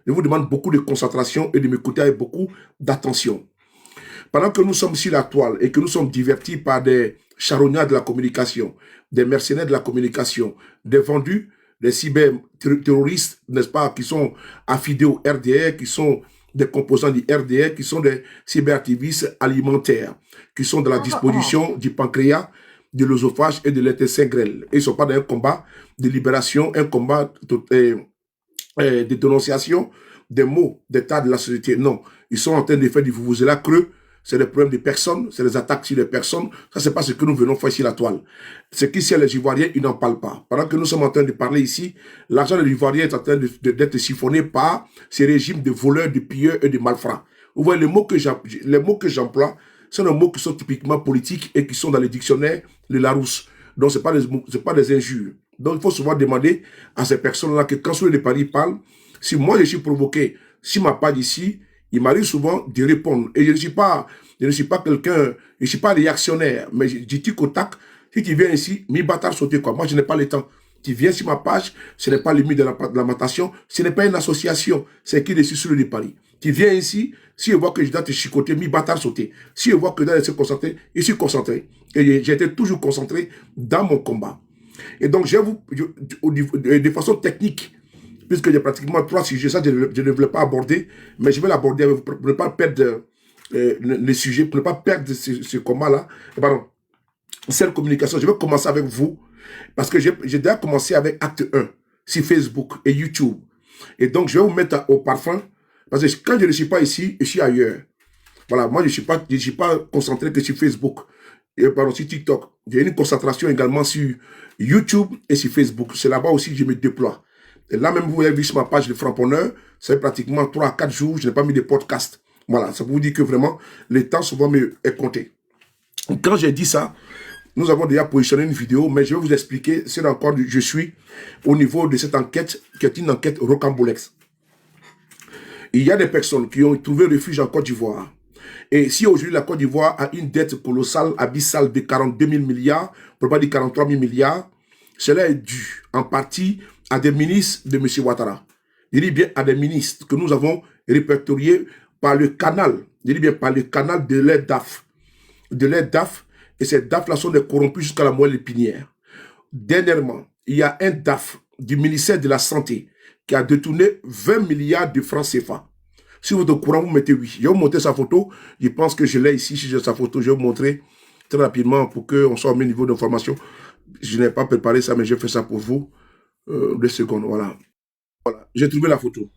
Je vous demande beaucoup de concentration et de m'écouter avec beaucoup d'attention. Pendant que nous sommes sur la toile et que nous sommes divertis par des charognards de la communication, des mercenaires de la communication, des vendus, des cyber-terroristes, n'est-ce pas, qui sont affidés au RDR, qui sont des composants du RDR, qui sont des cyberactivistes alimentaires, qui sont dans la disposition du pancréas, de l'œsophage et de l'intestin grêle. Et ils ne sont pas dans un combat de libération, un combat de dénonciation des maux d'état de la société. Non, ils sont en train de faire du vuvuzela creux. C'est des problèmes de personnes, c'est des attaques sur les personnes. Ça, c'est pas ce que nous venons faire sur la toile. Ce qu'ici, les Ivoiriens, ils n'en parlent pas. Pendant que nous sommes en train de parler ici, l'argent de l'Ivoirien est en train d'être siphonné par ces régimes de voleurs, de pilleurs et de malfrats. Vous voyez, les mots que j'emploie, sont des mots qui sont typiquement politiques et qui sont dans les dictionnaires de Larousse. Donc, ce n'est pas des injures. Donc, il faut souvent demander à ces personnes-là que quand Soleil de Paris parle, si moi je suis provoqué, si ma page ici, il m'arrive souvent de répondre. Et je ne suis pas quelqu'un, je ne suis pas réactionnaire, mais je tic au tac. Si tu viens ici, mi bâtard sauter quoi. Moi, je n'ai pas le temps. Tu viens sur ma page, ce n'est pas limite de la lamentation, ce n'est pas une association, c'est qui dessus sur le de Paris. Tu viens ici, si je vois que je dois te chicoter, mi bâtard sauter. Si je vois que je dois se concentrer, je suis concentré. Et j'étais toujours concentré dans mon combat. Et donc, de façon technique, puisque j'ai pratiquement 3 sujets, ça je ne voulais pas aborder, mais je vais l'aborder pour ne pas perdre les sujets, pour ne pas perdre ce combat-là. Pardon, cette communication, je vais commencer avec vous, parce que j'ai déjà commencé avec acte 1, sur Facebook et YouTube. Et donc, je vais vous mettre au parfum, parce que quand je ne suis pas ici, je suis ailleurs. Voilà, moi, je ne suis pas concentré que sur Facebook, et pardon, sur TikTok. J'ai une concentration également sur YouTube et sur Facebook. C'est là-bas aussi que je me déploie. Et là même, vous avez vu sur ma page de Frapponneur, ça fait pratiquement 3 à 4 jours, je n'ai pas mis de podcast. Voilà, ça vous dit que vraiment, le temps souvent est compté. Quand j'ai dit ça, nous avons déjà positionné une vidéo, mais je vais vous expliquer c'est encore je suis au niveau de cette enquête, qui est une enquête rocambolesque. Il y a des personnes qui ont trouvé refuge en Côte d'Ivoire. Et si aujourd'hui la Côte d'Ivoire a une dette colossale, abyssale de 42 000 milliards, pour ne pas dire 43 000 milliards, cela est dû en partie à des ministres de M. Ouattara. Je dis bien à des ministres que nous avons répertoriés par le canal, je dis bien par le canal de l'aide DAF. De l'aide DAF, et ces DAF-là sont des corrompus jusqu'à la moelle épinière. Dernièrement, il y a un DAF du ministère de la Santé qui a détourné 20 milliards de francs CFA. Si vous êtes au courant, vous mettez oui. Je vais vous montrer sa photo. Je pense que je l'ai ici. Si j'ai sa photo, je vais vous montrer très rapidement pour qu'on soit au même niveau d'information. Je n'ai pas préparé ça, mais je fais ça pour vous. 2 secondes, voilà. Voilà, j'ai trouvé la photo.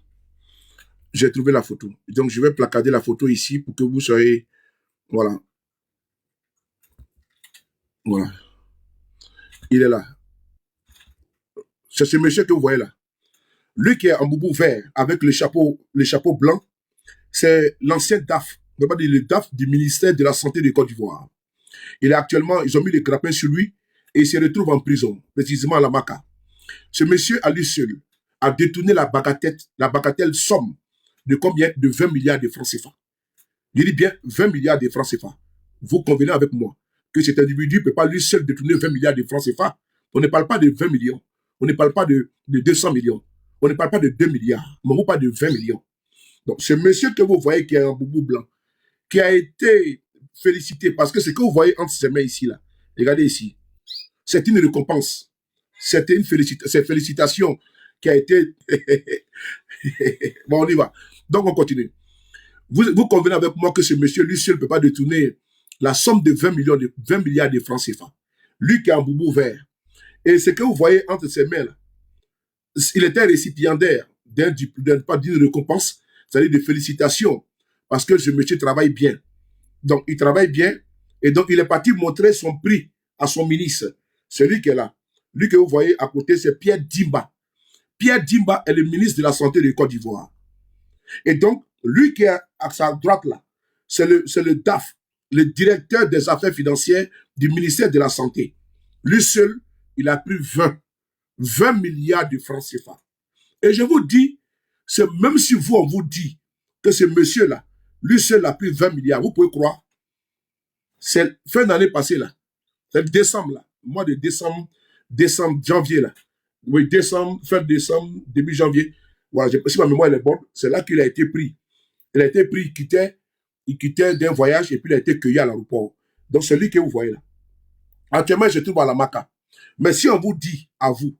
J'ai trouvé la photo. Donc, je vais placarder la photo ici pour que vous soyez... Voilà. Voilà. Il est là. C'est ce monsieur que vous voyez là. Lui qui est en boubou vert avec le chapeau blanc, c'est l'ancien DAF, on va dire le DAF du ministère de la Santé de Côte d'Ivoire. Il est actuellement, ils ont mis les grappins sur lui et il se retrouve en prison, précisément à la Maca. Ce monsieur, à lui seul, a détourné la bagatelle somme de combien? De 20 milliards de francs CFA. Je dis bien 20 milliards de francs CFA. Vous convenez avec moi que cet individu ne peut pas lui seul détourner 20 milliards de francs CFA. On ne parle pas de 20 millions. On ne parle pas de 200 millions. On ne parle pas de 2 milliards. Mais on parle de 20 millions. Donc, ce monsieur que vous voyez qui est en boubou blanc, qui a été félicité, parce que ce que vous voyez entre ses mains ici, là, regardez ici, c'est une récompense. C'est une félicitation qui a été... Bon, on y va. Donc, on continue. Vous convenez avec moi que ce monsieur, lui seul, ne peut pas détourner la somme de 20 milliards de francs CFA. Lui qui est en boubou vert. Et ce que vous voyez entre ses mains, là, il était récipiendaire d'une récompense, c'est-à-dire de félicitations, parce que ce monsieur travaille bien. Donc, il travaille bien, et donc il est parti montrer son prix à son ministre. Celui qui est là. Lui que vous voyez à côté, c'est Pierre Dimba. Pierre Dimba est le ministre de la Santé de Côte d'Ivoire. Et donc, lui qui est à sa droite là, c'est le DAF, le directeur des affaires financières du ministère de la Santé. Lui seul, il a pris 20 milliards de francs CFA. Et je vous dis, c'est même si on vous dit que ce monsieur-là, lui seul a pris 20 milliards, vous pouvez croire. C'est fin d'année passée là, c'est décembre là, mois de décembre, janvier là. Oui, fin décembre, début janvier. Voilà, si ma mémoire est bonne, c'est là qu'il a été pris. Il a été pris, il quittait d'un voyage et puis il a été cueilli à l'aéroport. Donc, c'est lui que vous voyez là. Actuellement, je trouve à la Maca. Mais si on vous dit, à vous,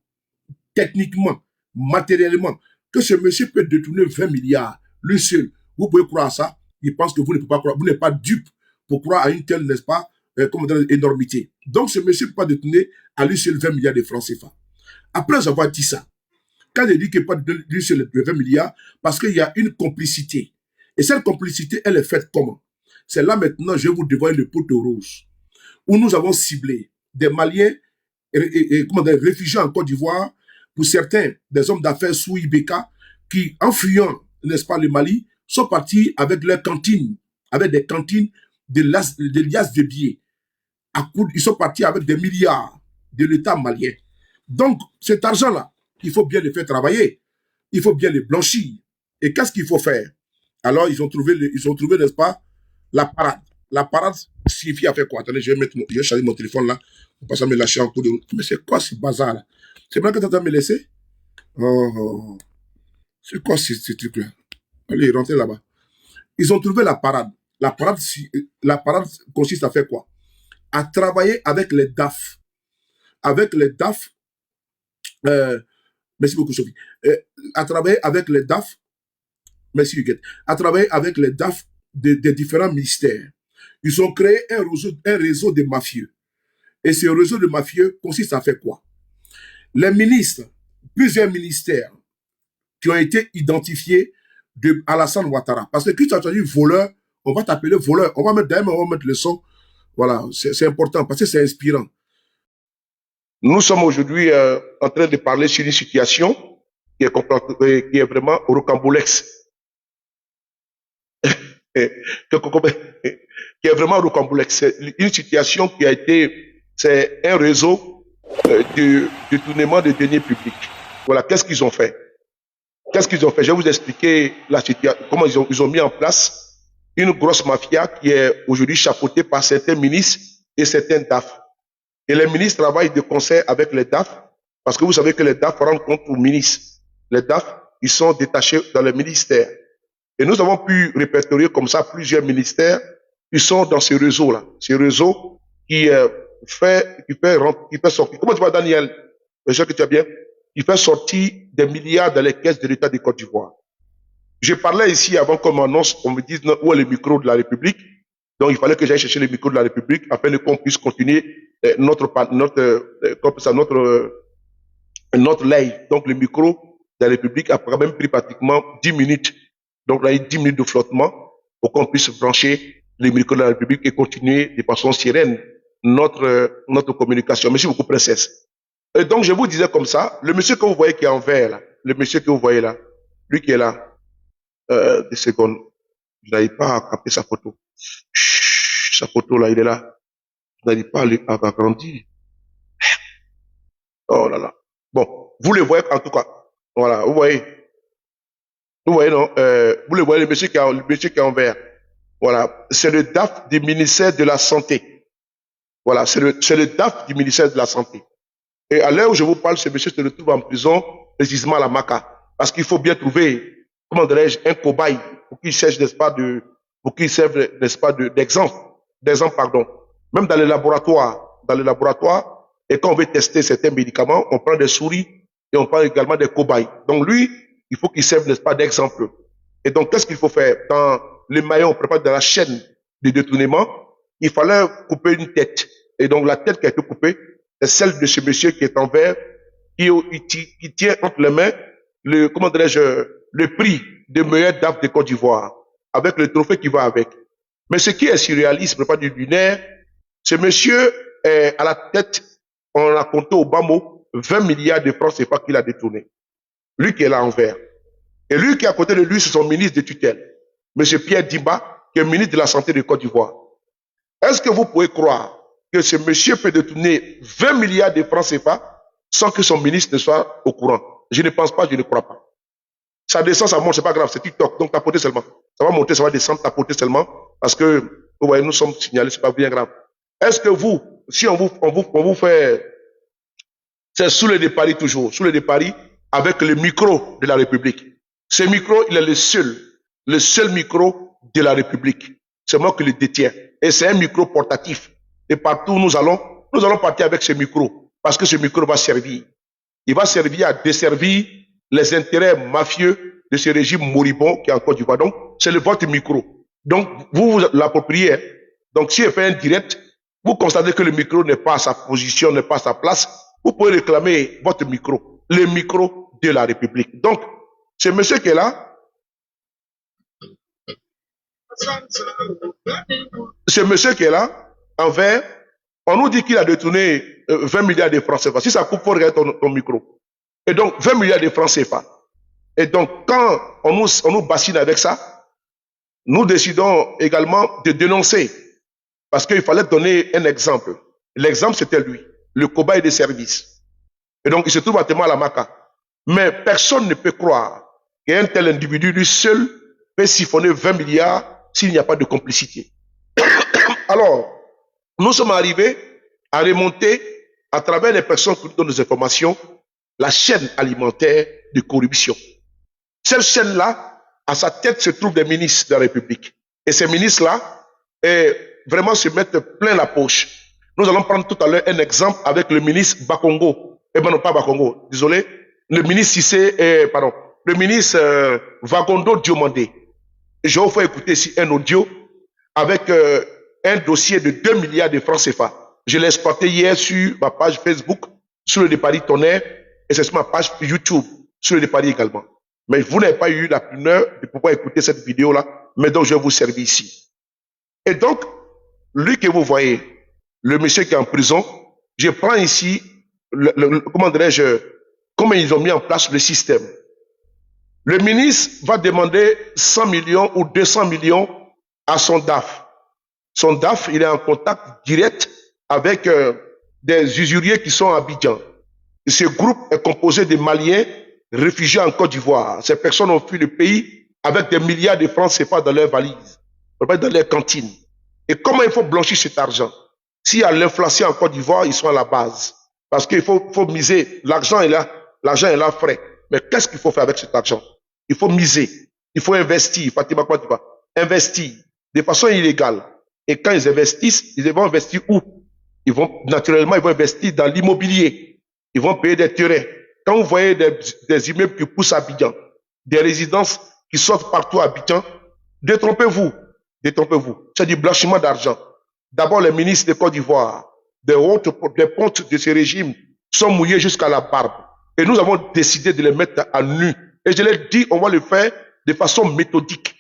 techniquement, matériellement, que ce monsieur peut détourner 20 milliards, lui seul, vous pouvez croire à ça. Il pense que vous ne pouvez pas croire, vous n'êtes pas dupe pour croire à une telle, n'est-ce pas, comment dire, énormité. Donc, ce monsieur ne peut pas détourner à lui seul 20 milliards de francs CFA. Après avoir dit ça, quand il dit qu'il n'y a pas de lui seul de 20 milliards, parce qu'il y a une complicité. Et cette complicité, elle est faite comment? C'est là maintenant, je vais vous dévoiler le poteau rose, où nous avons ciblé des Maliens comment dire, réfugiés en Côte d'Ivoire, pour certains, des hommes d'affaires sous Ibeka, qui, en fuyant, n'est-ce pas, le Mali, sont partis avec leurs cantines, avec des cantines de liasses de billets. Ils sont partis avec des milliards de l'État malien. Donc, cet argent-là, il faut bien le faire travailler. Il faut bien le blanchir. Et qu'est-ce qu'il faut faire? Alors, ils ont trouvé, n'est-ce pas, la parade. La parade signifie à faire quoi? Attendez, je vais charger mon téléphone là. Pour pas ça me lâcher en coup de route. Mais c'est quoi ce bazar là? C'est vrai que tu as me laisser? Oh, c'est quoi ce truc-là? Allez, rentrez là-bas. Ils ont trouvé la parade. La parade consiste à faire quoi? À travailler avec les DAF. Avec les DAF, merci beaucoup Sophie, à travailler avec les DAF, merci Huguette, à travailler avec les DAF des différents ministères. Ils ont créé un réseau de mafieux. Et ce réseau de mafieux consiste à faire quoi? Les ministres, plusieurs ministères qui ont été identifiés de Alassane Ouattara. Parce que quand tu as entendu voleur, on va t'appeler voleur. On va mettre le son. Voilà, c'est important parce que c'est inspirant. Nous sommes aujourd'hui en train de parler sur une situation qui est vraiment rocambolesque. Qui est vraiment rocambolesque. C'est une situation qui a été, c'est un réseau de détournement de deniers publics. Voilà, qu'est-ce qu'ils ont fait? Qu'est-ce qu'ils ont fait? Je vais vous expliquer la situation, comment ils ont mis en place une grosse mafia qui est aujourd'hui chapeautée par certains ministres et certains DAF. Et les ministres travaillent de concert avec les DAF, parce que vous savez que les DAF rendent compte aux ministres. Les DAF, ils sont détachés dans les ministères. Et nous avons pu répertorier comme ça plusieurs ministères qui sont dans ce réseau-là. Ce réseau qui fait sortir. Comment tu vas, Daniel? Je sais que tu as bien. Il fait sortir des milliards dans les caisses de l'État de Côte d'Ivoire. Je parlais ici avant qu'on m'annonce, on me dise où est le micro de la République. Donc il fallait que j'aille chercher le micro de la République afin qu'on puisse continuer notre live. Donc le micro de la République a quand même pris pratiquement 10 minutes. Donc là, il y a 10 minutes de flottement pour qu'on puisse brancher le micro de la République et continuer de façon sereine notre communication. Merci beaucoup, princesse. Et donc je vous disais comme ça, le monsieur que vous voyez qui est en vert là, le monsieur que vous voyez là, lui qui est là, 2 secondes, je n'arrive pas à capter sa photo. Chut, sa photo là, il est là. Je n'arrive pas à agrandir. Oh là là. Bon, vous le voyez en tout cas. Voilà, vous voyez. Vous voyez, non? Vous le voyez, le monsieur qui est en vert. Voilà, c'est le DAF du ministère de la Santé. Voilà, c'est le DAF du ministère de la Santé. Et à l'heure où je vous parle, ce monsieur se retrouve en prison, précisément à la Maca. Parce qu'il faut bien trouver, comment dirais-je, un cobaye pour qu'il serve, n'est-ce pas, d'exemple, pardon. Même dans les laboratoires, et quand on veut tester certains médicaments, on prend des souris et on prend également des cobayes. Donc lui, il faut qu'il serve, n'est-ce pas, d'exemple. Et donc, qu'est-ce qu'il faut faire? Dans le maillon, on prépare dans la chaîne de détournement, il fallait couper une tête. Et donc, la tête qui a été coupée, c'est celle de ce monsieur qui est en vert, qui tient entre les mains le prix de meilleur DAF de Côte d'Ivoire, avec le trophée qui va avec. Mais ce qui est surréaliste, pas du lunaire, ce monsieur est à la tête, on a compté au bas mot, 20 milliards de francs CFA qu'il a détourné. Lui qui est là en vert. Et lui qui est à côté de lui, c'est son ministre de tutelle, monsieur Pierre Dimba, qui est ministre de la Santé de Côte d'Ivoire. Est-ce que vous pouvez croire que ce monsieur peut détourner 20 milliards de francs CFA sans que son ministre ne soit au courant? Je ne pense pas, je ne crois pas. Ça descend, ça monte, c'est pas grave, c'est TikTok, donc tapotez seulement. Ça va monter, ça va descendre, tapotez seulement, parce que, vous voyez, nous sommes signalés, c'est pas bien grave. Est-ce que vous, si on vous fait, c'est sous le de Paris toujours, sous le de Paris, avec le micro de la République. Ce micro, il est le seul micro de la République. C'est moi qui le détiens. Et c'est un micro portatif. Et partout où nous allons partir avec ce micro. Parce que ce micro va servir. Il va servir à desservir les intérêts mafieux de ce régime moribond qui est en Côte d'Ivoire. Donc, c'est votre micro. Donc, vous l'appropriez. Donc, si je fais un direct, vous constatez que le micro n'est pas à sa position, n'est pas à sa place, vous pouvez réclamer votre micro, le micro de la République. Donc, ce monsieur qui est là, envers, on nous dit qu'il a détourné 20 milliards de francs CFA. Si ça coupe, il faut regarder ton micro. Et donc, 20 milliards de francs CFA. Et donc, quand on nous bassine avec ça, nous décidons également de dénoncer. Parce qu'il fallait donner un exemple. L'exemple, c'était lui, le cobaye des services. Et donc, il se trouve à Tema-la-Maka. Mais personne ne peut croire qu'un tel individu, lui seul, peut siphonner 20 milliards s'il n'y a pas de complicité. Alors, nous sommes arrivés à remonter, à travers les personnes qui nous donnent des informations, la chaîne alimentaire de corruption. Cette chaîne-là, à sa tête se trouvent des ministres de la République. Et ces ministres-là, vraiment se mettent plein la poche. Nous allons prendre tout à l'heure un exemple avec le ministre Bakongo. Ben non, pas Bakongo, désolé. Le ministre Cissé, le ministre Vagondo Diomandé. Je vais vous faire écouter ici un audio avec un dossier de 2 milliards de francs CFA. Je l'ai exploité hier sur ma page Facebook, sur le Paris Tonnerre, et c'est sur ma page YouTube, sur le Paris également. Mais vous n'avez pas eu la pudeur de pouvoir écouter cette vidéo-là, mais donc je vais vous servir ici. Et donc, lui que vous voyez, le monsieur qui est en prison, je prends ici, comment dirais-je, comment ils ont mis en place le système. Le ministre va demander 100 millions ou 200 millions à son DAF. Son DAF, il est en contact direct avec des usuriers qui sont à Abidjan. Ce groupe est composé de Maliens réfugiés en Côte d'Ivoire. Ces personnes ont fui le pays avec des milliards de francs CFA dans leurs valises, dans leurs cantines. Et comment il faut blanchir cet argent? S'il y a l'inflation en Côte d'Ivoire, ils sont à la base. Parce qu'il faut miser. L'argent est là frais. Mais qu'est-ce qu'il faut faire avec cet argent? Il faut miser. Il faut investir. Fatima Kwatiba, investir de façon illégale. Et quand ils investissent, ils vont investir où? Naturellement, ils vont investir dans l'immobilier. Ils vont payer des terrains. Quand vous voyez des immeubles qui poussent à Abidjan, des résidences qui sortent partout à Abidjan, détrompez-vous. Détrompez-vous. C'est du blanchiment d'argent. D'abord, les ministres de Côte d'Ivoire, des pontes de ce régime sont mouillés jusqu'à la barbe. Et nous avons décidé de les mettre à nu. Et je l'ai dit, on va le faire de façon méthodique.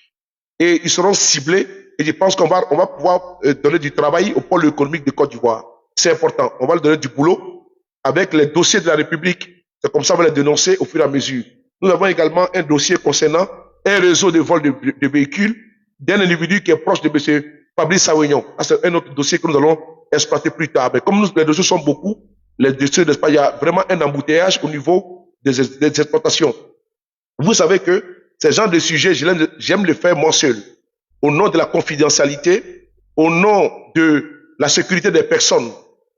Et ils seront ciblés. Et je pense qu'on va pouvoir donner du travail au pôle économique de Côte d'Ivoire. C'est important. On va leur donner du boulot avec les dossiers de la République. C'est comme ça qu'on va les dénoncer au fur et à mesure. Nous avons également un dossier concernant un réseau de vol de véhicules d'un individu qui est proche de M. Fabrice Sawignon. C'est un autre dossier que nous allons exploiter plus tard. Mais comme les dossiers sont beaucoup, les dossiers, il y a vraiment un embouteillage au niveau des exploitations. Vous savez que ces genres de sujets, j'aime les faire moi seul. Au nom de la confidentialité, au nom de la sécurité des personnes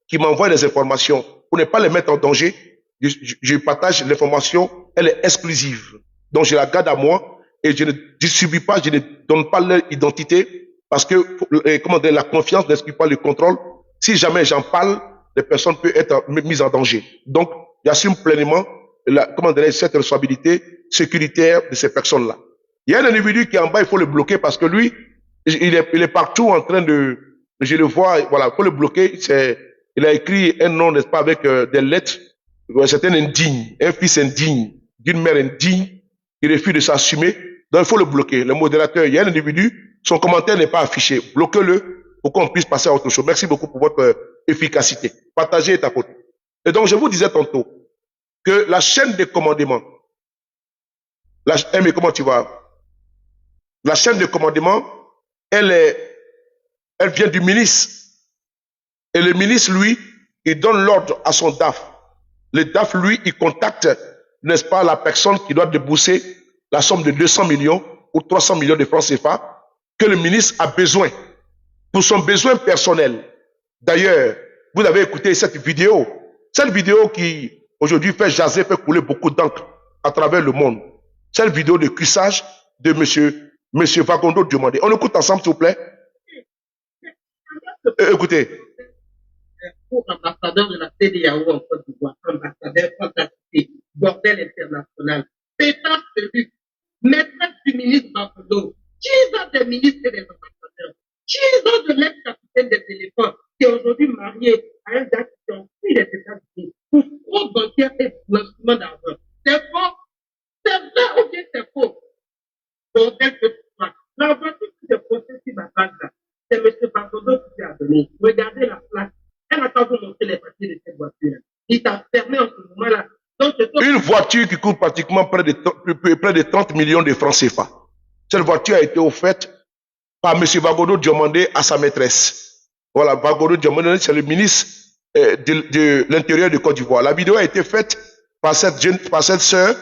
qui m'envoient des informations, pour ne pas les mettre en danger, je partage l'information, elle est exclusive. Donc je la garde à moi et je ne distribue pas, je ne donne pas leur identité parce que la confiance n'exclut pas le contrôle. Si jamais j'en parle, les personnes peuvent être mises en danger. Donc j'assume pleinement cette responsabilité sécuritaire de ces personnes-là. Il y a un individu qui est en bas, il faut le bloquer parce que lui, il est partout en train de, je le vois, voilà, il faut le bloquer. Il a écrit un nom, n'est-ce pas, avec des lettres. C'est un indigne, un fils indigne, d'une mère indigne, qui refuse de s'assumer. Donc il faut le bloquer. Le modérateur, il y a un individu, son commentaire n'est pas affiché. Bloquez-le pour qu'on puisse passer à autre chose. Merci beaucoup pour votre efficacité. Partagez est à côté. Et donc je vous disais tantôt que la chaîne de commandement, mais comment tu vas? La chaîne de commandement, elle vient du ministre. Et le ministre, lui, il donne l'ordre à son DAF. Le DAF, lui, il contacte, n'est-ce pas, la personne qui doit débourser la somme de 200 millions ou 300 millions de francs CFA que le ministre a besoin pour son besoin personnel. D'ailleurs, vous avez écouté cette vidéo qui aujourd'hui fait jaser, fait couler beaucoup d'encre à travers le monde. Cette vidéo de cuissage de monsieur Fagondo Diomandé. On écoute ensemble, s'il vous plaît. Écoutez. Pour ambassadeur de la CEDEAO en Côte d'Ivoire, ambassadeur fantastique, bordel international, pétard celui, maîtresse du ministre Fagondo, 10 ans des ministres et des ambassadeurs, 10 ans de l'ex-capitaine des éléphants, qui est aujourd'hui marié à un gars qui ont pris les États-Unis pour fraude bancaire et blanchiment d'argent. C'est faux, c'est vrai ou bien c'est faux? Bordel de toi. L'argent qui se procède sur ma base là, c'est M. Fagondo qui a donné. Regardez la plaque. Elle a quand vous montrer les papiers de cette voiture. Il t'a fermé en ce moment-là. Une voiture qui coûte pratiquement près de 30 millions de francs CFA. Cette voiture a été offerte par M. Fagondo Diomandé à sa maîtresse. Voilà, Fagondo Diomandé, c'est le ministre de l'Intérieur de Côte d'Ivoire. La vidéo a été faite par cette sœur,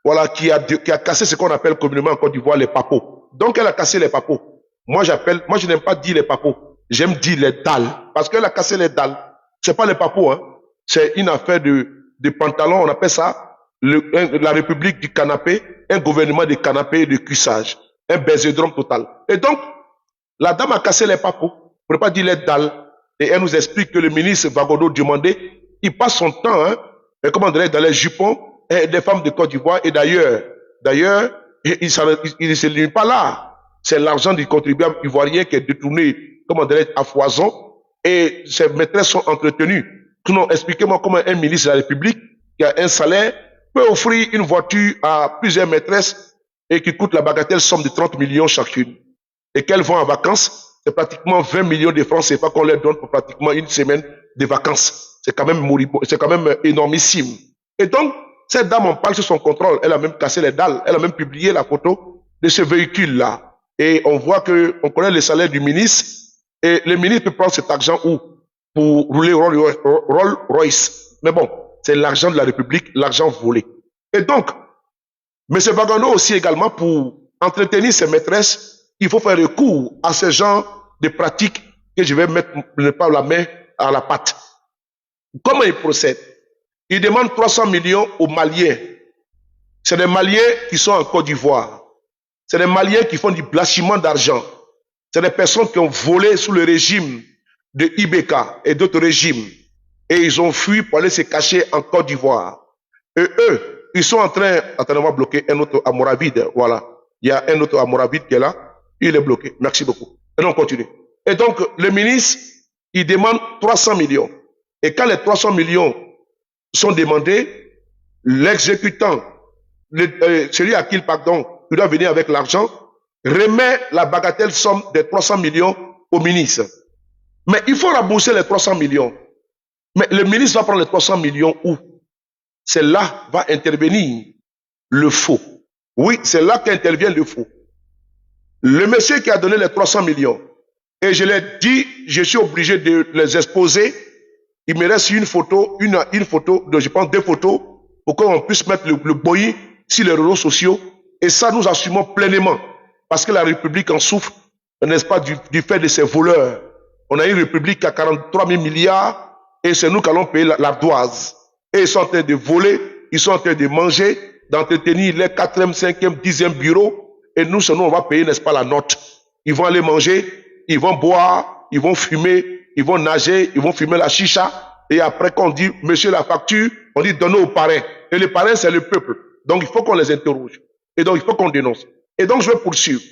voilà, qui a cassé ce qu'on appelle communément en Côte d'Ivoire les papos. Donc elle a cassé les papos. Moi je n'aime pas dire les papos. J'aime dire les dalles, parce qu'elle a cassé les dalles. C'est pas les papos, hein. C'est une affaire de pantalon, on appelle ça la République du canapé, un gouvernement de canapé et de cuissage, un baisedrome total. Et donc, la dame a cassé les papos, pour ne pas dire les dalles, et elle nous explique que le ministre Fagondo Diomandé, il passe son temps, hein, comment dirais-je, dans les jupons des femmes de Côte d'Ivoire, et d'ailleurs, il ne se limite pas là. C'est l'argent du contribuable ivoirien qui est détourné, comment dirais-je, à foison, et ses maîtresses sont entretenues. Sinon, expliquez-moi comment un ministre de la République qui a un salaire peut offrir une voiture à plusieurs maîtresses et qui coûte la bagatelle somme de 30 millions chacune. Et qu'elles vont en vacances, c'est pratiquement 20 millions de francs CFA qu'on leur donne pour pratiquement une semaine de vacances. C'est quand même énormissime. Et donc, cette dame en parle sur son contrôle. Elle a même cassé les dalles. Elle a même publié la photo de ce véhicule-là. Et on voit on connaît le salaire du ministre. Et le ministre peut prendre cet argent où? Pour rouler Rolls-Royce. Mais bon, c'est l'argent de la République, l'argent volé. Et donc, M. Fagondo aussi également, pour entretenir ses maîtresses, il faut faire recours à ce genre de pratiques que je vais mettre la main à la pâte. Comment il procède? Il demande 300 millions aux Maliens. C'est des Maliens qui sont en Côte d'Ivoire. C'est des Maliens qui font du blanchiment d'argent. C'est des personnes qui ont volé sous le régime de Ibeka et d'autres régimes. Et ils ont fui pour aller se cacher en Côte d'Ivoire. Et eux, ils sont en train, attendez-moi, bloquer un autre Amoravide. Voilà. Il y a un autre Amoravide qui est là. Il est bloqué. Merci beaucoup. Et on continue. Et donc, le ministre, il demande 300 millions. Et quand les 300 millions sont demandés, l'exécutant, celui à qui il pardonne, il doit venir avec l'argent, remet la bagatelle somme de 300 millions au ministre. Mais il faut rembourser les 300 millions. Mais le ministre va prendre les 300 millions où? C'est là va intervenir le faux. Oui, c'est là qu'intervient le faux. Le monsieur qui a donné les 300 millions, et je l'ai dit, je suis obligé de les exposer. Il me reste une photo, je pense 2 photos, pour qu'on puisse mettre le boyi sur les réseaux sociaux. Et ça, nous assumons pleinement. Parce que la République en souffre, n'est-ce pas, du fait de ces voleurs. On a une République qui a 43 000 milliards et c'est nous qui allons payer l'ardoise. Et ils sont en train de voler, ils sont en train de manger, d'entretenir les 4e, 5e, 10e bureaux. Et nous, sinon, on va payer, n'est-ce pas, la note. Ils vont aller manger, ils vont boire, ils vont fumer, ils vont nager, ils vont fumer la chicha. Et après, quand on dit, monsieur, la facture, on dit, donnez aux parrains. Et les parrains, c'est le peuple. Donc, il faut qu'on les interroge. Et donc, il faut qu'on dénonce. Et donc, je vais poursuivre.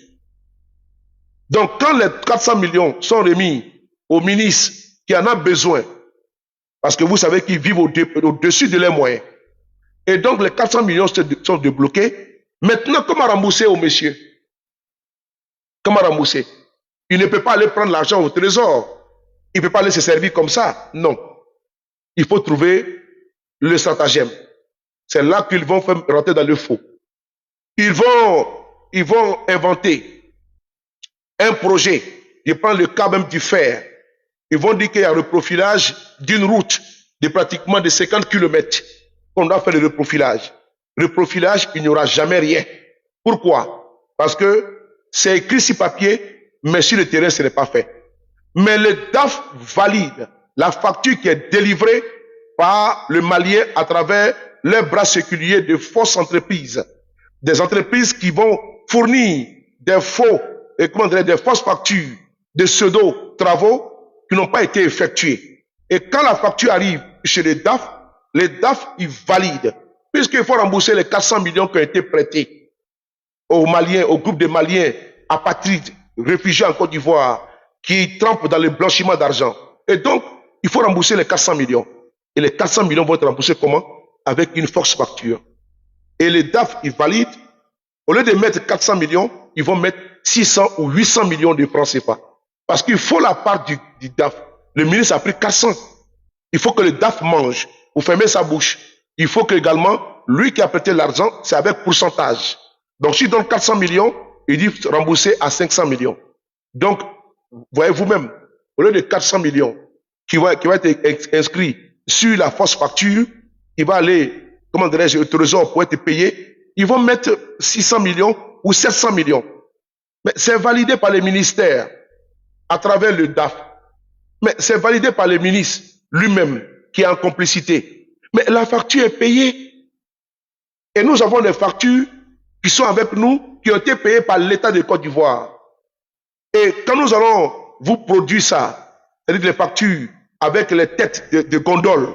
Donc, quand les 400 millions sont remis au ministre qui en a besoin, parce que vous savez qu'ils vivent au-dessus de leurs moyens, et donc les 400 millions sont débloqués, maintenant, comment rembourser au monsieur? Comment rembourser? Il ne peut pas aller prendre l'argent au trésor. Il ne peut pas aller se servir comme ça. Non. Il faut trouver le stratagème. C'est là qu'ils vont faire rentrer dans le faux. Ils vont inventer un projet. Je prends le cas même du fer. Ils vont dire qu'il y a un reprofilage d'une route de pratiquement de 50 km. On doit faire le reprofilage. Reprofilage, il n'y aura jamais rien. Pourquoi? Parce que c'est écrit sur papier, mais sur le terrain, ce n'est pas fait. Mais le DAF valide la facture qui est délivrée par le Malien à travers leurs bras séculiers de fausses entreprises. des entreprises qui vont fournir des faux, des fausses factures, des pseudo-travaux qui n'ont pas été effectués. Et quand la facture arrive chez les DAF, ils valident, puisqu'il faut rembourser les 400 millions qui ont été prêtés aux Maliens, au groupe de Maliens apatrides, réfugiés en Côte d'Ivoire, qui trempent dans le blanchiment d'argent. Et donc, il faut rembourser les 400 millions. Et les 400 millions vont être remboursés comment? Avec une fausse facture. Et les DAF, ils valident. Au lieu de mettre 400 millions, ils vont mettre 600 ou 800 millions de francs CFA. Parce qu'il faut la part du DAF. Le ministre a pris 400. Il faut que le DAF mange pour fermer sa bouche. Il faut que également, lui qui a prêté l'argent, c'est avec pourcentage. Donc, s'il donne 400 millions, il dit rembourser à 500 millions. Donc, voyez vous-même, au lieu de 400 millions qui va être inscrit sur la fausse facture, il va aller, comment dirais-je, au trésor pour être payé, ils vont mettre 600 millions ou 700 millions. Mais c'est validé par les ministères à travers le DAF. Mais c'est validé par le ministre lui-même qui est en complicité. Mais la facture est payée. Et nous avons des factures qui sont avec nous, qui ont été payées par l'État de Côte d'Ivoire. Et quand nous allons vous produire ça, c'est-à-dire les factures avec les têtes de gondoles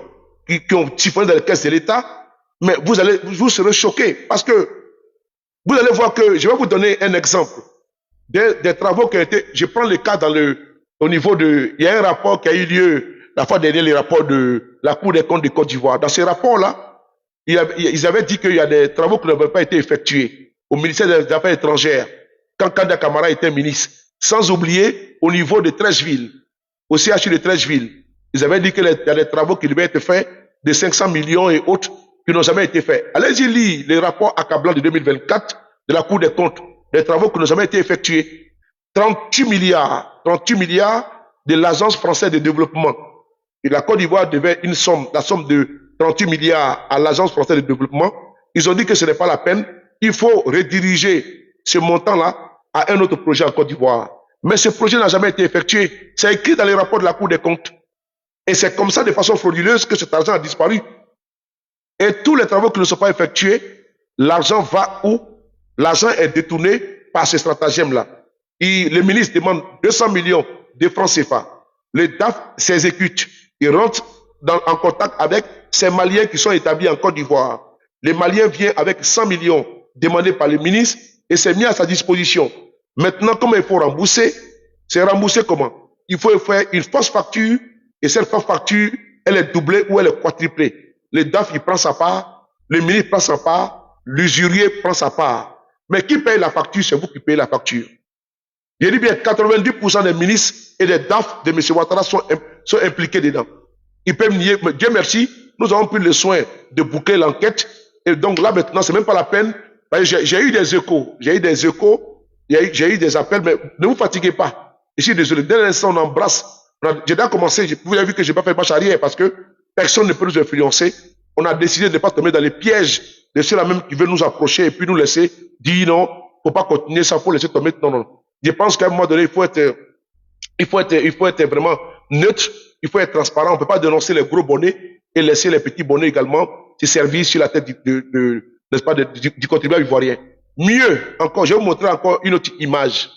qui ont siphonné dans les caisses de l'État, mais vous serez choqués parce que vous allez voir que, je vais vous donner un exemple des travaux qui ont été, je prends le cas au niveau il y a un rapport qui a eu lieu la fois dernière, les rapports de la Cour des comptes de Côte d'Ivoire. Dans ces rapports-là, ils avaient dit qu'il y a des travaux qui n'avaient pas été effectués au ministère des Affaires étrangères quand Kanda Camara était ministre. Sans oublier au niveau de Trècheville, au CHU de Trècheville, ils avaient dit qu'il y a des travaux qui devaient être faits de 500 millions et autres qui n'ont jamais été faits. Allez-y lire les rapports accablants de 2024 de la Cour des comptes, des travaux qui n'ont jamais été effectués. 38 milliards de l'Agence française de développement. Et la Côte d'Ivoire devait la somme de 38 milliards à l'Agence française de développement. Ils ont dit que ce n'est pas la peine. Il faut rediriger ce montant-là à un autre projet en Côte d'Ivoire. Mais ce projet n'a jamais été effectué. C'est écrit dans les rapports de la Cour des comptes. Et c'est comme ça, de façon frauduleuse, que cet argent a disparu. Et tous les travaux qui ne sont pas effectués, l'argent va où? L'argent est détourné par ce stratagème-là. Le ministre demande 200 millions de francs CFA. Le DAF s'exécute. Il rentre en contact avec ces Maliens qui sont établis en Côte d'Ivoire. Les Maliens viennent avec 100 millions demandés par le ministre et c'est mis à sa disposition. Maintenant, comment il faut rembourser? C'est rembourser comment? Il faut faire une fausse facture et cette fausse facture, elle est doublée ou elle est quadruplée. Le DAF, il prend sa part, le ministre prend sa part, l'usurier prend sa part. Mais qui paye la facture? C'est vous qui payez la facture. Je dis bien 90% des ministres et des DAF de M. Ouattara sont impliqués dedans. Ils peuvent nier, mais Dieu merci, nous avons pris le soin de boucler l'enquête. Et donc là maintenant, c'est même pas la peine. J'ai eu des échos, j'ai eu des appels, mais ne vous fatiguez pas. Je suis désolé, dès l'instant on embrasse. J'ai déjà commencé, vous avez vu que je n'ai pas fait marche arrière parce que personne ne peut nous influencer. On a décidé de ne pas tomber dans les pièges de ceux-là même qui veulent nous approcher et puis nous laisser dire non, faut pas continuer ça, faut laisser tomber. Non. Je pense qu'à un moment donné, il faut être vraiment neutre, il faut être transparent. On ne peut pas dénoncer les gros bonnets et laisser les petits bonnets également se servir sur la tête n'est-ce pas, du contribuable ivoirien. Mieux encore, je vais vous montrer encore une autre image.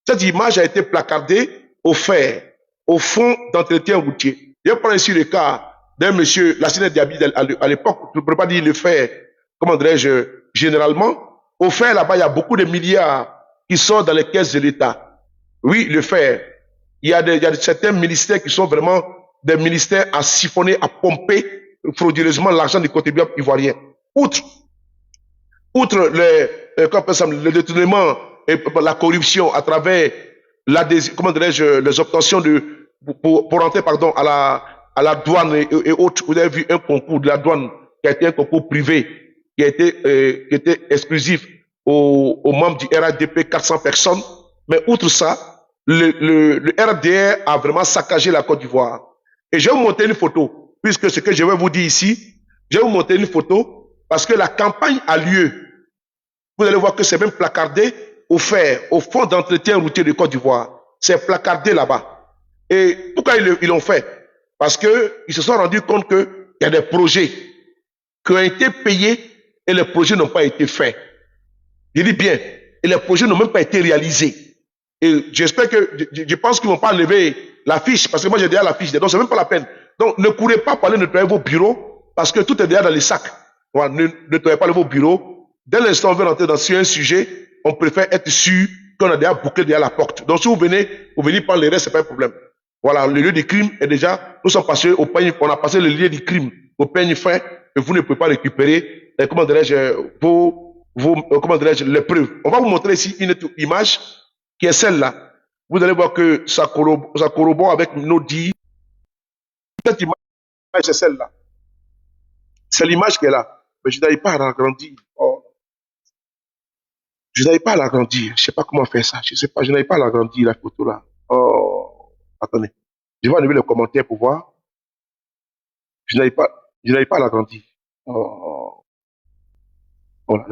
Cette image a été placardée au fer, au fond d'entretien routier. Je prends ici le cas d'un monsieur, Lassine Diaby, à l'époque, je ne peux pas dire le fer, comment dirais-je, généralement. Au fer, là-bas, il y a beaucoup de milliards qui sortent dans les caisses de l'État. Oui, le fer. Il y a certains ministères qui sont vraiment des ministères à siphonner, à pomper frauduleusement l'argent du contribuable ivoirien. Outre le détournement et la corruption à travers les obtentions pour rentrer, à la douane et autres. Vous avez vu un concours de la douane qui a été un concours privé, qui était exclusif aux membres du RADP, 400 personnes. Mais outre ça, le RDR a vraiment saccagé la Côte d'Ivoire. Et je vais vous montrer une photo, puisque ce que je vais vous dire ici, je vais vous montrer une photo, parce que la campagne a lieu. Vous allez voir que c'est même placardé au fer, au fond d'entretien routier de Côte d'Ivoire. C'est placardé là-bas. Et pourquoi ils l'ont fait? Parce qu'ils se sont rendus compte qu'il y a des projets qui ont été payés et les projets n'ont pas été faits. Je dis bien. Et les projets n'ont même pas été réalisés. Et j'espère que, je pense qu'ils ne vont pas lever la fiche, parce que moi j'ai déjà la fiche, donc c'est même pas la peine. Donc ne courez pas pour aller nettoyer vos bureaux, parce que tout est déjà dans les sacs. Voilà, ne nettoyez pas vos bureaux. Dès l'instant où on veut entrer sur un sujet, on préfère être sûr qu'on a déjà bouclé derrière la porte. Donc si vous venez prendre les restes, c'est pas un problème. Voilà, le lieu du crime est déjà, nous sommes passés au peigne, on a passé le lieu du crime au peigne fin, et vous ne pouvez pas récupérer, comment dirais-je, comment dirais-je, les preuves. On va vous montrer ici une image qui est celle-là. Vous allez voir que ça corrobore avec nos dits. Cette image, c'est celle-là. C'est l'image qui est là. Mais je n'arrive pas à l'agrandir. Oh. Je n'arrive pas à l'agrandir. Je ne sais pas comment faire ça. Je ne sais pas, je n'arrive pas à l'agrandir, la photo là. Oh. Attendez. Je vais enlever les commentaires pour voir. Je n'arrive pas à l'agrandir. Oh. Voilà.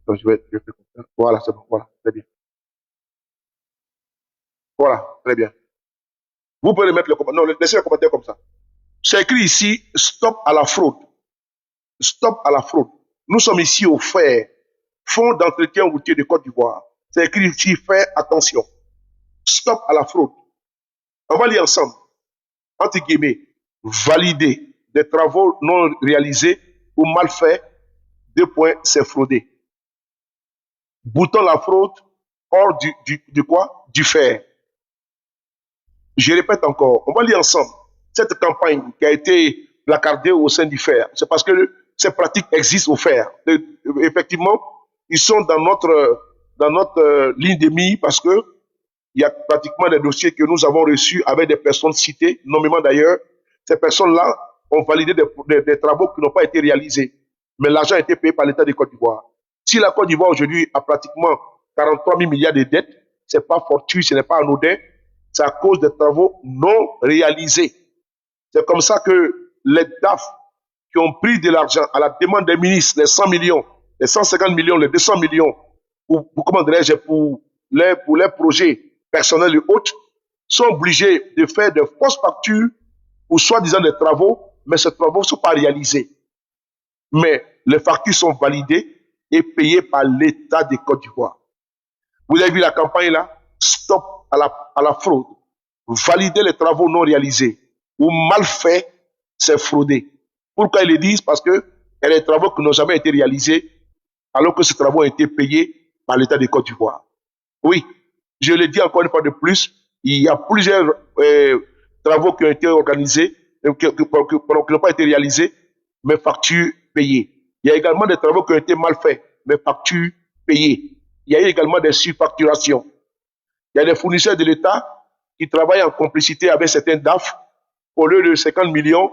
Donc, je vais faire comme ça. Voilà, c'est bon. Voilà, très bien. Voilà, très bien. Vous pouvez mettre le commentaire. Non, laissez le commentaire comme ça. C'est écrit ici, stop à la fraude. Stop à la fraude. Nous sommes ici au FAIR, Fonds d'entretien routier de Côte d'Ivoire. C'est écrit ici, faites attention. Stop à la fraude. On va lire ensemble. Entre guillemets, valider des travaux non réalisés ou mal faits. 2 points, c'est frauder. Bouton la fraude hors du quoi? Du FAIR. Je répète encore, on va lire ensemble. Cette campagne qui a été placardée au sein du FAIR, c'est parce que ces pratiques existent au FAIR. Effectivement, ils sont dans notre ligne de mire parce que il y a pratiquement des dossiers que nous avons reçus avec des personnes citées, nommément d'ailleurs. Ces personnes-là ont validé des travaux qui n'ont pas été réalisés. Mais l'argent a été payé par l'État de Côte d'Ivoire. Si la Côte d'Ivoire aujourd'hui a pratiquement 43 000 milliards de dettes, ce n'est pas fortuit, ce n'est pas anodin, c'est à cause des travaux non réalisés. C'est comme ça que les DAF qui ont pris de l'argent à la demande des ministres, les 100 millions, les 150 millions, les 200 millions, comment dirais-je, pour les projets personnels et autres, sont obligés de faire de fausses factures pour soi-disant des travaux, mais ces travaux ne sont pas réalisés. Mais les factures sont validées et payées par l'État de Côte d'Ivoire. Vous avez vu la campagne là? Stop à la fraude. Valider les travaux non réalisés ou mal faits, c'est frauder. Pourquoi ils le disent? Parce que il y a des travaux qui n'ont jamais été réalisés alors que ces travaux ont été payés par l'État de Côte d'Ivoire. Oui, je le dis encore une fois de plus, il y a plusieurs travaux qui ont été organisés, qui n'ont pas été réalisés, mais factures payées. Il y a également des travaux qui ont été mal faits, mais factures payées. Il y a également des surfacturations. Il y a des fournisseurs de l'État qui travaillent en complicité avec certains DAF. Au lieu de 50 millions,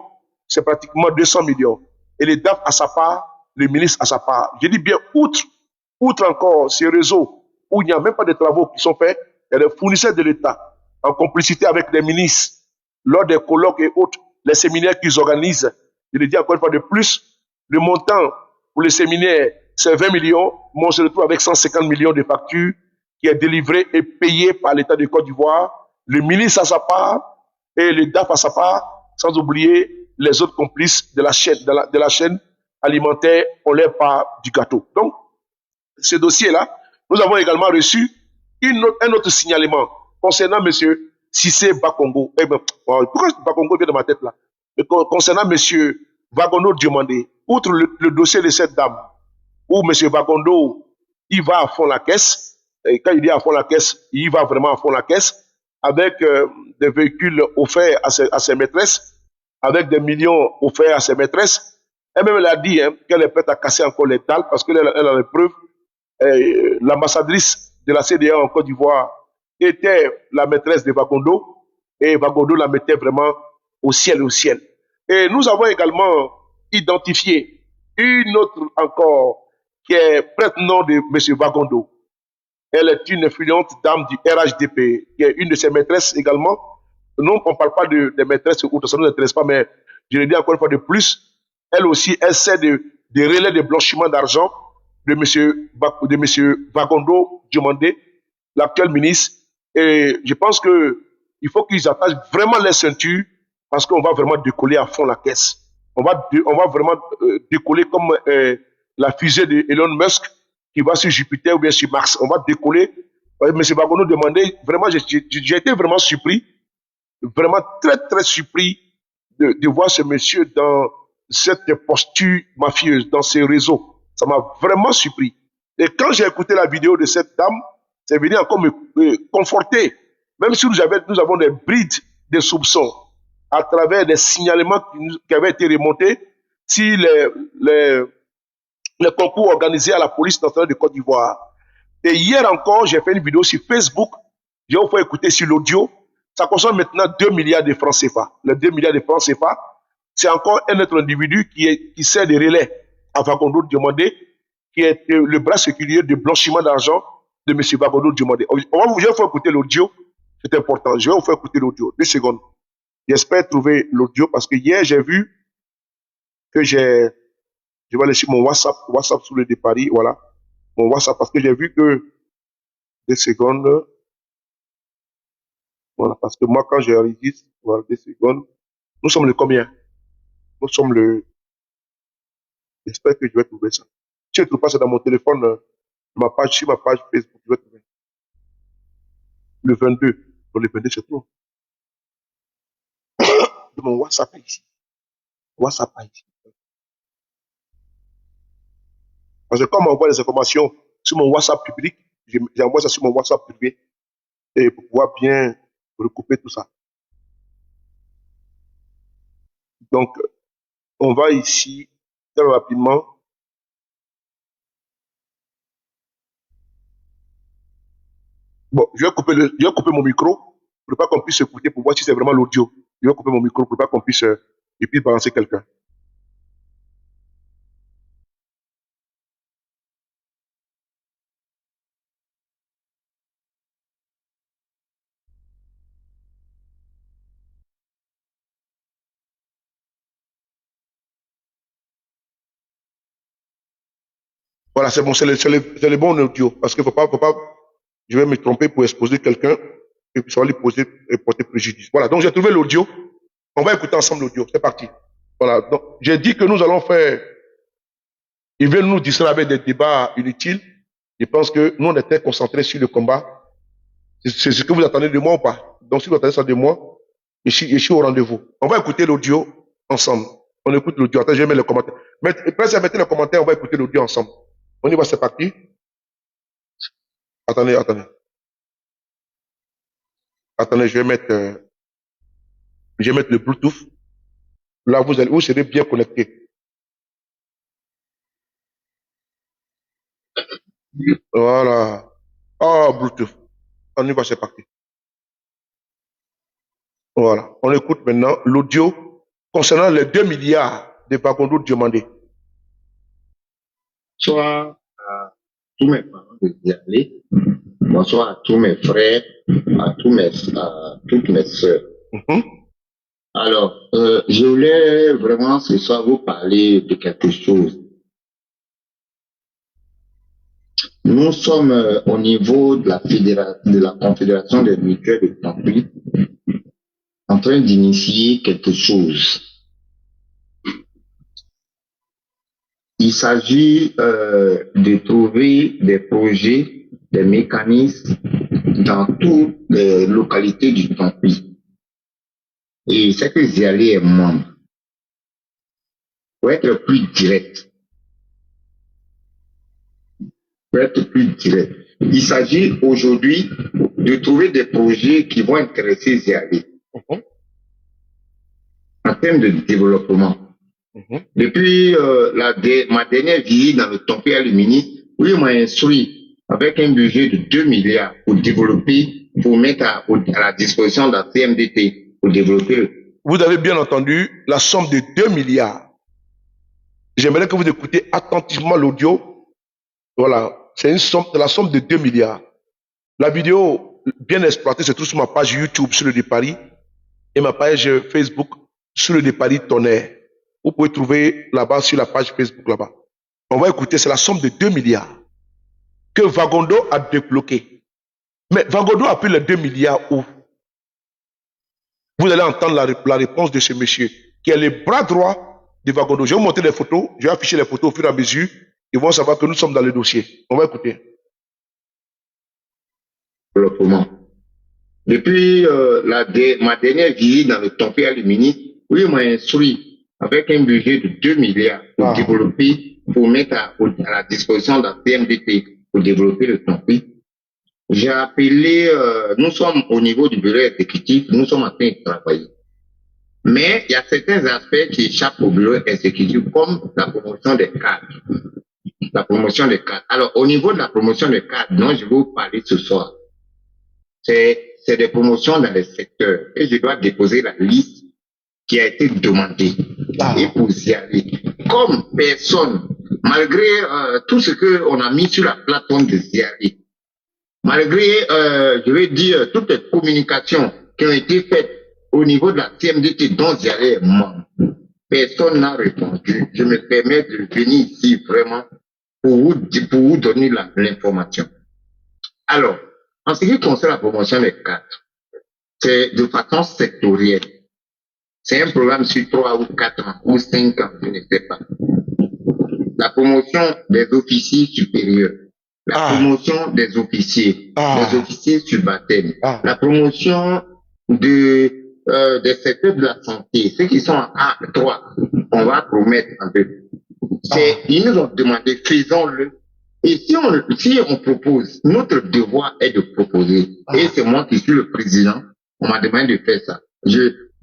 c'est pratiquement 200 millions. Et les DAF à sa part, le ministre à sa part. Je dis bien, outre encore ces réseaux où il n'y a même pas de travaux qui sont faits, il y a des fournisseurs de l'État en complicité avec les ministres lors des colloques et autres, les séminaires qu'ils organisent. Je le dis encore une fois de plus, le montant pour les séminaires, c'est 20 millions, mais on se retrouve avec 150 millions de factures qui est délivré et payé par l'État de Côte d'Ivoire, le ministre à sa part et le DAF à sa part, sans oublier les autres complices de la chaîne alimentaire, on leur part du gâteau. Donc, ce dossier-là, nous avons également reçu un autre signalement concernant M. Cissé Bakongo. Eh ben, pourquoi Bakongo vient de ma tête là? Concernant M. Vagondo Diomandé, outre le dossier de cette dame, où M. Vagondo, il va à fond la caisse, et quand il dit à fond la caisse, il va vraiment à fond la caisse, avec des véhicules offerts à ses maîtresses, avec des millions offerts à ses maîtresses. Elle-même, elle a dit qu'elle est prête à casser encore les dalles parce qu'elle a les preuves. L'ambassadrice de la CDA en Côte d'Ivoire était la maîtresse de Vagondo et Vagondo la mettait vraiment au ciel. Et nous avons également identifié une autre encore qui est prête-nom de M. Vagondo. Elle est une influente dame du RHDP, qui est une de ses maîtresses également. Nous, on ne parle pas des maîtresses ou ça ne nous intéresse pas, mais je le dis encore une fois de plus, elle aussi, elle sert de relais de blanchiment d'argent de M. Vagondo Diomandé, l'actuel ministre. Et je pense qu'il faut qu'ils attachent vraiment les ceintures parce qu'on va vraiment décoller à fond la caisse. On va vraiment décoller comme la fusée d'Elon Musk qui va sur Jupiter ou bien sur Mars. On va décoller. M. Vagondo demandait, vraiment, j'ai été vraiment surpris, vraiment très, très surpris de voir ce monsieur dans cette posture mafieuse, dans ces réseaux. Ça m'a vraiment surpris. Et quand j'ai écouté la vidéo de cette dame, c'est venu encore me conforter. Même si nous avons des brides de soupçons à travers des signalements qui avaient été remontés, si les concours organisés à la police nationale de Côte d'Ivoire. Et hier encore, j'ai fait une vidéo sur Facebook. J'ai vous fait écouter sur l'audio. Ça concerne maintenant 2 milliards de francs CFA. Les 2 milliards de francs CFA, c'est encore un autre individu qui sert de relais à Vagondo Diomandé, qui est le bras séculier de blanchiment d'argent de M. Vagondo Diomandé. Je vais vous faire écouter l'audio. C'est important. Je vais vous faire écouter l'audio. 2 secondes. J'espère trouver l'audio parce que hier, j'ai vu que je vais laisser mon WhatsApp sous le départ. Voilà. Mon WhatsApp parce que j'ai vu que 2 secondes. Voilà. Parce que moi, quand j'enregistre, voilà, 2 secondes. Nous sommes le combien? Nous sommes le. J'espère que je vais trouver ça. Si je ne trouve pas ça dans mon téléphone, sur ma page Facebook, je vais trouver. Le 22. Donc le 22, c'est trop. De mon WhatsApp ici. WhatsApp ici. Parce que quand on m'envoie les informations sur mon WhatsApp public, j'envoie ça sur mon WhatsApp privé et pour pouvoir bien recouper tout ça. Donc, on va ici très rapidement. Bon, je vais couper mon micro pour pas qu'on puisse écouter pour voir si c'est vraiment l'audio. Je vais couper mon micro pour pas qu'on puisse et puis balancer quelqu'un. Voilà, c'est bon, c'est le bon audio. Parce qu'il faut pas, je vais me tromper pour exposer quelqu'un et puis ça va lui porter préjudice. Voilà, donc j'ai trouvé l'audio. On va écouter ensemble l'audio. C'est parti. Voilà, donc j'ai dit que nous allons faire. Ils veulent nous distraire avec des débats inutiles. Je pense que nous, on était concentrés sur le combat. C'est ce que vous attendez de moi ou pas? Donc, si vous attendez ça de moi, je suis au rendez-vous. On va écouter l'audio ensemble. On écoute l'audio. Attends, je vais mettre les commentaires. Mettez les commentaires, on va écouter l'audio ensemble. On y va, c'est parti. Attendez. Attendez, je vais mettre le Bluetooth. Là, vous serez bien connecté. Voilà. Oh, Bluetooth. On y va, c'est parti. Voilà. On écoute maintenant l'audio concernant les 2 milliards de Vagondo Diomandé. Bonsoir à tous mes parents de Dialé. Bonsoir à tous mes frères, à toutes mes sœurs. Alors, je voulais vraiment ce soir vous parler de quelque chose. Nous sommes au niveau de la Confédération des mutuelles de Tampouis en train d'initier quelque chose. Il s'agit de trouver des projets, des mécanismes dans toutes les localités du Tampouis. Et c'est que Zialé est membre. Pour être plus direct. Il s'agit aujourd'hui de trouver des projets qui vont intéresser Zialé en termes de développement. Depuis ma dernière visite dans le Tampouis à le ministre, où il m'a instruit avec un budget de 2 milliards pour développer, pour mettre à la disposition de la CMDT pour développer. Vous avez bien entendu la somme de 2 milliards. J'aimerais que vous écoutez attentivement l'audio. Voilà, c'est la somme de 2 milliards. La vidéo bien exploitée se trouve sur ma page YouTube sur le Dépari et ma page Facebook sur le Dépari Tonnerre. Vous pouvez trouver là-bas sur la page Facebook là-bas. On va écouter, c'est la somme de 2 milliards que Vagondo a débloqué. Mais Vagondo a pris les 2 milliards où? Vous allez entendre la réponse de ce monsieur qui est le bras droit de Vagondo. Je vais vous montrer les photos, je vais afficher les photos au fur et à mesure ils vont savoir que nous sommes dans le dossier. On va écouter. Développement. Depuis ma dernière visite dans le Tempé à Lumini, oui, m'a instruit avec un budget de 2 milliards pour développer, pour mettre à la disposition de la CMDT pour développer le Tempé. J'ai appelé, nous sommes au niveau du bureau exécutif, nous sommes en train de travailler. Mais il y a certains aspects qui échappent au bureau exécutif, comme la promotion des cadres. La promotion des cadres. Alors, au niveau de la promotion des cadres, dont je vais vous parler ce soir, c'est des promotions dans les secteurs. Et je dois déposer la liste qui a été demandée. Et pour y aller. Comme personne, malgré tout ce qu'on a mis sur la plateforme de Ziari, malgré, je vais dire, toutes les communications qui ont été faites au niveau de la CMDT dont Ziari est membre, personne n'a répondu. Je me permets de venir ici vraiment pour vous donner l'information. Alors, en ce qui concerne la promotion des cadres, c'est de façon sectorielle. C'est un programme sur 3 ou 4 ans ou 5 ans, je ne sais pas. La promotion des officiers supérieurs, la promotion des officiers subalternes, la promotion des secteurs de la santé, ceux qui sont en A3, on va promettre un peu. Ils nous ont demandé, faisons-le. Et si on propose, notre devoir est de proposer. Et c'est moi qui suis le président, on m'a demandé de faire ça.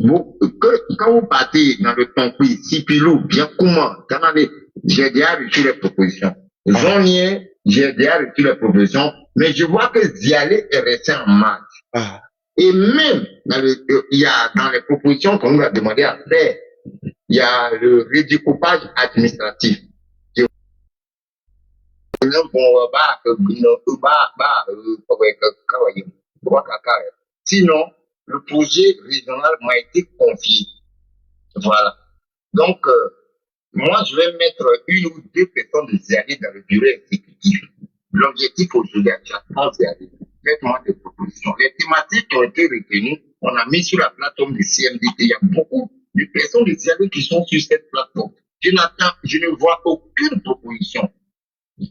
Quand vous partez dans le Tonkoui, Sipilou, bien comment, j'ai déjà reçu les propositions. Zonier, j'ai déjà reçu les propositions, mais je vois que Zialé est resté en marche. Et même, il y a dans les propositions qu'on nous a demandé à faire, il y a le redécoupage administratif. Sinon, le projet régional m'a été confié. Voilà. Donc, moi, je vais mettre 1 ou 2 personnes de Ziari dans le bureau exécutif. L'objectif aujourd'hui, j'attends Ziari. Faites-moi des propositions. Les thématiques qui ont été retenues, on a mis sur la plateforme de CMDT. Il y a beaucoup de personnes de Ziari qui sont sur cette plateforme. Je ne vois aucune proposition.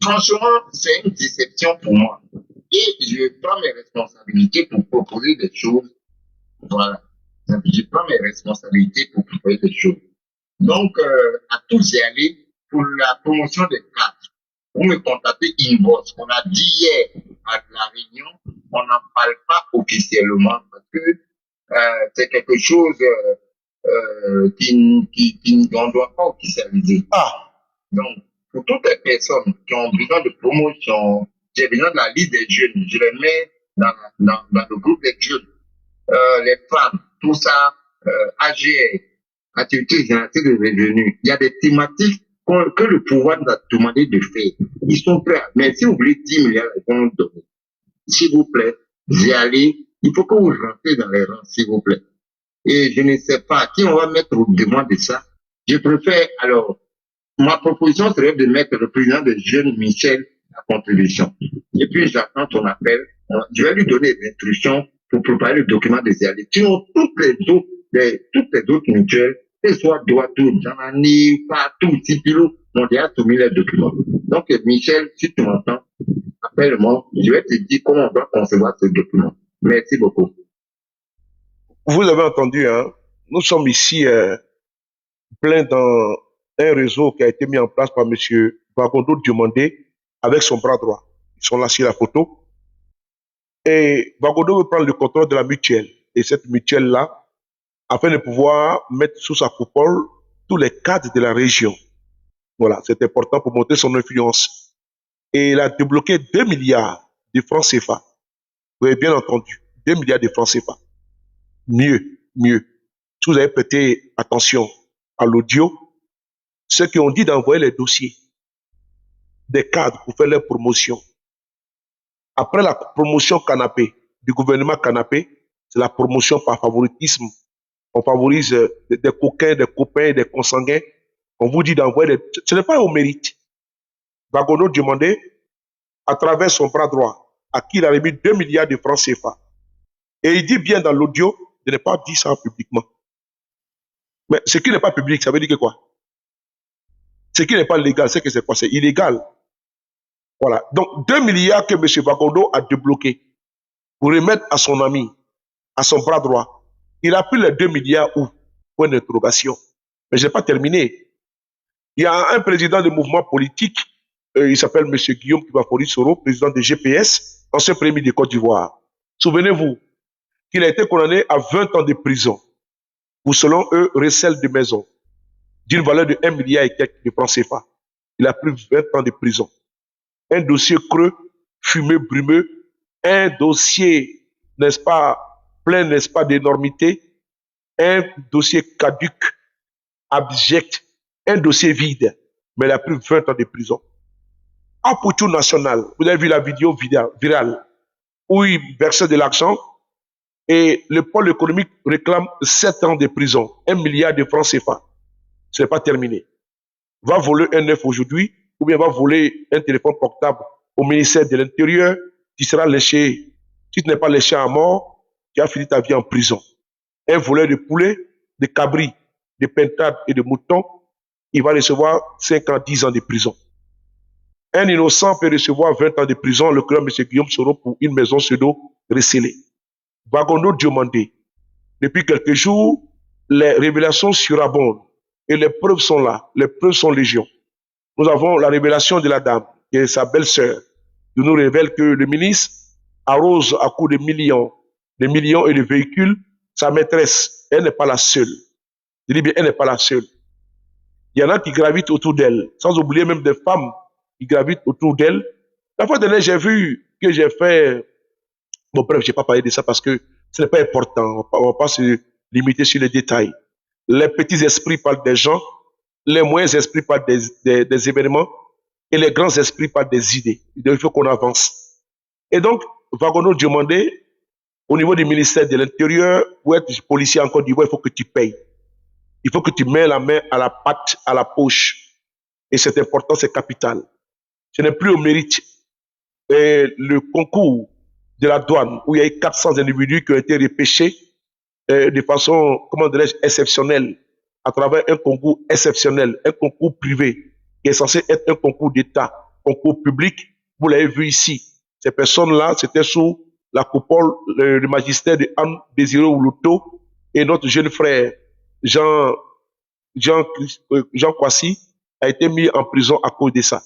Franchement, c'est une déception pour moi. Et je prends mes responsabilités pour proposer des choses. Voilà. Je prends mes responsabilités pour proposer des choses. Donc, à tous y aller pour la promotion des cadres. Vous me contactez inbox. On a dit hier à la réunion, on n'en parle pas officiellement parce que c'est quelque chose qu'on ne doit pas officialiser. Donc, pour toutes les personnes qui ont besoin de promotion, j'ai besoin de la liste des jeunes, je les mets dans le groupe des jeunes, les femmes, tout ça, AGR, activité génératrice de revenus. Il y a des thématiques que le pouvoir nous a demandé de faire. Ils sont prêts. Mais si vous voulez 10 milliards, ils vont nous donner. S'il vous plaît, y allez. Il faut que vous rentrez dans les rangs, s'il vous plaît. Et je ne sais pas qui on va mettre au demande de ça. Je préfère, alors, ma proposition serait de mettre le président des jeunes, Michel, à contribution. Et puis, j'attends ton appel. Je vais lui donner des instructions pour préparer le document des alliés. Sinon, toutes les autres mutuelles, que ce soit Douatou, Janani, partout, Tipilou, ont déjà soumis les documents. Donc, Michel, si tu m'entends, appelle-moi. Je vais te dire comment on doit concevoir ce document. Merci beaucoup. Vous avez entendu, hein? Nous sommes ici plein dans un réseau qui a été mis en place par M. Bagondo Diomandé avec son bras droit. Ils sont là sur la photo. Et Bagondo veut prendre le contrôle de la mutuelle. Et cette mutuelle-là, afin de pouvoir mettre sous sa coupole tous les cadres de la région. Voilà, c'est important pour monter son influence. Et il a débloqué 2 milliards de francs CFA. Vous avez bien entendu, 2 milliards de francs CFA. Mieux. Si vous avez prêté attention à l'audio, ceux qui ont dit d'envoyer les dossiers des cadres pour faire leur promotion. Après la promotion canapé, du gouvernement canapé, c'est la promotion par favoritisme. On favorise des coquins, des copains, des consanguins. On vous dit d'envoyer ce n'est pas au mérite. Bagono demandait, à travers son bras droit, à qui il a remis 2 milliards de francs CFA. Et il dit bien dans l'audio de ne pas dire ça publiquement. Mais ce qui n'est pas public, ça veut dire que quoi? Ce qui n'est pas légal, c'est que c'est quoi? C'est illégal. Voilà. Donc, 2 milliards que M. Vagondo a débloqués pour remettre à son ami, à son bras droit. Il a pris les 2 milliards où? Point d'interrogation. Mais je n'ai pas terminé. Il y a un président de mouvement politique, il s'appelle M. Guillaume Kibafori Soro, président de GPS, ancien premier ministre de Côte d'Ivoire. Souvenez-vous qu'il a été condamné à 20 ans de prison pour, selon eux, recel de maison d'une valeur de 1 milliard et quelques de francs CFA. Il a pris 20 ans de prison. Un dossier creux, fumeux, brumeux, un dossier, n'est-ce pas, plein, n'est-ce pas, d'énormité, un dossier caduc, abject, un dossier vide, mais il a pris 20 ans de prison. En Poutou national, vous avez vu la vidéo virale où il versait de l'argent et le pôle économique réclame 7 ans de prison, 1 milliard de francs CFA. Ce n'est pas terminé. Va voler un œuf aujourd'hui ou bien va voler un téléphone portable au ministère de l'Intérieur, tu seras léché. Si tu n'es pas léché à mort, tu as fini ta vie en prison. Un voleur de poulet, de cabris, de pintades et de moutons, il va recevoir 5 ans, 10 ans de prison. Un innocent peut recevoir 20 ans de prison, le club M. Guillaume Soro pour une maison pseudo recélée. Vagondo Diomandé. Depuis quelques jours, les révélations surabondent et les preuves sont là. Les preuves sont légion. Nous avons la révélation de la dame, qui est sa belle-sœur, qui nous révèle que le ministre arrose à coups de millions et de véhicules sa maîtresse. Elle n'est pas la seule. Je dis bien, elle n'est pas la seule. Il y en a qui gravitent autour d'elle, sans oublier même des femmes qui gravitent autour d'elle. La fois dernière, j'ai vu que j'ai fait... Bon, bref, je n'ai pas parlé de ça parce que ce n'est pas important. On ne va pas se limiter sur les détails. Les petits esprits parlent des gens, les moyens esprits parlent des événements et les grands esprits parlent des idées. Il faut qu'on avance. Et donc, Vagondo demandait au niveau du ministère de l'Intérieur, pour être policier en Côte d'Ivoire, il faut que tu payes. Il faut que tu mets la main à la patte, à la poche. Et c'est important, c'est capital. Ce n'est plus au mérite. Et le concours de la douane, où il y a eu 400 individus qui ont été repêchés de façon, comment dirais-je, exceptionnelle, à travers un concours exceptionnel, un concours privé, qui est censé être un concours d'État, concours public. Vous l'avez vu ici. Ces personnes-là, c'était sous la coupole, le magistère de Anne Désiré Oulouto et notre jeune frère, Jean Kwasi, a été mis en prison à cause de ça.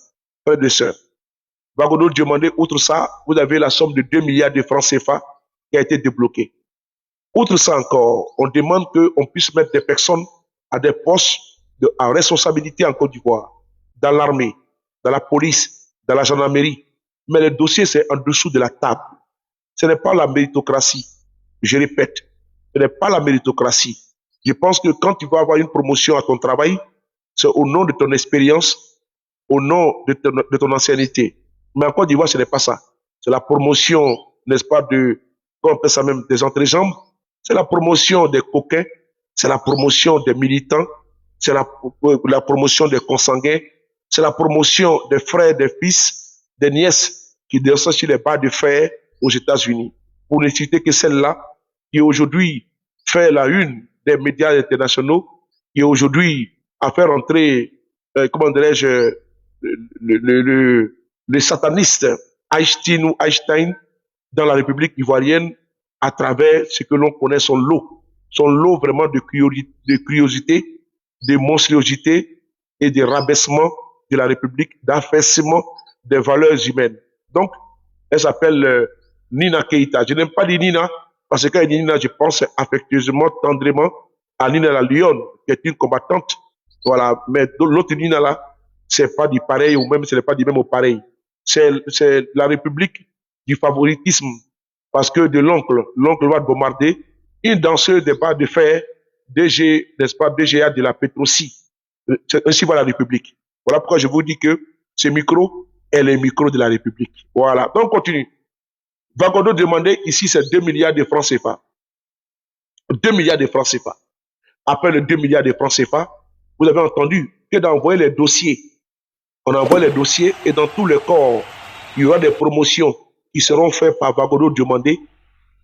Frère de sœur. Vagondo demandait, outre ça, vous avez la somme de 2 milliards de francs CFA qui a été débloquée. Outre ça encore, on demande qu'on puisse mettre des personnes à des postes en responsabilité en Côte d'Ivoire, dans l'armée, dans la police, dans la gendarmerie. Mais le dossier, c'est en dessous de la table. Ce n'est pas la méritocratie. Je répète, ce n'est pas la méritocratie. Je pense que quand tu vas avoir une promotion à ton travail, c'est au nom de ton expérience, au nom de ton ancienneté. Mais en Côte d'Ivoire, ce n'est pas ça. C'est la promotion, n'est-ce pas, on appelle ça même des entrejambes. C'est la promotion des coquins, c'est la promotion des militants, c'est la promotion des consanguins, c'est la promotion des frères, des fils, des nièces qui descendent sur les barres de fer aux États-Unis. Pour ne citer que celle-là, qui aujourd'hui fait la une des médias internationaux, qui aujourd'hui a fait rentrer, comment dirais-je, le sataniste Einstein dans la République ivoirienne à travers ce que l'on connaît son lot vraiment de curiosité, de monstruosité et de rabaissement de la République, d'affaissement des valeurs humaines. Donc, elle s'appelle Nina Keïta. Je n'aime pas dire Nina, parce que Nina, je pense affectueusement, tendrement à Nina la Lyon, qui est une combattante. Voilà. Mais l'autre Nina là, c'est pas du pareil, ou même ce n'est pas du même au pareil. C'est la République du favoritisme, parce que de l'oncle va bombarder une danseuse des barres de fer, DG, n'est-ce pas, DGA de la Pétrosie. Ainsi va la République. Voilà pourquoi je vous dis que ce micro est le micro de la République. Voilà. Donc, on continue. Vagondo demandait ici, c'est 2 milliards de francs CFA. 2 milliards de francs CFA. Après les 2 milliards de francs CFA, vous avez entendu que d'envoyer les dossiers. On envoie les dossiers et dans tous les corps, il y aura des promotions qui seront faites par Vagondo Diomandé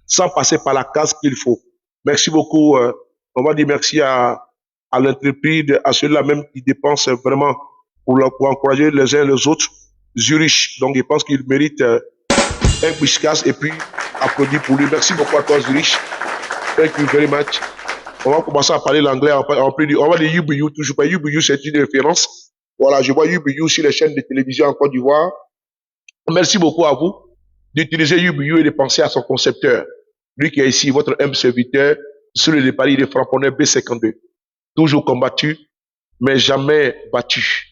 sans passer par la case qu'il faut. Merci beaucoup. On va dire merci à l'entreprise, à ceux-là même qui dépensent vraiment pour encourager les uns les autres. Zurich, donc je pense qu'il mérite un whiskas et puis applaudis pour lui. Merci beaucoup à toi Zurich. Thank you very much. On va commencer à parler l'anglais on va dire UBU, toujours pas UBU, c'est une référence. Voilà, je vois UBU sur les chaînes de télévision en Côte d'Ivoire. Merci beaucoup à vous d'utiliser UBU et de penser à son concepteur. Lui qui est ici, votre humble serviteur, sur le départ des frapponneurs B52. Toujours combattu, mais jamais battu.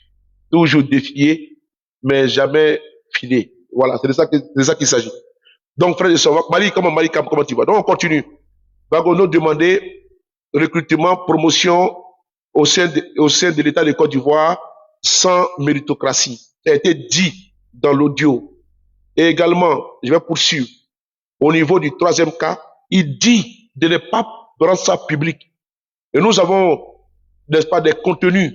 Toujours défié, mais jamais filé. Voilà, c'est de ça qu'il s'agit. Donc, frère de sœurs, Marie, comment tu vas? Donc, on continue. Bagono demandait recrutement, promotion au sein de l'État de Côte d'Ivoire sans méritocratie. Ça a été dit dans l'audio. Et également, je vais poursuivre, au niveau du troisième cas, il dit de ne pas rendre ça public. Et nous avons, n'est-ce pas, des contenus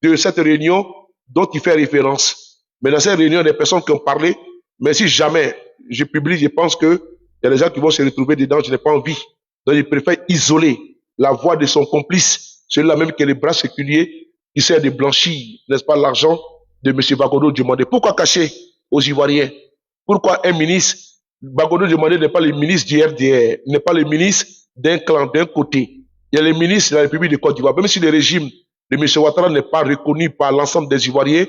de cette réunion dont il fait référence. Mais dans cette réunion, il y a des personnes qui ont parlé, mais si jamais je publie, je pense qu'il y a des gens qui vont se retrouver dedans, je n'ai pas envie. Donc, il préfère isoler la voix de son complice, celui-là même qui est le bras séculier, qui sert de blanchir, n'est-ce pas, l'argent de M. Bagono demandé. Pourquoi cacher aux Ivoiriens? Pourquoi un ministre, Bagono demandé n'est pas le ministre du RDR, n'est pas le ministre d'un clan, d'un côté. Il y a le ministre de la République de Côte d'Ivoire. Même si le régime de M. Ouattara n'est pas reconnu par l'ensemble des Ivoiriens,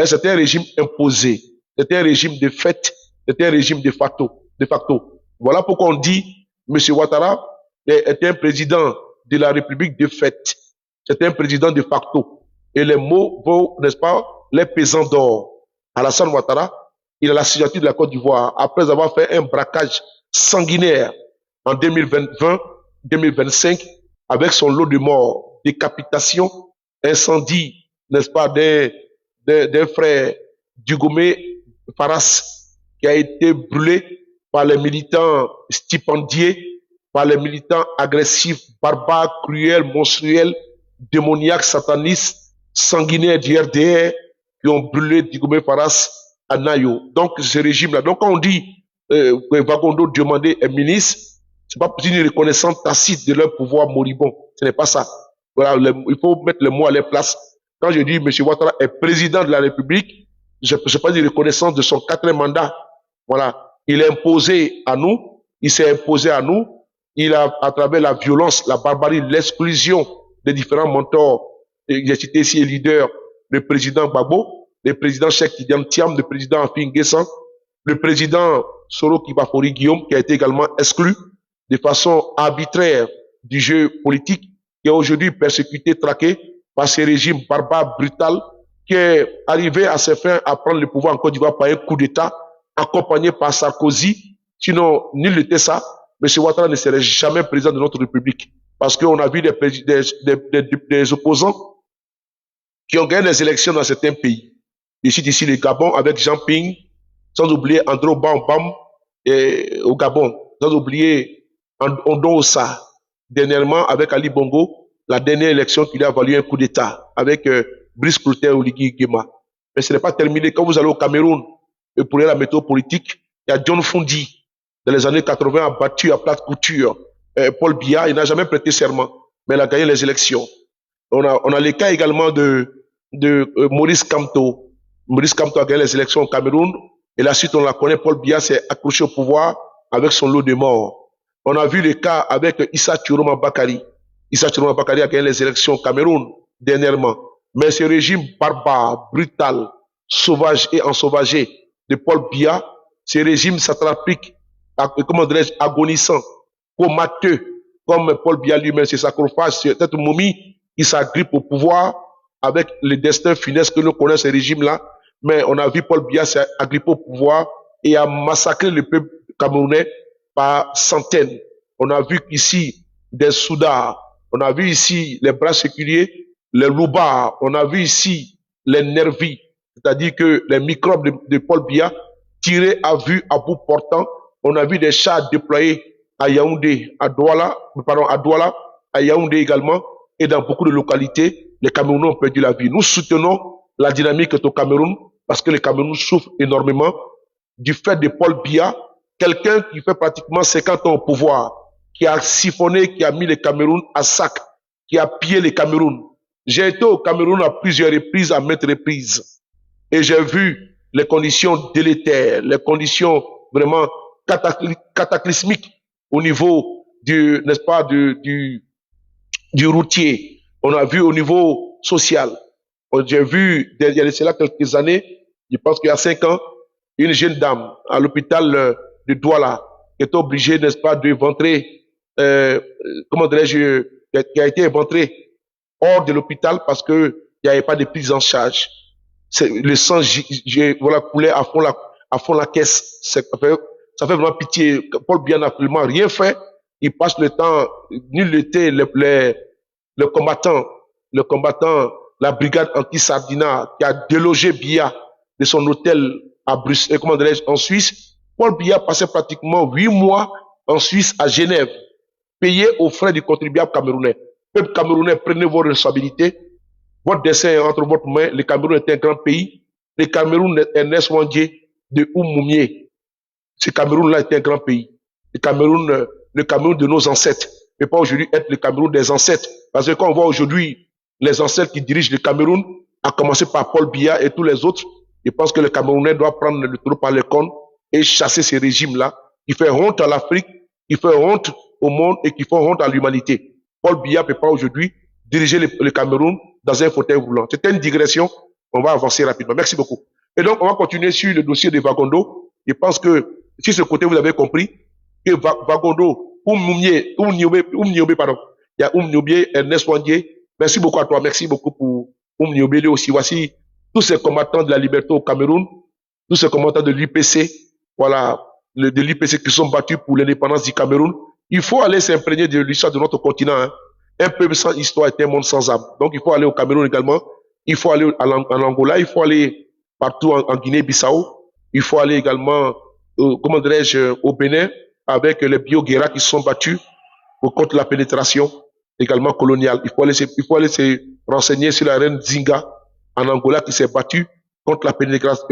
c'était un régime imposé, c'était un régime de fait, c'était un régime de facto. Voilà pourquoi on dit M. Ouattara était un président de la République de fait. C'était un président de facto. Et les mots vont, n'est-ce pas, les pesants d'or. Alassane Ouattara, il a la signature de la Côte d'Ivoire après avoir fait un braquage sanguinaire en 2020-2025 avec son lot de morts, décapitation, incendie, n'est-ce pas, d'un frère Dugomé Faras qui a été brûlé par les militants stipendiés, par les militants agressifs, barbares, cruels, monstruels, démoniaques, satanistes, sanguinaires du RDR qui ont brûlé Dugomé Faras à Nayo. Donc, ce régime-là. Donc, quand on dit que Bagondo demandait un ministre, c'est pas une reconnaissance tacite de leur pouvoir moribond. Ce n'est pas ça. Voilà, il faut mettre le mot à leur place. Quand je dis M. Ouattara est président de la République, je ne pas une reconnaissance de son 4e mandat. Voilà. Il est imposé à nous. Il s'est imposé à nous. Il a, à travers la violence, la barbarie, l'exclusion des différents mentors, j'ai cité ici les leaders, le président Gbagbo, le président Cheikh Tidiane Thiam, le président Afin Guessan, le président Soro Kibafori Guillaume, qui a été également exclu de façon arbitraire du jeu politique, qui est aujourd'hui persécuté, traqué par ce régime barbare, brutal, qui est arrivé à ses fins à prendre le pouvoir en Côte d'Ivoire par un coup d'État, accompagné par Sarkozy. Sinon, nul n'était ça. M. Ouattara ne serait jamais président de notre République. Parce qu'on a vu des opposants qui ont gagné des élections dans certains pays. Je cite ici le Gabon avec Jean Ping, sans oublier Andro Bambam au Gabon, sans oublier Ondon Ossa, dernièrement avec Ali Bongo, la dernière élection qui lui a valu un coup d'État, avec Brice Clotaire Oligui Nguema. Mais ce n'est pas terminé. Quand vous allez au Cameroun, et pour la méthode politique, il y a John Fundi, dans les années 80, a battu à plate couture Paul Biya, il n'a jamais prêté serment, mais il a gagné les élections. On a les cas également de Maurice Kamto. Maurice Kamto a gagné les élections au Cameroun, et la suite, on la connaît, Paul Biya s'est accroché au pouvoir avec son lot de morts. On a vu le cas avec Issa Chiroma Bakari. Issa Chiroma Bakari a gagné les élections au Cameroun dernièrement. Mais ce régime barbare, brutal, sauvage et ensauvagé de Paul Biya, ce régime satrapique, comment dirais-je, agonisant, comateux, comme Paul Biya lui-même, c'est sacrifice, cette momie qui s'agrippe au pouvoir avec le destin funeste que nous connaissons ce régime-là. Mais on a vu Paul Biya s'agripper au pouvoir et a massacré le peuple camerounais par centaines. On a vu ici des Soudas, on a vu ici les bras séculiers, les Loubards, on a vu ici les Nervis, c'est-à-dire que les microbes de Paul Biya tirés à vue, à bout portant. On a vu des chars déployés à Yaoundé, à Douala, à Yaoundé également, et dans beaucoup de localités, les Camerounais ont perdu la vie. Nous soutenons la dynamique au Cameroun, parce que le Cameroun souffre énormément du fait de Paul Biya, quelqu'un qui fait pratiquement 50 ans au pouvoir, qui a siphonné, qui a mis le Cameroun à sac, qui a pillé le Cameroun. J'ai été au Cameroun à plusieurs reprises, à maintes reprises. Et j'ai vu les conditions délétères, les conditions vraiment cataclysmiques au niveau du, n'est-ce pas, du routier. On a vu au niveau social. J'ai vu, il y a cela quelques années, je pense qu'il y a 5 ans, une jeune dame à l'hôpital de Douala qui était obligée, n'est-ce pas, de ventrer, comment dirais-je, qui a été éventrée hors de l'hôpital parce qu'il n'y avait pas de prise en charge. Le sang voilà, coulait à fond la caisse. Ça fait vraiment pitié. Paul Biya n'a absolument rien fait. Il passe le temps, nul n'était le combattant, la brigade anti-Sardina qui a délogé Biya de son hôtel à Bruxelles, comment dirais-je, en Suisse. Paul Biya passait pratiquement 8 mois en Suisse, à Genève, payé aux frais du contribuable camerounais. Peuple camerounais, prenez vos responsabilités. Votre destin est entre votre main. Le Cameroun est un grand pays. Le Cameroun est un Neswandier de Oumoumié. Ce Cameroun-là est un grand pays. Le Cameroun de nos ancêtres ne peut pas aujourd'hui être le Cameroun des ancêtres. Parce que quand on voit aujourd'hui les ancêtres qui dirigent le Cameroun, à commencer par Paul Biya et tous les autres, je pense que le Camerounais doit prendre le taureau par les cornes et chasser ces régimes-là qui font honte à l'Afrique, qui font honte au monde et qui font honte à l'humanité. Paul Biya ne peut pas aujourd'hui diriger le Cameroun dans un fauteuil roulant. C'était une digression. On va avancer rapidement. Merci beaucoup. Et donc, on va continuer sur le dossier de Wagondo. Je pense que, si ce côté, vous avez compris, que Wagondo, pardon, il y a Oumniobé, Ernest Wandier. Merci beaucoup à toi. Merci beaucoup pour Oumniobé aussi. Voici tous ces combattants de la liberté au Cameroun, tous ces combattants de l'UPC, voilà, de l'UPC qui sont battus pour l'indépendance du Cameroun. Il faut aller s'imprégner de l'histoire de notre continent, hein. Un peuple sans histoire est un monde sans âme. Donc, il faut aller au Cameroun également. Il faut aller en Angola. Il faut aller partout en Guinée-Bissau. Il faut aller également, comment dirais-je, au Bénin, avec les Bio-Guerra qui se sont battus contre la pénétration également coloniale. Il faut aller se renseigner sur la reine Zinga en Angola qui s'est battue contre la pénétration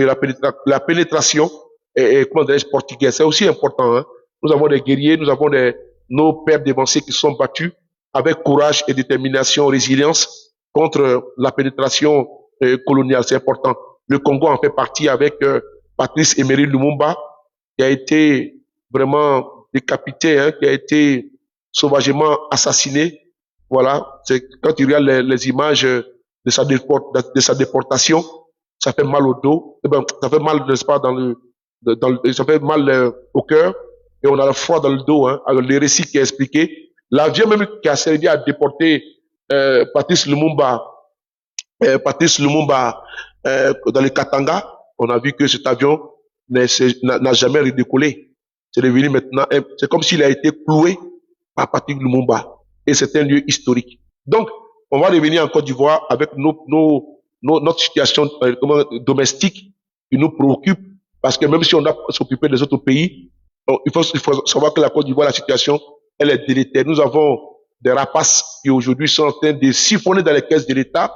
comment dirais-je, portugaise. C'est aussi important, hein. Nous avons des guerriers, nous avons nos pères dévancés qui se sont battus avec courage et détermination, résilience contre la pénétration coloniale. C'est important. Le Congo en fait partie avec Patrice Emery Lumumba, qui a été vraiment décapité, hein, qui a été sauvagement assassiné. Voilà, c'est quand tu regardes les images de sa déportation, ça fait mal au dos, ça fait mal, n'est-ce pas, ça fait mal au cœur, et on a le froid dans le dos, hein, avec les récits qui est expliqué. L'avion même qui a servi à déporter Patrice Lumumba dans le Katanga, on a vu que cet avion n'a jamais redécollé. C'est devenu maintenant, c'est comme s'il a été cloué par Patrice Lumumba. Et c'est un lieu historique. Donc, on va revenir en Côte d'Ivoire avec notre situation domestique qui nous préoccupe, parce que même si on doit s'occuper des autres pays, il faut savoir que la Côte d'Ivoire, la situation, elle est délétère. Nous avons des rapaces qui aujourd'hui sont en train de siphonner dans les caisses de l'État,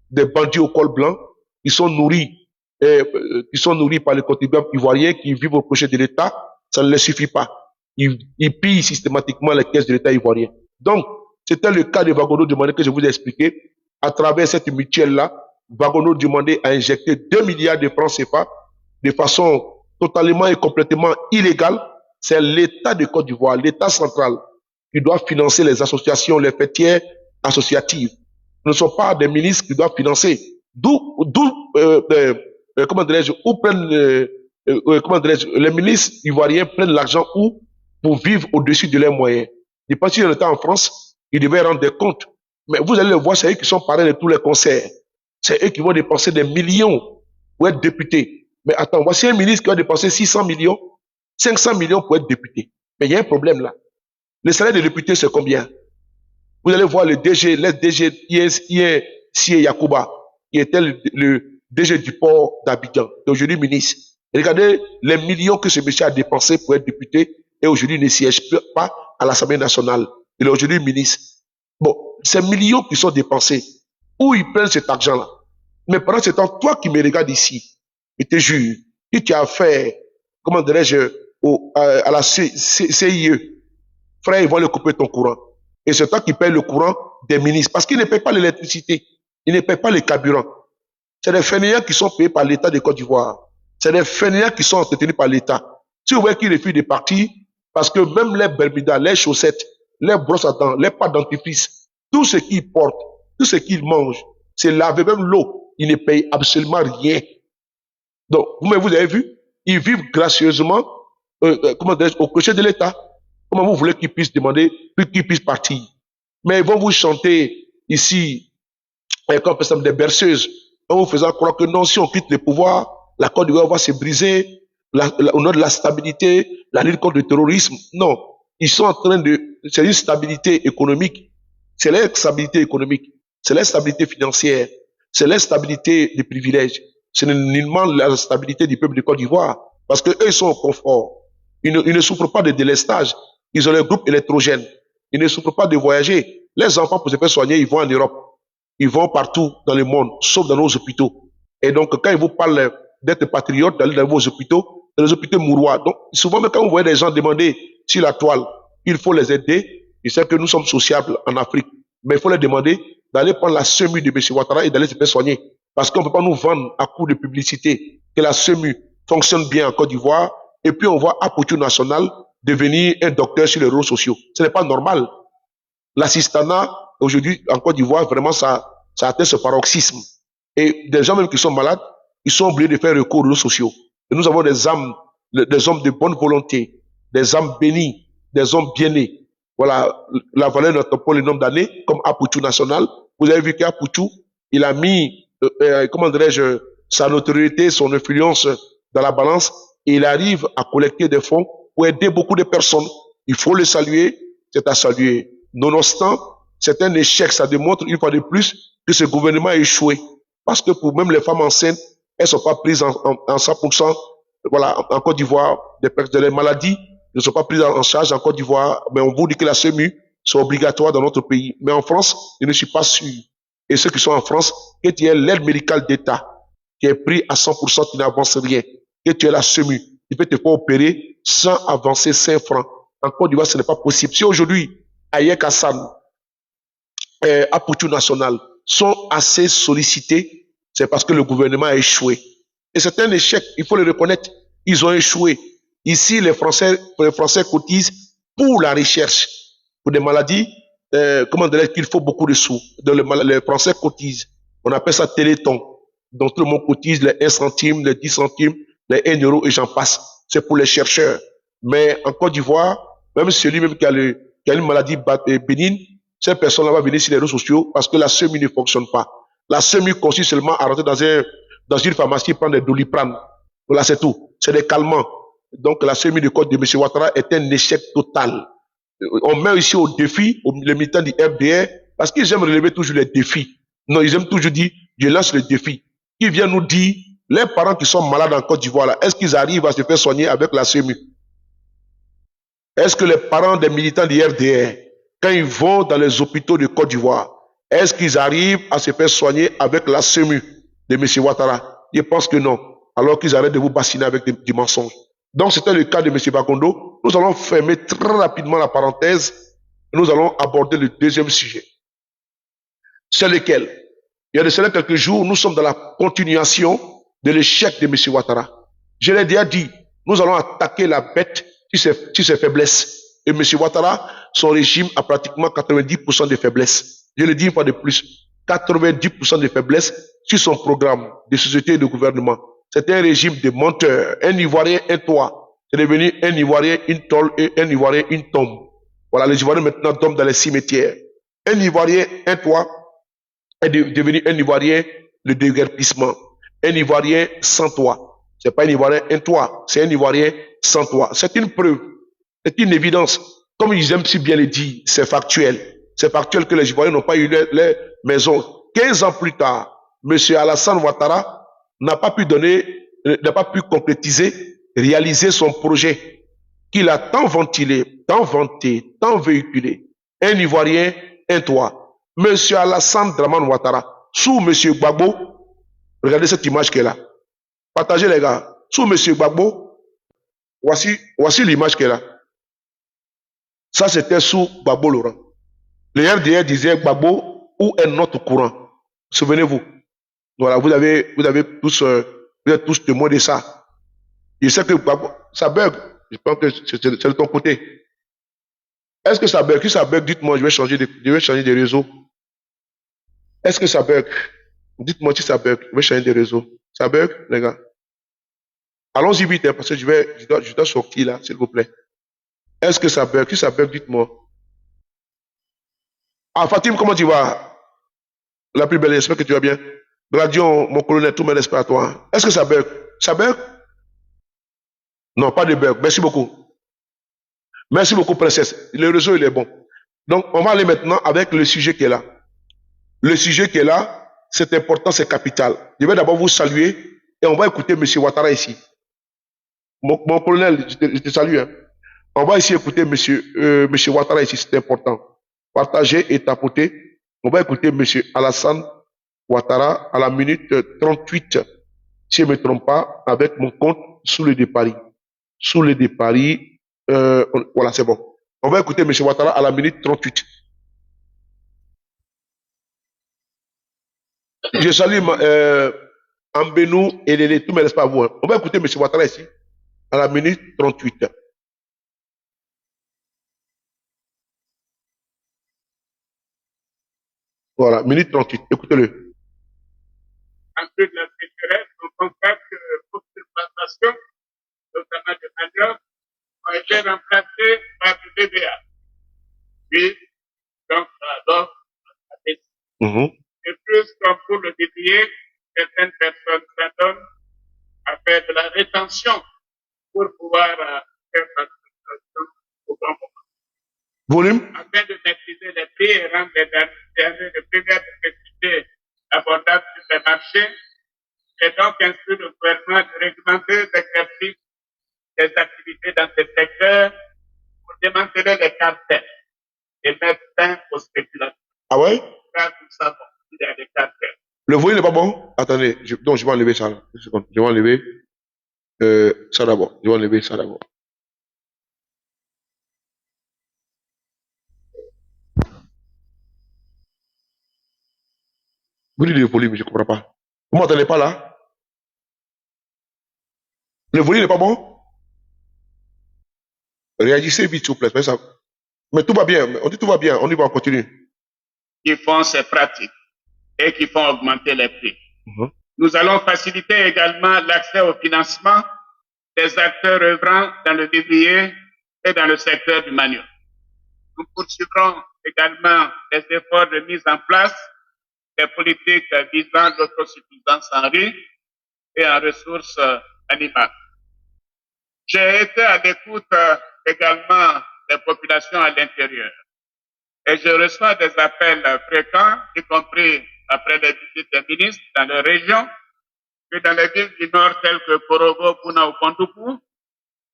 des bandits au col blanc, qui sont nourris par les contribuables ivoiriens qui vivent au crochet de l'État. Ça ne les suffit pas. Ils pillent systématiquement les caisses de l'État ivoirien. Donc, c'était le cas de Wagondo Dumandé que je vous ai expliqué. À travers cette mutuelle-là, Wagondo Dumandé a injecté 2 milliards de francs CFA de façon totalement et complètement illégale. C'est l'État de Côte d'Ivoire, l'État central, qui doit financer les associations, les fêtières associatives. Ce ne sont pas des ministres qui doivent financer. Comment dirais-je, les ministres ivoiriens prennent l'argent où pour vivre au-dessus de leurs moyens. Je pense qu'ils étaient en France, ils devaient rendre des comptes. Mais vous allez le voir, c'est eux qui sont parrains de tous les concerts. C'est eux qui vont dépenser des millions pour être députés. Mais attends, voici un ministre qui va dépenser 600 millions, 500 millions pour être député. Mais il y a un problème là. Le salaire des députés, c'est combien? Vous allez voir le DG Yacouba, qui était le DG du port d'Abidjan, aujourd'hui ministre. Et regardez les millions que ce monsieur a dépensé pour être député et aujourd'hui ne siège pas à l'Assemblée nationale. Il est aujourd'hui ministre. Bon, ces millions qui sont dépensés, où ils prennent cet argent-là? Mais pendant ce temps, toi qui me regardes ici, je te jure, que tu as fait, comment dirais-je, à la CIE, frère, ils vont le couper ton courant. Et c'est toi qui payes le courant des ministres, parce qu'ils ne payent pas l'électricité. Ils ne payent pas les carburants. C'est des fainéants qui sont payés par l'État de Côte d'Ivoire. C'est des fainéants qui sont entretenus par l'État. Si vous voyez qu'ils refusent de partir, parce que même les bermudas, les chaussettes, les brosses à dents, les pâtes dentifrice, tout ce qu'ils portent, tout ce qu'ils mangent, c'est laver même l'eau. Ils ne payent absolument rien. Donc, vous avez vu, ils vivent gracieusement au crochet de l'État. Comment vous voulez qu'ils puissent demander, qu'ils puissent partir? Mais ils vont vous chanter ici, comme par exemple des berceuses, en vous faisant croire que non, si on quitte le pouvoir, la Côte d'Ivoire va se briser, au nom de la stabilité, la lutte contre le terrorisme. Non, ils sont en train de... C'est une stabilité économique. C'est leur stabilité économique. C'est leur stabilité financière. C'est leur stabilité de privilèges. Ce n'est nullement la stabilité du peuple de Côte d'Ivoire. Parce qu'eux, ils sont au confort. Ils ne souffrent pas de délestage. Ils ont leur groupe électrogène. Ils ne souffrent pas de voyager. Les enfants, pour se faire soigner, ils vont en Europe. Ils vont partout dans le monde, sauf dans nos hôpitaux. Et donc, quand ils vous parlent d'être patriotes, d'aller dans vos hôpitaux, dans les hôpitaux mourois. Donc, souvent, même quand vous voyez des gens demander sur la toile, il faut les aider. Ils savent que nous sommes sociables en Afrique. Mais il faut les demander d'aller prendre la SEMU de M. Ouattara et d'aller se faire soigner. Parce qu'on ne peut pas nous vendre à coup de publicité que la SEMU fonctionne bien en Côte d'Ivoire. Et puis, on voit Apotou National devenir un docteur sur les réseaux sociaux. Ce n'est pas normal. L'assistanat, aujourd'hui, en Côte d'Ivoire, vraiment, ça atteint ce paroxysme. Et des gens même qui sont malades, ils sont obligés de faire recours aux réseaux sociaux. Et nous avons des hommes de bonne volonté, des âmes bénies, des hommes bien-nés. Voilà, la valeur de notre pôle le nombre d'années, comme Apotou National. Vous avez vu qu'Apotou, il a mis, comment dirais-je, sa notoriété, son influence dans la balance, et il arrive à collecter des fonds pour aider beaucoup de personnes. Il faut le saluer, c'est à saluer. Nonobstant, c'est un échec, ça démontre une fois de plus que ce gouvernement a échoué. Parce que pour même les femmes enceintes, elles ne sont pas prises en 100%, voilà, en Côte d'Ivoire, des maladies ne sont pas prises en charge en Côte d'Ivoire, mais on vous dit que la SEMU sont obligatoires dans notre pays. Mais en France, je ne suis pas sûr. Et ceux qui sont en France, que tu aies l'aide médicale d'État, qui est pris à 100%, tu n'avances rien. Que tu aies la SEMU, tu peux te faire opérer sans avancer 5 francs. En Côte d'Ivoire, ce n'est pas possible. Si aujourd'hui, Ayek Hassan, Apotou National sont assez sollicités, c'est parce que le gouvernement a échoué. Et c'est un échec, il faut le reconnaître. Ils ont échoué. Ici, les Français cotisent pour la recherche, pour des maladies, comment dirais-je, qu'il faut beaucoup de sous. Donc, les Français cotisent. On appelle ça téléthon. Donc, tout le monde cotise les 1 centime, les 10 centimes, les 1 euro et j'en passe. C'est pour les chercheurs. Mais en Côte d'Ivoire, même celui-même qui a une maladie bénigne, cette personne-là va venir sur les réseaux sociaux parce que la SEMU ne fonctionne pas. La SEMU consiste seulement à rentrer dans une pharmacie, prendre des Doliprane. Voilà, c'est tout. C'est des calmants. Donc, la SEMU de Côte de M. Ouattara est un échec total. On met ici au défi, les militants du FDR, parce qu'ils aiment relever toujours les défis. Non, ils aiment toujours dire, je lance le défi. Qui vient nous dire, les parents qui sont malades en Côte d'Ivoire, là, est-ce qu'ils arrivent à se faire soigner avec la SEMU? Est-ce que les parents des militants du FDR, quand ils vont dans les hôpitaux de Côte d'Ivoire, est-ce qu'ils arrivent à se faire soigner avec la SEMU de M. Ouattara? Je pense que non. Alors qu'ils arrêtent de vous bassiner avec des mensonges. Donc, c'était le cas de M. Bakondo. Nous allons fermer très rapidement la parenthèse et nous allons aborder le deuxième sujet. C'est lequel? Il y a de cela quelques jours, nous sommes dans la continuation de l'échec de M. Ouattara. Je l'ai déjà dit, nous allons attaquer la bête sur ses faiblesses. Et M. Ouattara, son régime a pratiquement 90% de faiblesses. Je le dis une fois de plus, 90% de faiblesses sur son programme de société et de gouvernement. C'est un régime de menteurs. Un Ivoirien, un toit. C'est devenu un Ivoirien, une tôle et un Ivoirien, une tombe. Voilà, les Ivoiriens maintenant tombent dans les cimetières. Un Ivoirien, un toit est devenu un Ivoirien, le déguerpissement. Un Ivoirien sans toit. C'est pas un Ivoirien, un toit. C'est un Ivoirien sans toit. C'est une preuve. C'est une évidence. Comme ils aiment si bien le dire, c'est factuel. C'est factuel que les Ivoiriens n'ont pas eu les maisons. 15 ans plus tard, M. Alassane Ouattara n'a pas pu concrétiser, réaliser son projet qu'il a tant ventilé, tant vanté, tant véhiculé. Un Ivoirien, un toit. M. Alassane Dramane Ouattara, sous M. Gbagbo, regardez cette image qu'elle a. Partagez les gars. Sous M. Gbagbo, voici l'image qu'elle a. Ça, c'était sous Gbagbo Laurent. Le RDR disait Gbagbo ou un autre courant. Souvenez-vous. Voilà, vous êtes tous témoins de ça. Je sais que ça bug. Je pense que c'est de ton côté. Est-ce que ça bug? Si ça bug, dites-moi, je vais changer de réseau. Est-ce que ça bug? Dites-moi si ça bug. Je vais changer de réseau. Ça bug, les gars? Allons-y vite, hein, parce que je dois sortir là, s'il vous plaît. Est-ce que ça bug? Si ça bug, dites-moi. Ah, Fatim, comment tu vas? La plus belle, j'espère que tu vas bien. Gladion, mon colonel, tout mes respects à toi. Est-ce que ça bug? Ça bug? Non, pas de bug. Merci beaucoup. Merci beaucoup, princesse. Le réseau, il est bon. Donc, on va aller maintenant avec le sujet qui est là. Le sujet qui est là, c'est important, c'est capital. Je vais d'abord vous saluer et on va écouter M. Ouattara ici. Mon colonel, je te salue. Hein. On va ici écouter M. Ouattara ici, c'est important. Partagez et tapotez. On va écouter M. Alassane Ouattara à la minute 38, si je ne me trompe pas, avec mon compte sous le départ. Sous le départ, voilà, c'est bon. On va écouter M. Ouattara à la minute 38. Je salue Ambenou et Lélé, tous mes respects à vous. Hein. On va écouter M. Ouattara ici à la minute 38. Voilà, minute 38. Écoutez-le. Ensuite, la sécheresse, on constate que beaucoup de plantations, notamment de manioc, ont été remplacées par du DBA. Puis, donc, alors, la baisse. Et plus comme pour le DBA, certaines personnes s'adonnent à faire de la rétention pour pouvoir faire la transformation au bon moment. Volume? Afin de maîtriser les prix et rendre les denrées de première nécessité abordables sur les marchés, c'est donc instruit le gouvernement de réglementer l'exercice des activités dans ce secteur pour démanteler les cartels et mettre fin aux spéculations. Ah ouais? Car nous savons qu'il y a des cartels. Le volume n'est pas bon? Attendez, donc je vais enlever ça là. Une seconde. Je vais enlever ça d'abord. Je vais enlever ça d'abord. Vous dites le volume, je ne comprends pas. Vous ne m'entendez pas là? Le volume n'est pas bon? Réagissez vite, s'il vous plaît. Mais tout va bien. On dit tout va bien. On y va, on continue. Qui font ces pratiques et qui font augmenter les prix. Nous allons faciliter également l'accès au financement des acteurs œuvrant dans le vivrier et dans le secteur du manioc. Nous poursuivrons également les efforts de mise en place des politiques visant l'autosuffisance en riz et en ressources animales. J'ai été à l'écoute également des populations à l'intérieur et je reçois des appels fréquents, y compris après les visites des ministres dans les régions, que dans les villes du nord telles que Korogo, Puna ou Kondoupou,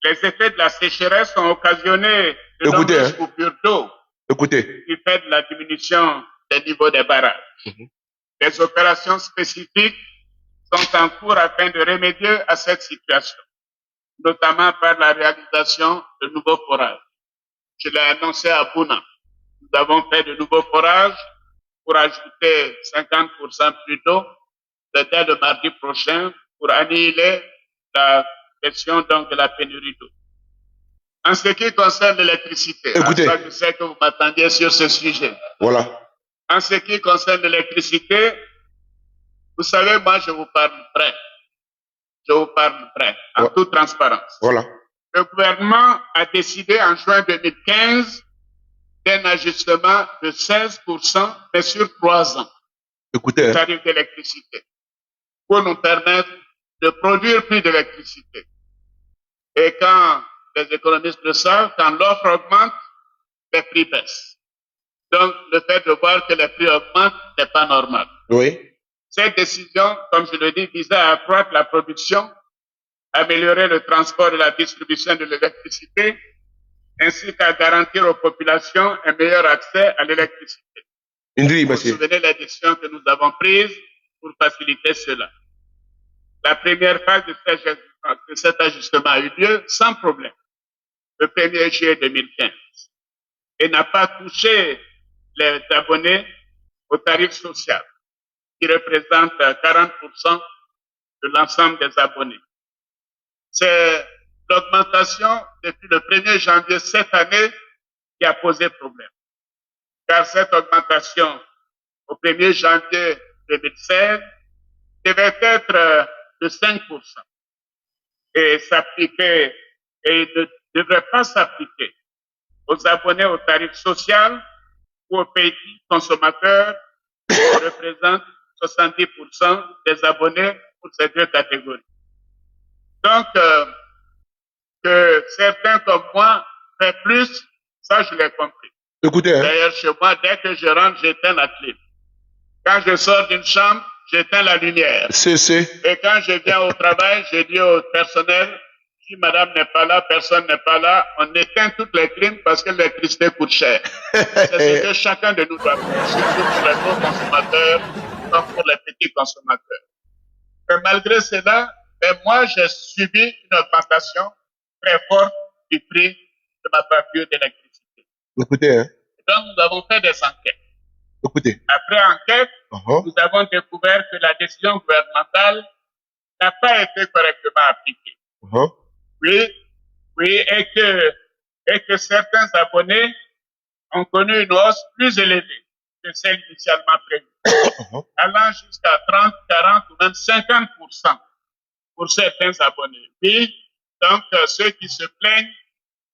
les effets de la sécheresse ont occasionné de nombreuses coupures d'eau qui fait de la diminution des niveaux des barrages. Des opérations spécifiques sont en cours afin de remédier à cette situation, notamment par la réalisation de nouveaux forages. Je l'ai annoncé à Puna. Nous avons fait de nouveaux forages pour ajouter 50% plus d'eau dès le mardi prochain pour annihiler la question donc de la pénurie d'eau. En ce qui concerne l'électricité, je sais que vous m'attendiez sur ce sujet. Voilà. En ce qui concerne l'électricité, vous savez, moi je vous parle vrai. Je vous parle vrai, en toute transparence. Voilà. Le gouvernement a décidé en juin 2015 d'un ajustement de 16%, mais sur 3 ans. Écoutez. Tarif d'électricité. Pour nous permettre de produire plus d'électricité. Et quand les économistes le savent, quand l'offre augmente, les prix baissent. Donc, le fait de voir que les prix augmentent n'est pas normal. Oui. Cette décision, comme je le dis, visait à accroître la production, améliorer le transport et la distribution de l'électricité, ainsi qu'à garantir aux populations un meilleur accès à l'électricité. Vous vous souvenez des décisions que nous avons prises pour faciliter cela. La première phase de cet ajustement a eu lieu sans problème, le 1er juillet 2015, et n'a pas touché les abonnés au tarif social. qui représente 40% de l'ensemble des abonnés. C'est l'augmentation depuis le 1er janvier cette année qui a posé problème. Car cette augmentation au 1er janvier 2016 devait être de 5% et s'appliquer et ne devrait pas s'appliquer aux abonnés au tarif social ou aux pays consommateurs qui représentent 70% des abonnés pour ces deux catégories. Donc, que certains comme moi fait plus, ça je l'ai compris. Écoutez, hein. D'ailleurs, chez moi, dès que je rentre, j'éteins la clim. Quand je sors d'une chambre, j'éteins la lumière. Et quand je viens au travail, je dis au personnel, si madame n'est pas là, personne n'est pas là, on éteint toutes les clims parce que l'électricité coûte cher. C'est ce que chacun de nous doit faire, surtout pour les gros consommateurs, comme pour les petits consommateurs. Mais malgré cela, moi, j'ai subi une augmentation très forte du prix de ma facture d'électricité. Écoutez, hein. Donc, nous avons fait des enquêtes. Écoutez. Après enquête, nous avons découvert que la décision gouvernementale n'a pas été correctement appliquée. Oui, et que certains abonnés ont connu une hausse plus élevée que celle initialement prévue, allant jusqu'à 30, 40 ou même 50% pour certains abonnés. Oui, donc ceux qui se plaignent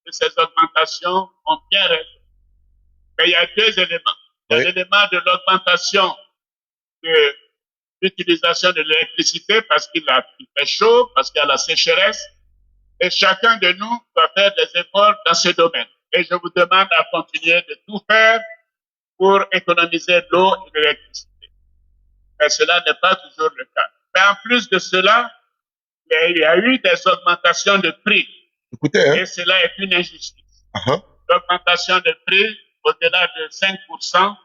de ces augmentations ont bien raison. Mais il y a deux éléments. Il y a l'élément de l'augmentation de l'utilisation de l'électricité parce qu'il fait chaud, parce qu'il y a la sécheresse. Et chacun de nous doit faire des efforts dans ce domaine. Et je vous demande à continuer de tout faire pour économiser l'eau et l'électricité. Mais cela n'est pas toujours le cas. Mais en plus de cela, il y a eu des augmentations de prix. Écoutez, hein. Et cela est une injustice. L'augmentation de prix au-delà de 5%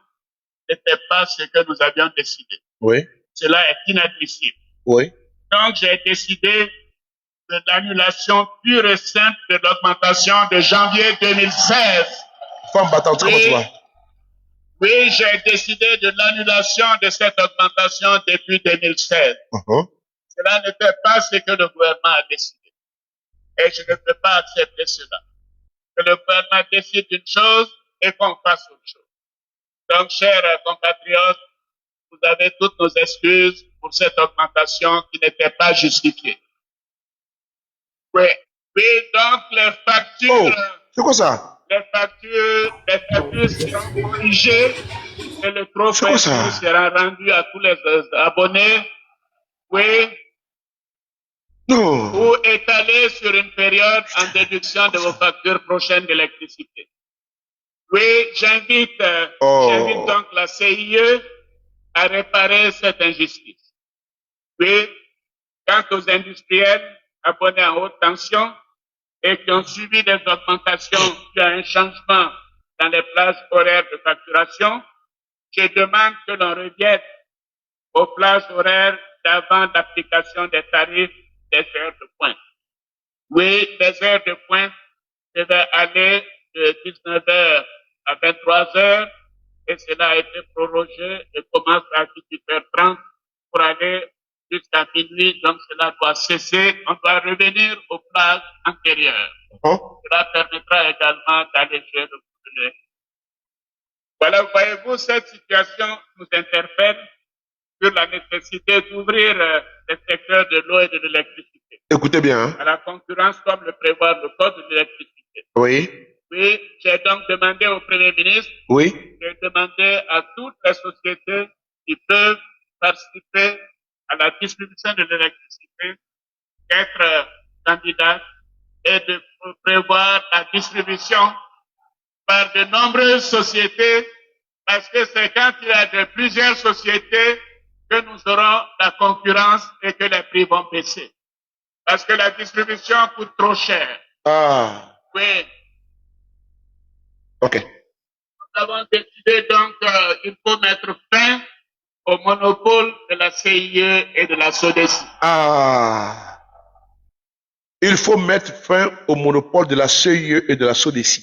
n'était pas ce que nous avions décidé. Oui. Cela est inadmissible. Oui. Donc, j'ai décidé de l'annulation pure et simple de l'augmentation de janvier 2016. Femme battante, Oui, j'ai décidé de l'annulation de cette augmentation depuis 2016. Cela n'était pas ce que le gouvernement a décidé. Et je ne peux pas accepter cela. Que le gouvernement décide une chose et qu'on fasse autre chose. Donc, chers compatriotes, vous avez toutes nos excuses pour cette augmentation qui n'était pas justifiée. Oui, donc les factures... c'est quoi ça? Les factures seront corrigées et le trophée sera rendu à tous les abonnés. Oui. Ou étalé sur une période en déduction de vos factures prochaines d'électricité. Oui, j'invite donc la CIE à réparer cette injustice. Oui, quant aux industriels abonnés en haute tension et qui ont subi des augmentations dû à un changement dans les plages horaires de facturation, je demande que l'on revienne aux plages horaires d'avant l'application des tarifs des heures de pointe. Oui, les heures de pointe devaient aller de 19h à 23h et cela a été prorogé et commence à 18h30 pour aller jusqu'à minuit, donc cela doit cesser. On doit revenir aux plages antérieures. Cela permettra également d'alléger le coût. Voilà, voyez-vous, cette situation nous interpelle sur la nécessité d'ouvrir les secteurs de l'eau et de l'électricité. Écoutez bien. À la concurrence comme le prévoit le code de l'électricité. Oui. Oui, j'ai donc demandé au Premier ministre. Oui. J'ai demandé à toutes les sociétés qui peuvent participer à la distribution de l'électricité d'être candidates et de prévoir la distribution par de nombreuses sociétés parce que c'est quand il y a de plusieurs sociétés que nous aurons la concurrence et que les prix vont baisser. Parce que la distribution coûte trop cher. Oui. Ok. Nous avons décidé donc qu'il faut mettre fin au monopole de la CIE et de la SODECI. Il faut mettre fin au monopole de la CIE et de la SODECI.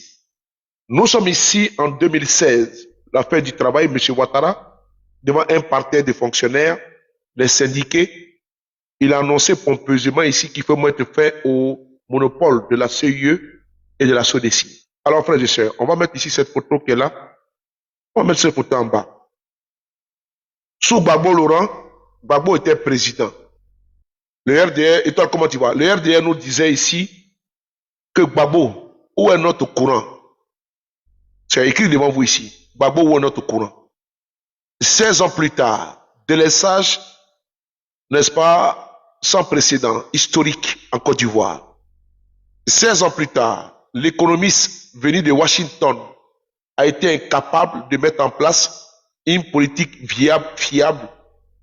Nous sommes ici en 2016. La fin du travail, M. Ouattara, devant un parterre de fonctionnaires, les syndiqués, il a annoncé pompeusement ici qu'il faut mettre fin au monopole de la CIE et de la SODECI. Alors, frères et sœurs, on va mettre ici cette photo qui est là. On va mettre cette photo en bas. Sous Gbagbo Laurent, Gbagbo était président. Le RDR, et toi, comment tu vois? Le RDR nous disait ici que Gbagbo, où est notre courant? C'est écrit devant vous ici. Gbagbo, où est notre courant? 16 ans plus tard, délaissage, n'est-ce pas, sans précédent, historique en Côte d'Ivoire. 16 ans plus tard, l'économiste venu de Washington a été incapable de mettre en place une politique viable, fiable,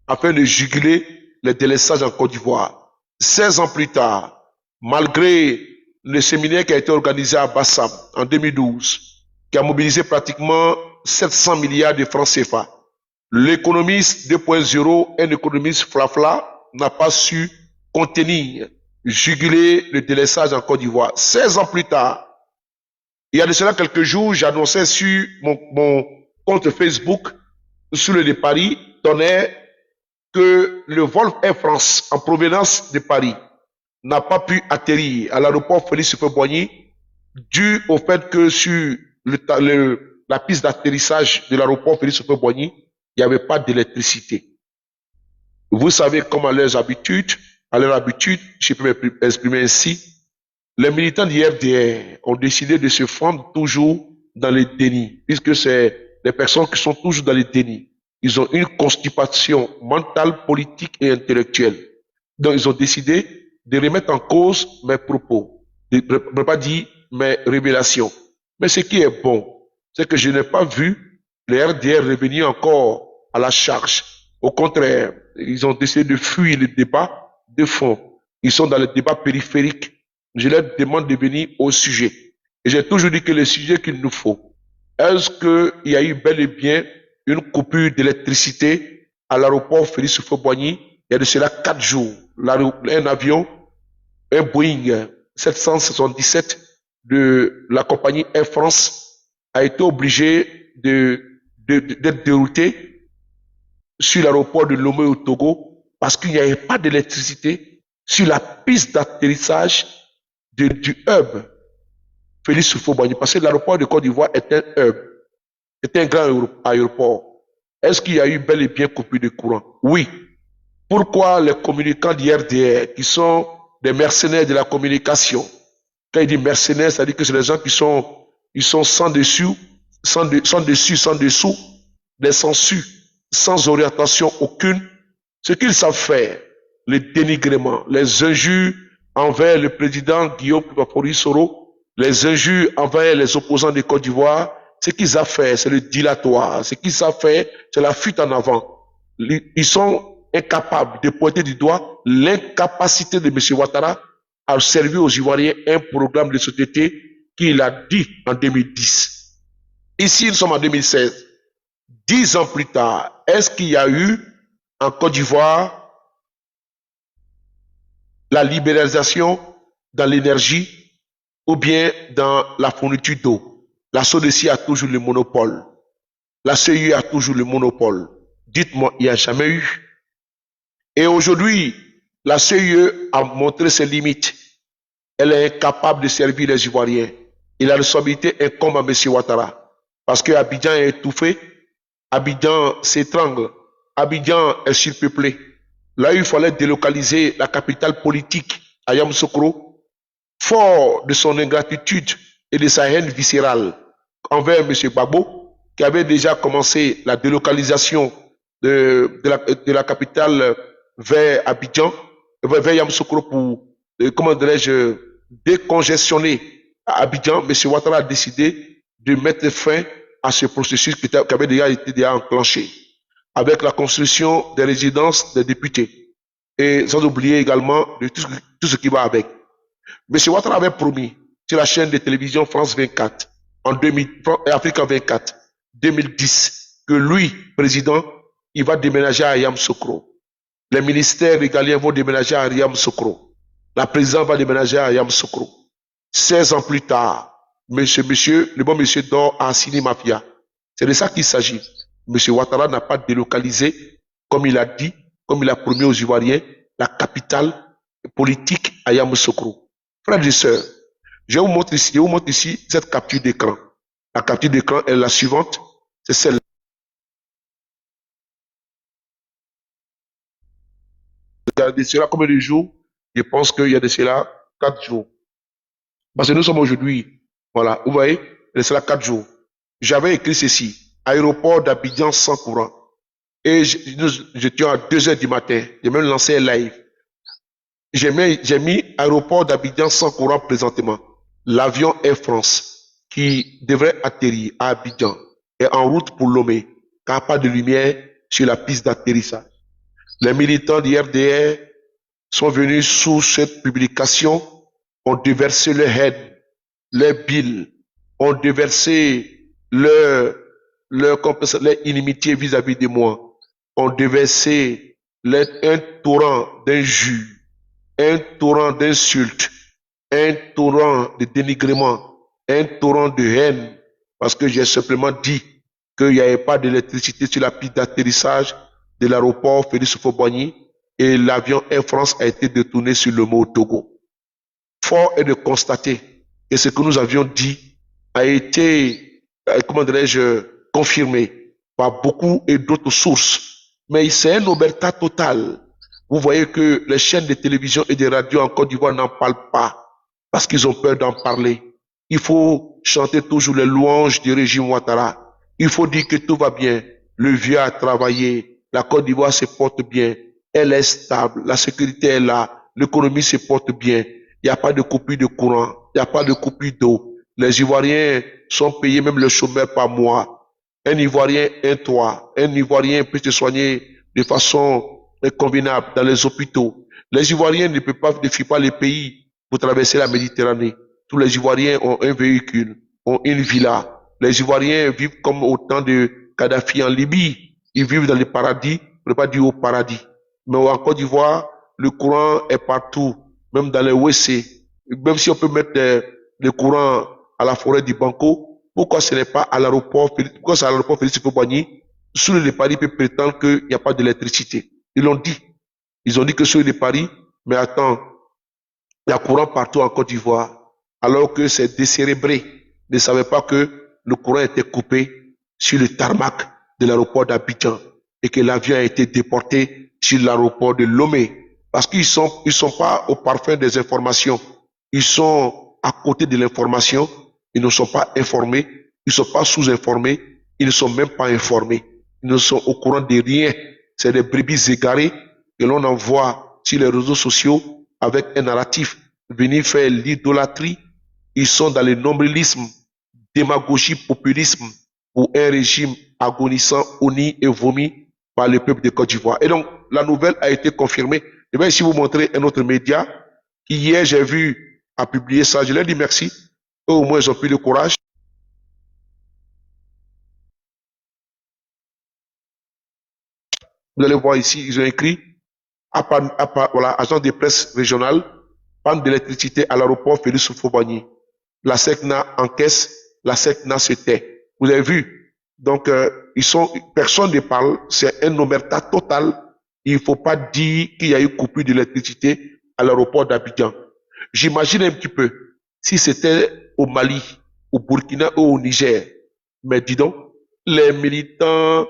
afin de juguler les délaissages en Côte d'Ivoire. 16 ans plus tard, malgré le séminaire qui a été organisé à Bassam en 2012, qui a mobilisé pratiquement 700 milliards de francs CFA, l'économiste 2.0, un économiste flafla, n'a pas su contenir, juguler le délaissage en Côte d'Ivoire. 16 ans plus tard, il y a de cela quelques jours, j'annonçais sur mon compte Facebook, sur le de Paris, donnait que le vol Air France en provenance de Paris n'a pas pu atterrir à l'aéroport Félix Houphouët-Boigny dû au fait que sur la piste d'atterrissage de l'aéroport Félix Houphouët-Boigny, il n'y avait pas d'électricité. Vous savez comme à leur habitude, je peux m'exprimer ainsi, les militants du RDR ont décidé de se fondre toujours dans le déni, puisque c'est des personnes qui sont toujours dans le déni. Ils ont une constipation mentale, politique et intellectuelle. Donc ils ont décidé de remettre en cause mes propos, de ne pas dire mes révélations. Mais ce qui est bon, c'est que je n'ai pas vu les RDR revenir encore à la charge. Au contraire, ils ont décidé de fuir le débat de fond. Ils sont dans le débat périphérique. Je leur demande de venir au sujet. Et j'ai toujours dit que le sujet qu'il nous faut, est-ce qu'il y a eu bel et bien une coupure d'électricité à l'aéroport Félix Houphouët-Boigny il y a de cela 4 jours. Un avion, un Boeing 777 de la compagnie Air France a été obligé d'être dérouté sur l'aéroport de Lomé au Togo parce qu'il n'y avait pas d'électricité sur la piste d'atterrissage du hub Félix Houphouët-Boigny, parce que l'aéroport de Côte d'Ivoire est un hub, est un grand aéroport. Est-ce qu'il y a eu bel et bien coupure de courant? Oui. Pourquoi les communicants du RDR, qui sont des mercenaires de la communication, quand il dit mercenaires, ça veut dire que c'est des gens qui sont sans dessus, sans dessous, des sensus, sans orientation aucune. Ce qu'ils savent faire, le dénigrement, les injures envers le président Guillaume Soro, les injures envers les opposants de Côte d'Ivoire, ce qu'ils savent faire, c'est le dilatoire. Ce qu'ils savent faire, c'est la fuite en avant. Ils sont incapables de pointer du doigt l'incapacité de M. Ouattara à servir aux Ivoiriens un programme de société qu'il a dit en 2010. Ici, nous sommes en 2016. 10 ans plus tard, est-ce qu'il y a eu en Côte d'Ivoire la libéralisation dans l'énergie ou bien dans la fourniture d'eau? La SODECI a toujours le monopole. La CIE a toujours le monopole. Dites-moi, il n'y a jamais eu. Et aujourd'hui, la CIE a montré ses limites. Elle est incapable de servir les Ivoiriens. Et la responsabilité incombe à M. Ouattara. Parce que Abidjan est étouffé, Abidjan s'étrangle, Abidjan est surpeuplé. Là, il fallait délocaliser la capitale politique à Yamoussoukro, fort de son ingratitude et de sa haine viscérale envers M. Gbagbo, qui avait déjà commencé la délocalisation de la capitale vers Abidjan, vers Yamoussoukro pour, comment dirais-je, décongestionner à Abidjan. M. Ouattara a décidé de mettre fin à ce processus qui avait déjà été enclenché, avec la construction des résidences des députés, et sans oublier également de tout ce qui va avec. M. Ouattara avait promis sur la chaîne de télévision France 24, Afrique 24, 2010, que lui, président, il va déménager à Yamoussoukro. Les ministères régaliens vont déménager à Yamoussoukro. La présidente va déménager à Yamoussoukro. 16 ans plus tard, le bon monsieur dort à Sini Mafia. C'est de ça qu'il s'agit. M. Ouattara n'a pas délocalisé, comme il a dit, comme il a promis aux Ivoiriens, la capitale politique à Yamoussoukro. Frères et sœurs, je vous montre ici cette capture d'écran. La capture d'écran est la suivante, c'est celle-là. Il y a de cela combien de jours? Je pense qu'il y a de cela 4 jours. Parce que nous sommes aujourd'hui, voilà, vous voyez, il y a de cela 4 jours. J'avais écrit ceci, aéroport d'Abidjan sans courant. Et j'étais à 2 heures du matin, j'ai même lancé un live. J'ai mis aéroport d'Abidjan sans courant présentement. L'avion Air France qui devrait atterrir à Abidjan est en route pour Lomé, car pas de lumière sur la piste d'atterrissage. Les militants du RDR sont venus sous cette publication, ont déversé leur haine, leur bile, ont déversé leur inimitié vis-à-vis de moi, ont déversé un torrent d'injures, un torrent d'insultes, un torrent de dénigrement, un torrent de haine, parce que j'ai simplement dit qu'il n'y avait pas d'électricité sur la piste d'atterrissage de l'aéroport Félix Houphouët-Boigny et l'avion Air France a été détourné sur le mot Togo. Fort est de constater que ce que nous avions dit a été, comment dirais-je, confirmé par beaucoup et d'autres sources. Mais c'est un omerta total. Vous voyez que les chaînes de télévision et de radio en Côte d'Ivoire n'en parlent pas parce qu'ils ont peur d'en parler. Il faut chanter toujours les louanges du régime Ouattara. Il faut dire que tout va bien. Le vieux a travaillé. La Côte d'Ivoire se porte bien. Elle est stable. La sécurité est là. L'économie se porte bien. Il n'y a pas de coupure de courant. Il n'y a pas de coupure d'eau. Les Ivoiriens sont payés même le chômeur par mois. Un Ivoirien, un toit. Un Ivoirien peut se soigner de façon convenable dans les hôpitaux. Les Ivoiriens ne fuient pas les pays pour traverser la Méditerranée. Tous les Ivoiriens ont un véhicule, ont une villa. Les Ivoiriens vivent comme au temps de Kadhafi en Libye. Ils vivent dans le paradis, on ne peut pas dire au paradis. Mais en Côte d'Ivoire, le courant est partout, même dans les WC. Même si on peut mettre le courant à la forêt du Banco, pourquoi ce n'est pas à l'aéroport, pourquoi c'est à l'aéroport Félix Houphouët-Boigny? Sous le Paris peut prétendre qu'il n'y a pas d'électricité. Ils l'ont dit. Ils ont dit que sur le Paris, mais attends, il y a courant partout en Côte d'Ivoire, alors que c'est décérébré. Ils ne savaient pas que le courant était coupé sur le tarmac de l'aéroport d'Abidjan et que l'avion a été déporté sur l'aéroport de Lomé. Parce qu'ils sont pas au parfum des informations. Ils sont à côté de l'information. Ils ne sont pas informés. Ils ne sont pas sous-informés. Ils ne sont même pas informés. Ils ne sont au courant de rien. C'est des brebis égarées que l'on envoie sur les réseaux sociaux avec un narratif. Venir faire l'idolâtrie. Ils sont dans le nombrilisme, démagogie, populisme pour un régime agonissant, honni et vomi par le peuple de Côte d'Ivoire. Et donc, la nouvelle a été confirmée. Je vais ici vous montrer un autre média qui hier, j'ai vu, a publié ça. Je leur dis merci. Eux, au moins, ils ont pris le courage. Vous allez voir ici, ils ont écrit, voilà, agent de presse régionale, panne d'électricité à l'aéroport Félix Houphouët-Boigny. La SECNA encaisse, la SECNA se tait. Vous avez vu? Donc, personne ne parle, c'est un omerta total. Il ne faut pas dire qu'il y a eu coupure d'électricité à l'aéroport d'Abidjan. J'imagine un petit peu, si c'était au Mali, au Burkina ou au Niger. Mais dis donc, les militants,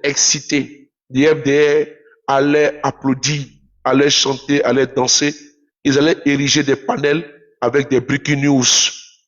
excités du FDR allaient applaudir, allaient chanter, allaient danser. Ils allaient ériger des panels avec des breaking news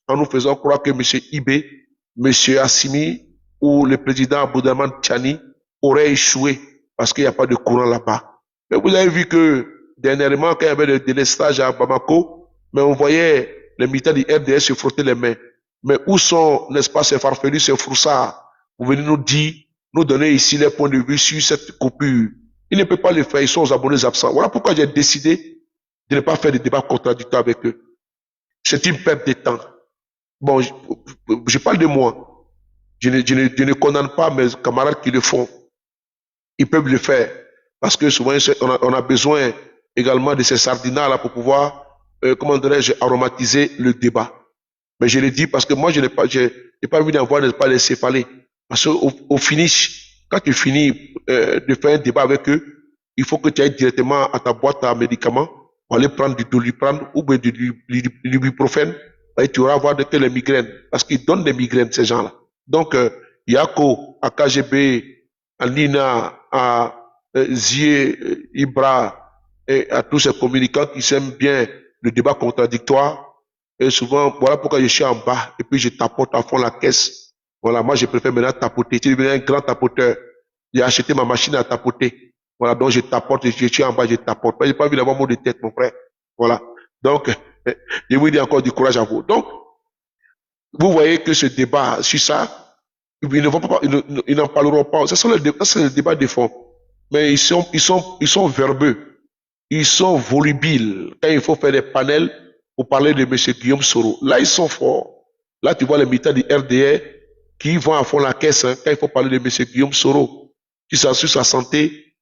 en nous faisant croire que M. Ibé, M. Assimi ou le président Aboudaman Tchani auraient échoué parce qu'il n'y a pas de courant là-bas. Mais vous avez vu que dernièrement, quand il y avait le délestage à Bamako, mais on voyait les militaires du RDS se frotter les mains. Mais où sont, n'est-ce pas, ces farfelus, ces froussards? Vous venez nous dire, nous donner ici les points de vue sur cette coupure. Ils ne peuvent pas le faire, ils sont aux abonnés absents. Voilà pourquoi j'ai décidé de ne pas faire de débats contradictoires avec eux. C'est une perte de temps. Bon, je parle de moi. Je ne condamne pas mes camarades qui le font. Ils peuvent le faire. Parce que souvent, on a besoin également de ces sardinats-là pour pouvoir, comment dirais-je, aromatiser le débat. Mais je le dis parce que moi, je n'ai pas envie d'avoir, n'est-ce pas, les céphalées. Parce qu'au finish, quand tu finis de faire un débat avec eux, il faut que tu ailles directement à ta boîte à médicaments pour aller prendre du Doliprane ou bien du ibuprofène et tu auras voir que les migraines. Parce qu'ils donnent des migraines, ces gens-là. Donc, Yako, à KGB, à Nina, à Zie, Ibra et à tous ces communicants qui s'aiment bien le débat contradictoire. Et souvent, voilà pourquoi je suis en bas et puis je tapote à fond la caisse. Voilà, moi je préfère maintenant tapoter. Je suis devenu un grand tapoteur. J'ai acheté ma machine à tapoter. Voilà, donc je tapote, je suis en bas, je tapote. J'ai pas envie d'avoir mot de tête, mon frère. Voilà. Donc, je vous dis encore du courage à vous. Donc, vous voyez que ce débat sur ça, ils ne vont pas, ils n'en parleront pas. Ça, c'est le débat de fond. Mais ils sont verbeux. Ils sont volubiles. Quand il faut faire des panels pour parler de M. Guillaume Soro, là, ils sont forts. Là, tu vois les militants du RDR qui vont à fond la caisse quand il faut parler de M. Guillaume Soro, sur sa santé,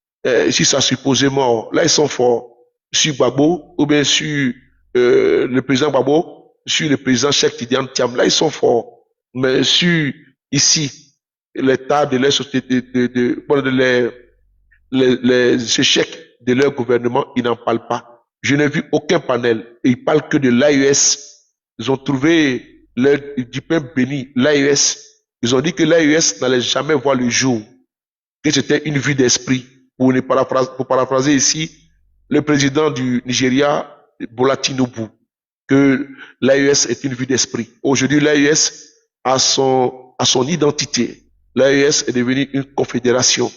sur sa supposée mort. Là, ils sont forts. Sur Gbagbo, ou bien sur le président Gbagbo, sur le président Cheikh Tidiane Thiam. Là, ils sont forts. Mais sur, ici, l'état de leur société, les échecs de leur gouvernement, ils n'en parlent pas. Je n'ai vu aucun panel. Et ils parlent que de l'AES. Ils ont trouvé du pain béni, l'AES. Ils ont dit que l'AES n'allait jamais voir le jour. Que c'était une vue d'esprit. Pour paraphraser ici, le président du Nigeria, Bola Tinubu, que l'AES est une vue d'esprit. Aujourd'hui, l'AES a son identité. L'AES est devenue une confédération.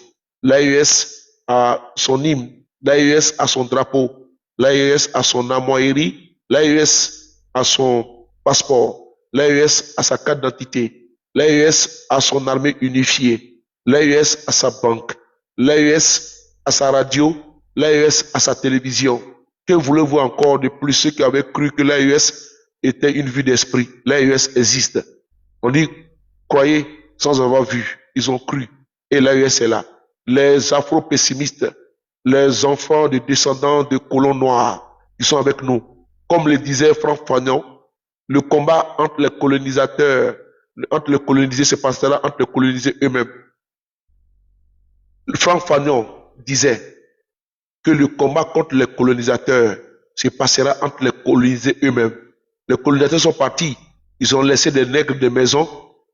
L'AES a son hymne, l'AES a son drapeau, l'AES a son amoïri, l'AES a son passeport, l'AES a sa carte d'identité, l'AES a son armée unifiée, l'AES a sa banque, l'AES a sa radio, l'AES a sa télévision. Que voulez-vous encore de plus ceux qui avaient cru que l'AES était une vue d'esprit? L'AES existe. On dit, croyez sans avoir vu. Ils ont cru. Et l'AES est là. Les afro-pessimistes, les enfants de descendants de colons noirs, ils sont avec nous. Comme le disait Franck Fagnon, le combat entre les colonisateurs, entre les colonisés se passera entre les colonisés eux-mêmes. Franck Fagnon disait que le combat contre les colonisateurs se passera entre les colonisés eux-mêmes. Les colonisateurs sont partis, ils ont laissé des nègres de maison,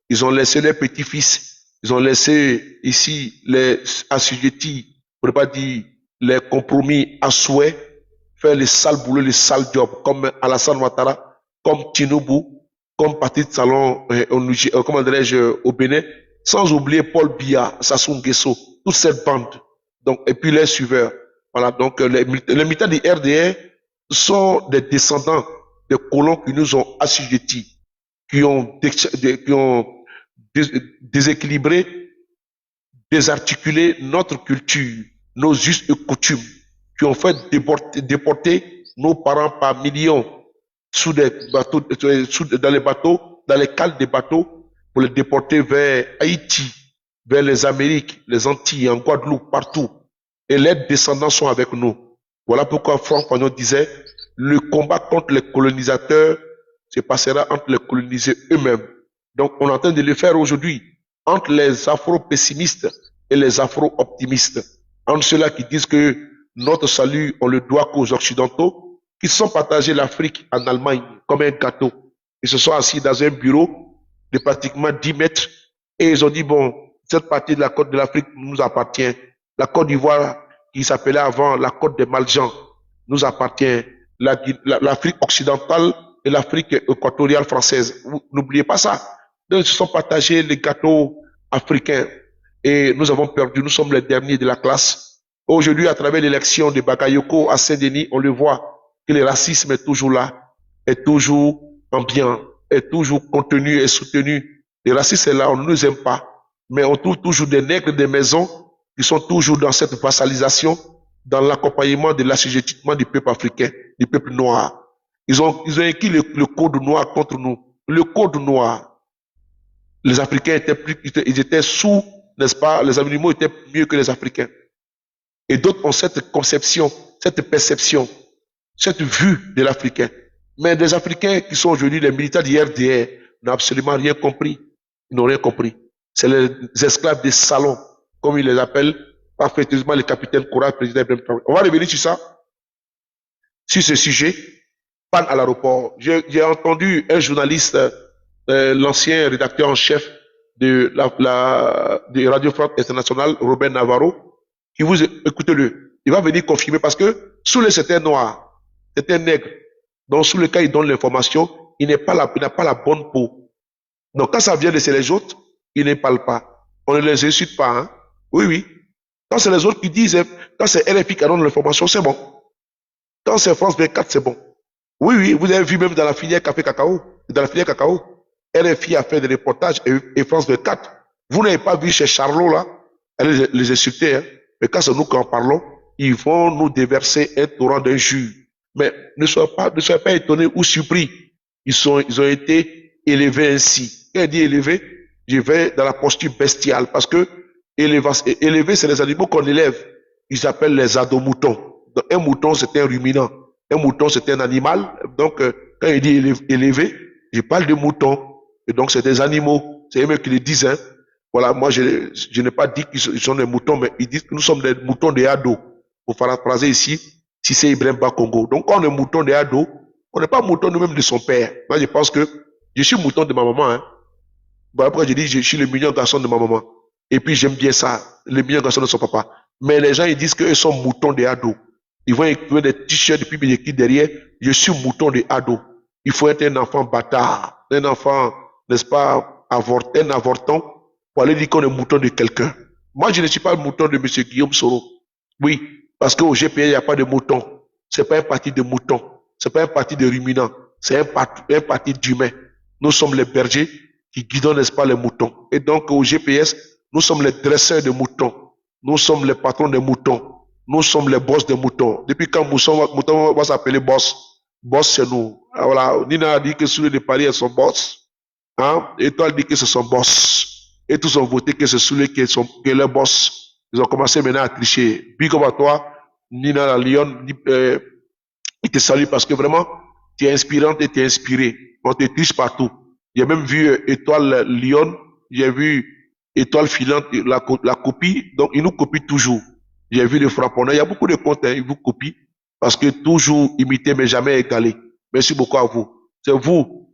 ils ont laissé leurs petits-fils, ils ont laissé ici les assujettis, pour ne pas dire les compromis à souhait, faire les sales boulots, les sales jobs, comme Alassane Ouattara, comme Tinubu, comme Patrice Talon, comment dirais-je, au Bénin, sans oublier Paul Biya, Sassou Nguesso, toute cette bande. Donc, et puis les suiveurs. Voilà, donc les militants du RDR sont des descendants des colons qui nous ont assujettis, qui ont déséquilibré, désarticulé notre culture, nos us et coutumes, qui ont fait déporter nos parents par millions sous des bateaux, dans les bateaux, dans les cales des bateaux, pour les déporter vers Haïti, vers les Amériques, les Antilles, en Guadeloupe, partout. Et les descendants sont avec nous. Voilà pourquoi Franck Fagnon disait, le combat contre les colonisateurs se passera entre les colonisés eux-mêmes. Donc, on est en train de le faire aujourd'hui entre les afro-pessimistes et les afro-optimistes. Entre ceux-là qui disent que notre salut, on le doit qu'aux Occidentaux, qui sont partagés l'Afrique en Allemagne comme un gâteau. Ils se sont assis dans un bureau de pratiquement 10 mètres et ils ont dit, bon, cette partie de la côte de l'Afrique nous appartient. La Côte d'Ivoire, qui s'appelait avant la Côte des Malgens, nous appartient. L'Afrique occidentale et l'Afrique équatoriale française. N'oubliez pas ça. Donc, ils se sont partagés les gâteaux africains et nous avons perdu. Nous sommes les derniers de la classe. Aujourd'hui, à travers l'élection de Bakayoko à Saint-Denis, on le voit que le racisme est toujours là, est toujours ambiant, est toujours contenu et soutenu. Le racisme est là, on ne nous aime pas, mais on trouve toujours des nègres des maisons qui sont toujours dans cette vassalisation, dans l'accompagnement de l'assujettissement du peuple africain, du peuple noir. Ils ont écrit le code noir contre nous. Le code noir. Les Africains ils étaient sous, n'est-ce pas? Les animaux étaient mieux que les Africains. Et d'autres ont cette conception, cette perception, cette vue de l'Africain. Mais les Africains qui sont aujourd'hui les militaires du RDR n'ont absolument rien compris. Ils n'ont rien compris. C'est les esclaves des salons, comme ils les appellent affectueusement le capitaine Koura, président Ibrahim Traoré. On va revenir sur ça, sur ce sujet. Panne à l'aéroport. J'ai entendu un journaliste, l'ancien rédacteur en chef de Radio France Internationale, Robert Navarro, qui vous écoutez-le. Il va venir confirmer parce que sous le c'était noir, c'était nègre. Donc sous le cas il donne l'information, il n'a pas la bonne peau. Donc quand ça vient de chez les autres, il ne parle pas. On ne les insulte pas. Hein? Oui, oui. Quand c'est les autres qui disent, quand c'est RFI qui donne l'information, c'est bon. Quand c'est France 24, c'est bon. Oui, oui, vous avez vu même dans la filière café cacao, dans la filière cacao, RFI a fait des reportages et France 24. Vous n'avez pas vu chez Charlot là, allez les insulter, hein. Mais quand c'est nous qui en parlons, ils vont nous déverser un torrent d'injures. Mais ne soyez pas étonnés ou surpris. Ils ont été élevés ainsi. Quand je dis élevés, je vais dans la posture bestiale parce que élever, c'est les animaux qu'on élève. Ils appellent les adomoutons. Donc, un mouton, c'est un ruminant. Un mouton, c'est un animal. Donc, quand il dit élevé, je parle de moutons. Et donc, c'est des animaux. C'est eux qui le disent. Hein. Voilà, moi, je n'ai pas dit qu'ils sont des moutons, mais ils disent que nous sommes des moutons de Ado. Pour paraphraser ici, si c'est Ibrahim Congo. Donc, quand on est mouton de Ado, on n'est pas mouton nous-mêmes de son père. Moi, je pense que je suis mouton de ma maman. Hein. Voilà pourquoi je dis je suis le mignon garçon de ma maman. Et puis, j'aime bien ça, le mignon garçon de son papa. Mais les gens, ils disent qu'eux sont moutons de Ado. Ils vont écrire des t-shirts et puis ils écrivent derrière, je suis mouton de Ado. Il faut être un enfant bâtard, un enfant, n'est-ce pas, un avorton, pour aller dire qu'on est mouton de quelqu'un. Moi, je ne suis pas le mouton de M. Guillaume Soro. Oui, parce qu'au GPA, il n'y a pas de mouton. C'est pas un parti de moutons. C'est pas un parti de ruminants. C'est un parti d'humains. Nous sommes les bergers qui guidons, n'est-ce pas, les moutons. Et donc, au GPS, nous sommes les dresseurs de moutons. Nous sommes les patrons des moutons. Nous sommes les boss des moutons. Depuis quand mouton va s'appeler boss? Boss, c'est nous. Voilà. Nina a dit que Soulé de Paris est son boss. Hein? Et toi, elle dit que c'est son boss. Et tous ont voté que c'est Soulé qui est leur boss. Ils ont commencé maintenant à tricher. Big up à toi, Nina la Lyon. Il te salue parce que vraiment, tu es inspirante et tu es inspiré. On te triche partout. J'ai même vu Étoile Lyon. J'ai vu Étoile Filante, la copie. Donc, ils nous copient toujours. J'ai vu le frapponneur. Il y a beaucoup de comptes, hein, ils vous copient. Parce que toujours imité, mais jamais égalé. Merci beaucoup à vous. C'est vous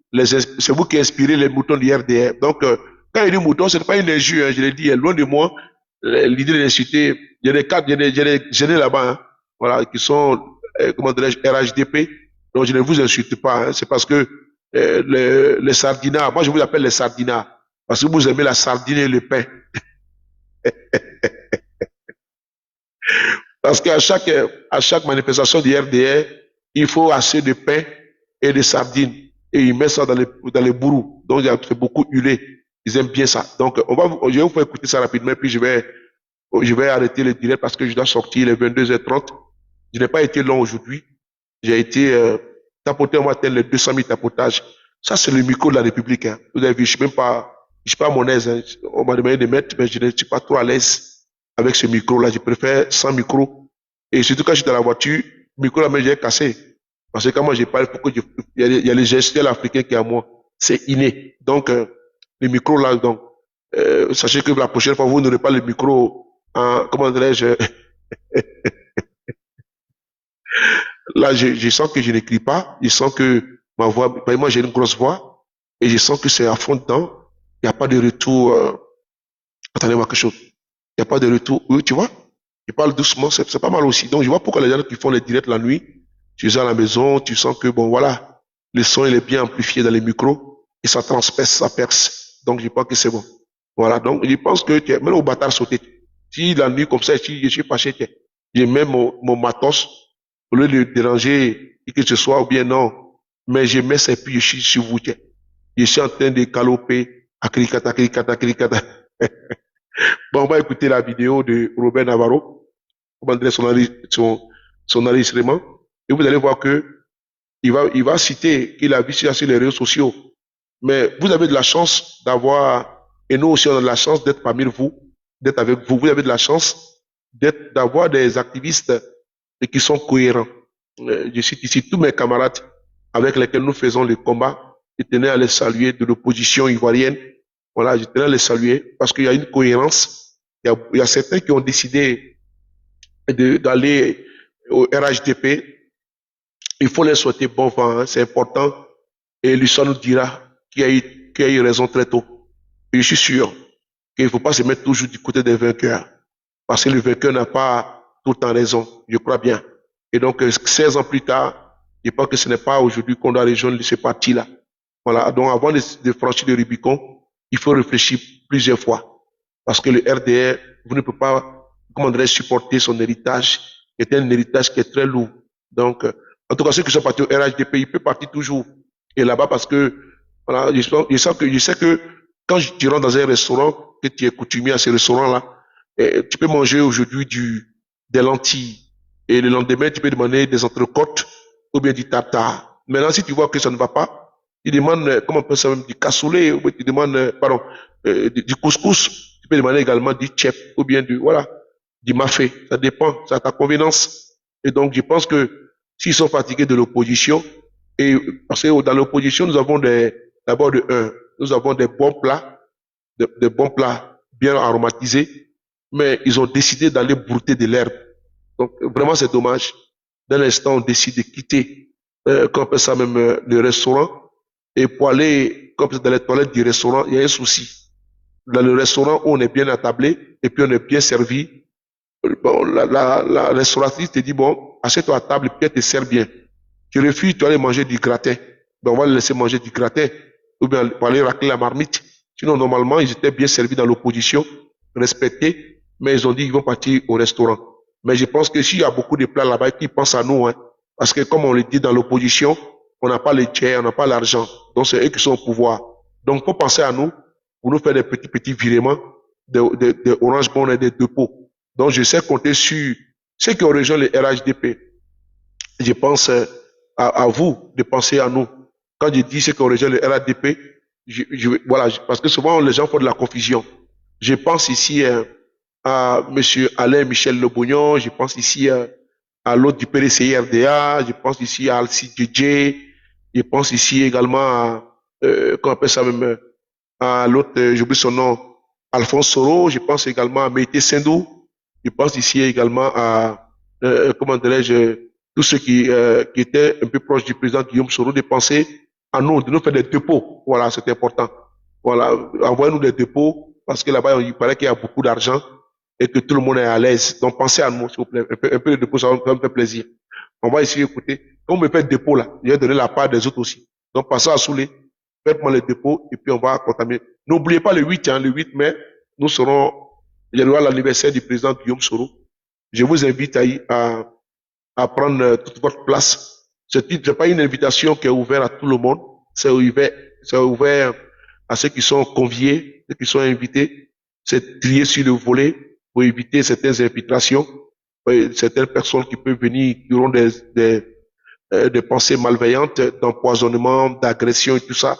qui inspirez les moutons du RDR. Donc, quand il dit mouton, ce n'est pas une injure, hein, je l'ai dit, loin de moi, l'idée d'insulter. Il y a des gênés là-bas, hein, voilà, qui sont, comment dirais-je, RHDP. Donc, je ne vous insulte pas, hein, c'est parce que les sardinards, moi je vous appelle les sardinards, parce que vous aimez la sardine et le pain. Parce qu'à chaque manifestation du RDR, il faut assez de pain et de sardines. Et ils mettent ça dans les bourreaux. Donc, il y a beaucoup huilé. Ils aiment bien ça. Donc, je vais vous faire écouter ça rapidement, puis je vais arrêter le direct parce que je dois sortir les 22h30. Je n'ai pas été long aujourd'hui. J'ai été tapoté en matin les 200 000 tapotages. Ça, c'est le micro de la République. Hein. Vous avez vu, je suis pas à mon aise. Hein. On m'a demandé de mettre, mais je ne suis pas trop à l'aise avec ce micro-là. Je préfère sans micro. Et surtout quand je suis dans la voiture, le micro-là, j'ai cassé. Parce que quand moi je parle, il y a les gestuels africains qui est à moi. C'est inné. Donc, le micro-là, donc, sachez que la prochaine fois, vous n'aurez pas le micro en, comment dirais-je, là, je sens que je n'écris pas. Je sens que ma voix, moi j'ai une grosse voix. Et je sens que c'est à fond dedans. Il n'y a pas de retour. Attendez-moi quelque chose. Il n'y a pas de retour. Oui, tu vois? Je parle doucement, c'est pas mal aussi. Donc, je vois pourquoi les gens qui font les directs la nuit, tu es à la maison, tu sens que, bon, voilà, le son, il est bien amplifié dans les micros, et ça transperce, ça perce. Donc, je pense que c'est bon. Voilà. Donc, je pense que, même au bâtard sauté, si la nuit, comme ça, si je suis fâché, j'ai même mon matos, au lieu de déranger, et que ce soit, ou bien non, mais je mets ça, et puis je suis sur vous, je suis en train de galoper, akrikata. Bon, on va écouter la vidéo de Robert Navarro, comment dire son enregistrement, et vous allez voir que il va citer qu'il a vu ça sur les réseaux sociaux. Mais vous avez de la chance d'avoir, et nous aussi on a de la chance d'être parmi vous, d'être avec vous. Vous avez de la chance d'avoir des activistes qui sont cohérents. Je cite ici tous mes camarades avec lesquels nous faisons le combat et tenais à les saluer de l'opposition ivoirienne. Voilà, je tenais à les saluer parce qu'il y a une cohérence. Il y a certains qui ont décidé d'aller au RHDP. Il faut les souhaiter bon vent, hein, c'est important. Et l'histoire nous dira qui a eu raison très tôt. Et je suis sûr qu'il ne faut pas se mettre toujours du côté des vainqueurs. Parce que le vainqueur n'a pas tout le temps raison, je crois bien. Et donc, 16 ans plus tard, je pense que ce n'est pas aujourd'hui qu'on doit rejoindre ce parti-là. Voilà, donc avant de franchir le Rubicon, il faut réfléchir plusieurs fois. Parce que le RDR, vous ne pouvez pas, comment dirais-je, supporter son héritage, qui est un héritage qui est très lourd. Donc, en tout cas, ceux qui sont partis au RHDP, ils peuvent partir toujours. Et là-bas, parce que, voilà, je sais que quand tu rentres dans un restaurant, que tu es coutumier à ce restaurant-là, tu peux manger aujourd'hui des lentilles. Et le lendemain, tu peux demander des entrecôtes ou bien du tartare. Maintenant, si tu vois que ça ne va pas, tu demandes, comment on peut ça même, du cassoulet, ou tu demandes, pardon, du couscous. Tu peux demander également du tchèp ou bien du mafé. Ça dépend, c'est à ta convenance. Et donc, je pense que s'ils sont fatigués de l'opposition, et parce que dans l'opposition, nous avons d'abord nous avons des bons plats, des bons plats bien aromatisés, mais ils ont décidé d'aller brouter de l'herbe. Donc, vraiment, c'est dommage. D'un instant, on décide de quitter, qu'on appelle ça même, le restaurant, et pour aller, comme dans les toilettes du restaurant, il y a un souci. Dans le restaurant, on est bien attablé, et puis on est bien servi. Bon, la restauratrice te dit, bon, assieds-toi à table, et puis elle te sert bien. Tu refuses, tu vas aller manger du gratin. Ben, on va les laisser manger du gratin, ou bien pour aller racler la marmite. Sinon, normalement, ils étaient bien servis dans l'opposition, respectés, mais ils ont dit qu'ils vont partir au restaurant. Mais je pense que s'il y a beaucoup de plats là-bas qui pensent à nous, hein, parce que comme on le dit dans l'opposition, on n'a pas les tiers, on n'a pas l'argent. Donc, c'est eux qui sont au pouvoir. Donc, faut penser à nous, pour nous faire des petits virements de Orange Money et des dépôts. Donc, je sais compter sur ceux qui ont rejoint le RHDP. Je pense à vous de penser à nous. Quand je dis ceux qui ont rejoint le RHDP, voilà, parce que souvent les gens font de la confusion. Je pense ici à monsieur Alain Michel Lebognon, je pense ici à l'autre du PDCI-RDA, je pense ici à Alci DJ, je pense ici également à, comment on appelle ça même, à l'autre, j'oublie son nom, Alphonse Soro, je pense également à Mété Sindou, je pense ici également à, comment dirais-je, tous ceux qui étaient un peu proches du président Guillaume Soro, de penser à nous, de nous faire des dépôts. Voilà, c'est important. Voilà, envoyez-nous des dépôts, parce que là-bas, il paraît qu'il y a beaucoup d'argent et que tout le monde est à l'aise. Donc, pensez à nous, s'il vous plaît. Un peu de dépôt, ça va me faire plaisir. On va essayer d'écouter. Quand vous me faites dépôt, là, je vais donner la part des autres aussi. Donc, passez à Soulé, faites-moi les dépôts et puis on va contaminer. N'oubliez pas le 8, hein, le 8 mai, nous serons, il y aura l'anniversaire du président Guillaume Soro. Je vous invite à prendre toute votre place. C'est pas une invitation qui est ouverte à tout le monde. C'est ouvert à ceux qui sont conviés, ceux qui sont invités. C'est trié sur le volet pour éviter certaines infiltrations. Certaines personnes qui peuvent venir, qui auront des pensées malveillantes, d'empoisonnement, d'agression et tout ça.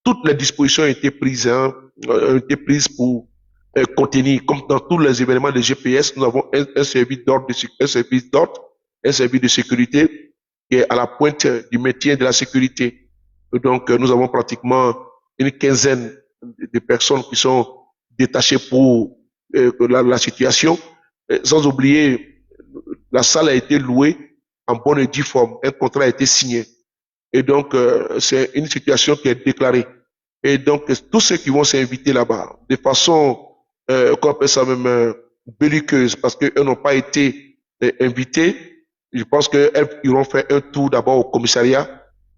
Toutes les dispositions ont été prises, hein, ont été prises pour contenir. Comme dans tous les événements de GPS, nous avons un service d'ordre, un service de sécurité qui est à la pointe du maintien de la sécurité. Et donc, nous avons pratiquement une quinzaine de personnes qui sont détachées pour la situation. Sans oublier, la salle a été louée en bonne et due forme. Un contrat a été signé. Et donc, c'est une situation qui est déclarée. Et donc, tous ceux qui vont s'inviter là-bas, de façon, qu'on appelle ça même, belliqueuse, parce qu'eux n'ont pas été invités, je pense qu'elles iront faire un tour d'abord au commissariat.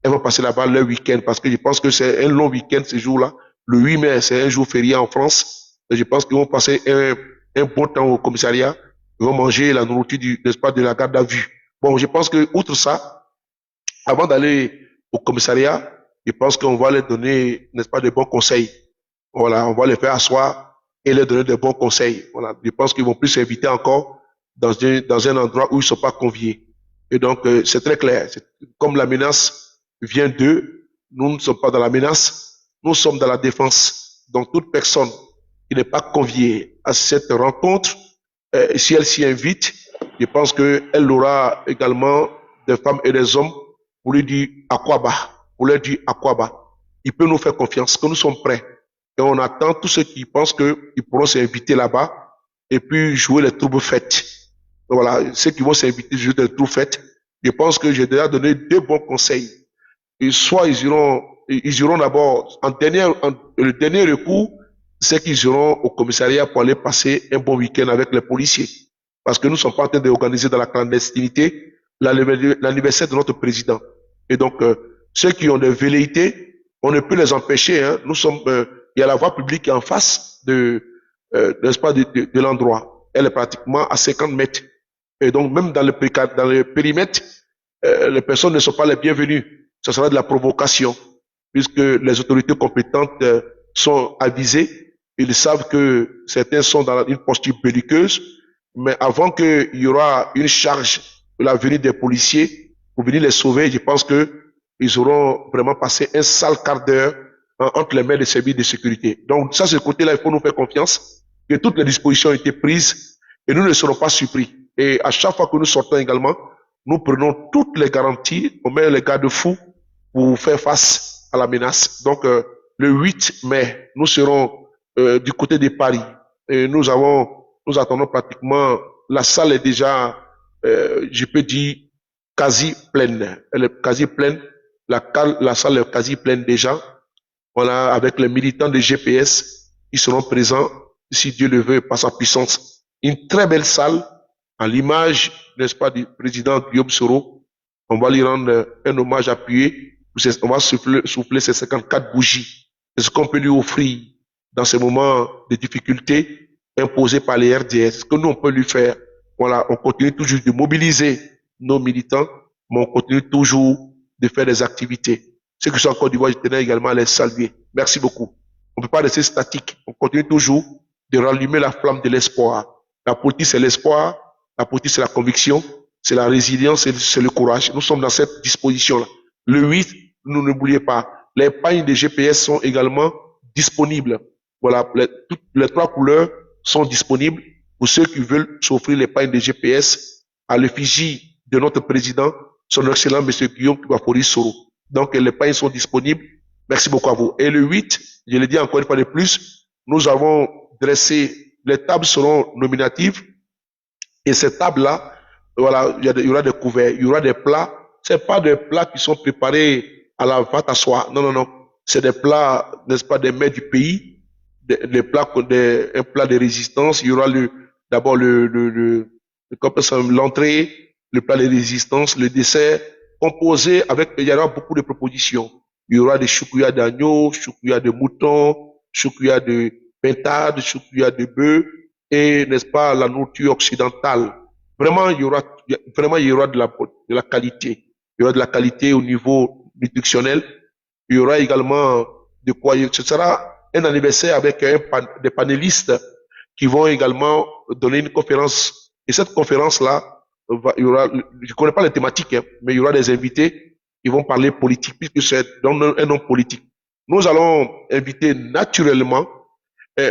Elles vont passer là-bas leur week-end parce que je pense que c'est un long week-end ce jour-là. Le 8 mai, c'est un jour férié en France. Et je pense qu'ils vont passer un bon temps au commissariat. Ils vont manger la nourriture n'est-ce pas, de la garde à vue. Bon, je pense que, outre ça, avant d'aller au commissariat, je pense qu'on va leur donner, n'est-ce pas, de bons conseils. Voilà, on va les faire asseoir et leur donner de bons conseils. Voilà, je pense qu'ils vont plus s'inviter encore dans un endroit où ils ne sont pas conviés. Et donc, c'est très clair. Comme la menace vient d'eux, nous ne sommes pas dans la menace, nous sommes dans la défense. Donc, toute personne qui n'est pas conviée à cette rencontre, si elle s'y invite, je pense qu'elle aura également des femmes et des hommes pour lui dire à quoi bas, pour leur dire à quoi bas. Il peut nous faire confiance, que nous sommes prêts. et on attend tous ceux qui pensent qu'ils pourront s'inviter là-bas et puis jouer les troubles fêtes. Voilà, ceux qui vont s'inviter jouer les troubles fêtes, je pense que j'ai déjà donné 2 bons conseils. Et soit ils iront d'abord le dernier recours, c'est qu'ils iront au commissariat pour aller passer un bon week-end avec les policiers. Parce que nous sommes pas en train d'organiser dans la clandestinité l'anniversaire de notre président. Et donc, ceux qui ont des velléités, on ne peut les empêcher. Hein. Il y a la voie publique en face n'est-ce pas, de l'endroit. Elle est pratiquement à 50 mètres. Et donc, même dans le périmètre, les personnes ne sont pas les bienvenues. Ce sera de la provocation, puisque les autorités compétentes sont avisées. Ils savent que certains sont dans une posture belliqueuse, mais avant qu'il y aura une charge de la venue des policiers pour venir les sauver, je pense qu'ils auront vraiment passé un sale quart d'heure entre les mains des services de sécurité. Donc, ça, ce côté-là, il faut nous faire confiance, que toutes les dispositions ont été prises et nous ne serons pas surpris. Et à chaque fois que nous sortons également, nous prenons toutes les garanties, on met les garde-fous pour faire face à la menace. Donc, le 8 mai, nous serons du côté de Paris. Et nous attendons pratiquement, la salle est déjà, je peux dire, quasi pleine. Elle est quasi pleine. La salle est quasi pleine déjà. Voilà, avec les militants de GPS, ils seront présents, si Dieu le veut, par sa puissance. Une très belle salle, à l'image, n'est-ce pas, du président Guillaume Soro. On va lui rendre un hommage appuyé. On va souffler ces 54 bougies. C'est ce qu'on peut lui offrir dans ces moments de difficulté imposés par les RDS. Ce que nous, on peut lui faire. Voilà, on continue toujours de mobiliser nos militants, mais on continue toujours de faire des activités. Ceux qui sont en Côte d'Ivoire, je tenais également à les saluer. Merci beaucoup. On ne peut pas rester statique. On continue toujours de rallumer la flamme de l'espoir. La politique, c'est l'espoir. La politique, c'est la conviction. C'est la résilience, c'est le courage. Nous sommes dans cette disposition-là. Le 8, nous n'oubliez pas, les pagnes de GPS sont également disponibles. Voilà, toutes les 3 couleurs sont disponibles pour ceux qui veulent s'offrir les pagnes de GPS à l'effigie de notre président, son excellent monsieur Guillaume Kibafori Soro. Donc, les pagnes sont disponibles. Merci beaucoup à vous. Et le 8, je le dis encore une fois de plus, nous avons dressé, les tables seront nominatives. Et ces tables-là, voilà, il y aura des couverts, il y aura des plats. C'est pas des plats qui sont préparés à la vente à soi. Non, non, non. C'est des plats, n'est-ce pas, des mets du pays, des plats, un plat de résistance. Il y aura d'abord l'entrée, le plat de résistance, le dessert, composé avec, il y aura beaucoup de propositions. Il y aura des choukouya d'agneau, choukouya de mouton, choukouya de pintade, choukouya de bœuf, et, n'est-ce pas, la nourriture occidentale. Vraiment, il y aura de la qualité. Il y aura de la qualité au niveau nutritionnel. Il y aura également de quoi, ce sera un anniversaire avec des panélistes qui vont également donner une conférence. Et cette conférence-là, il y aura, je connais pas les thématiques, hein, mais il y aura des invités qui vont parler politique, puisque c'est un homme politique. Nous allons inviter naturellement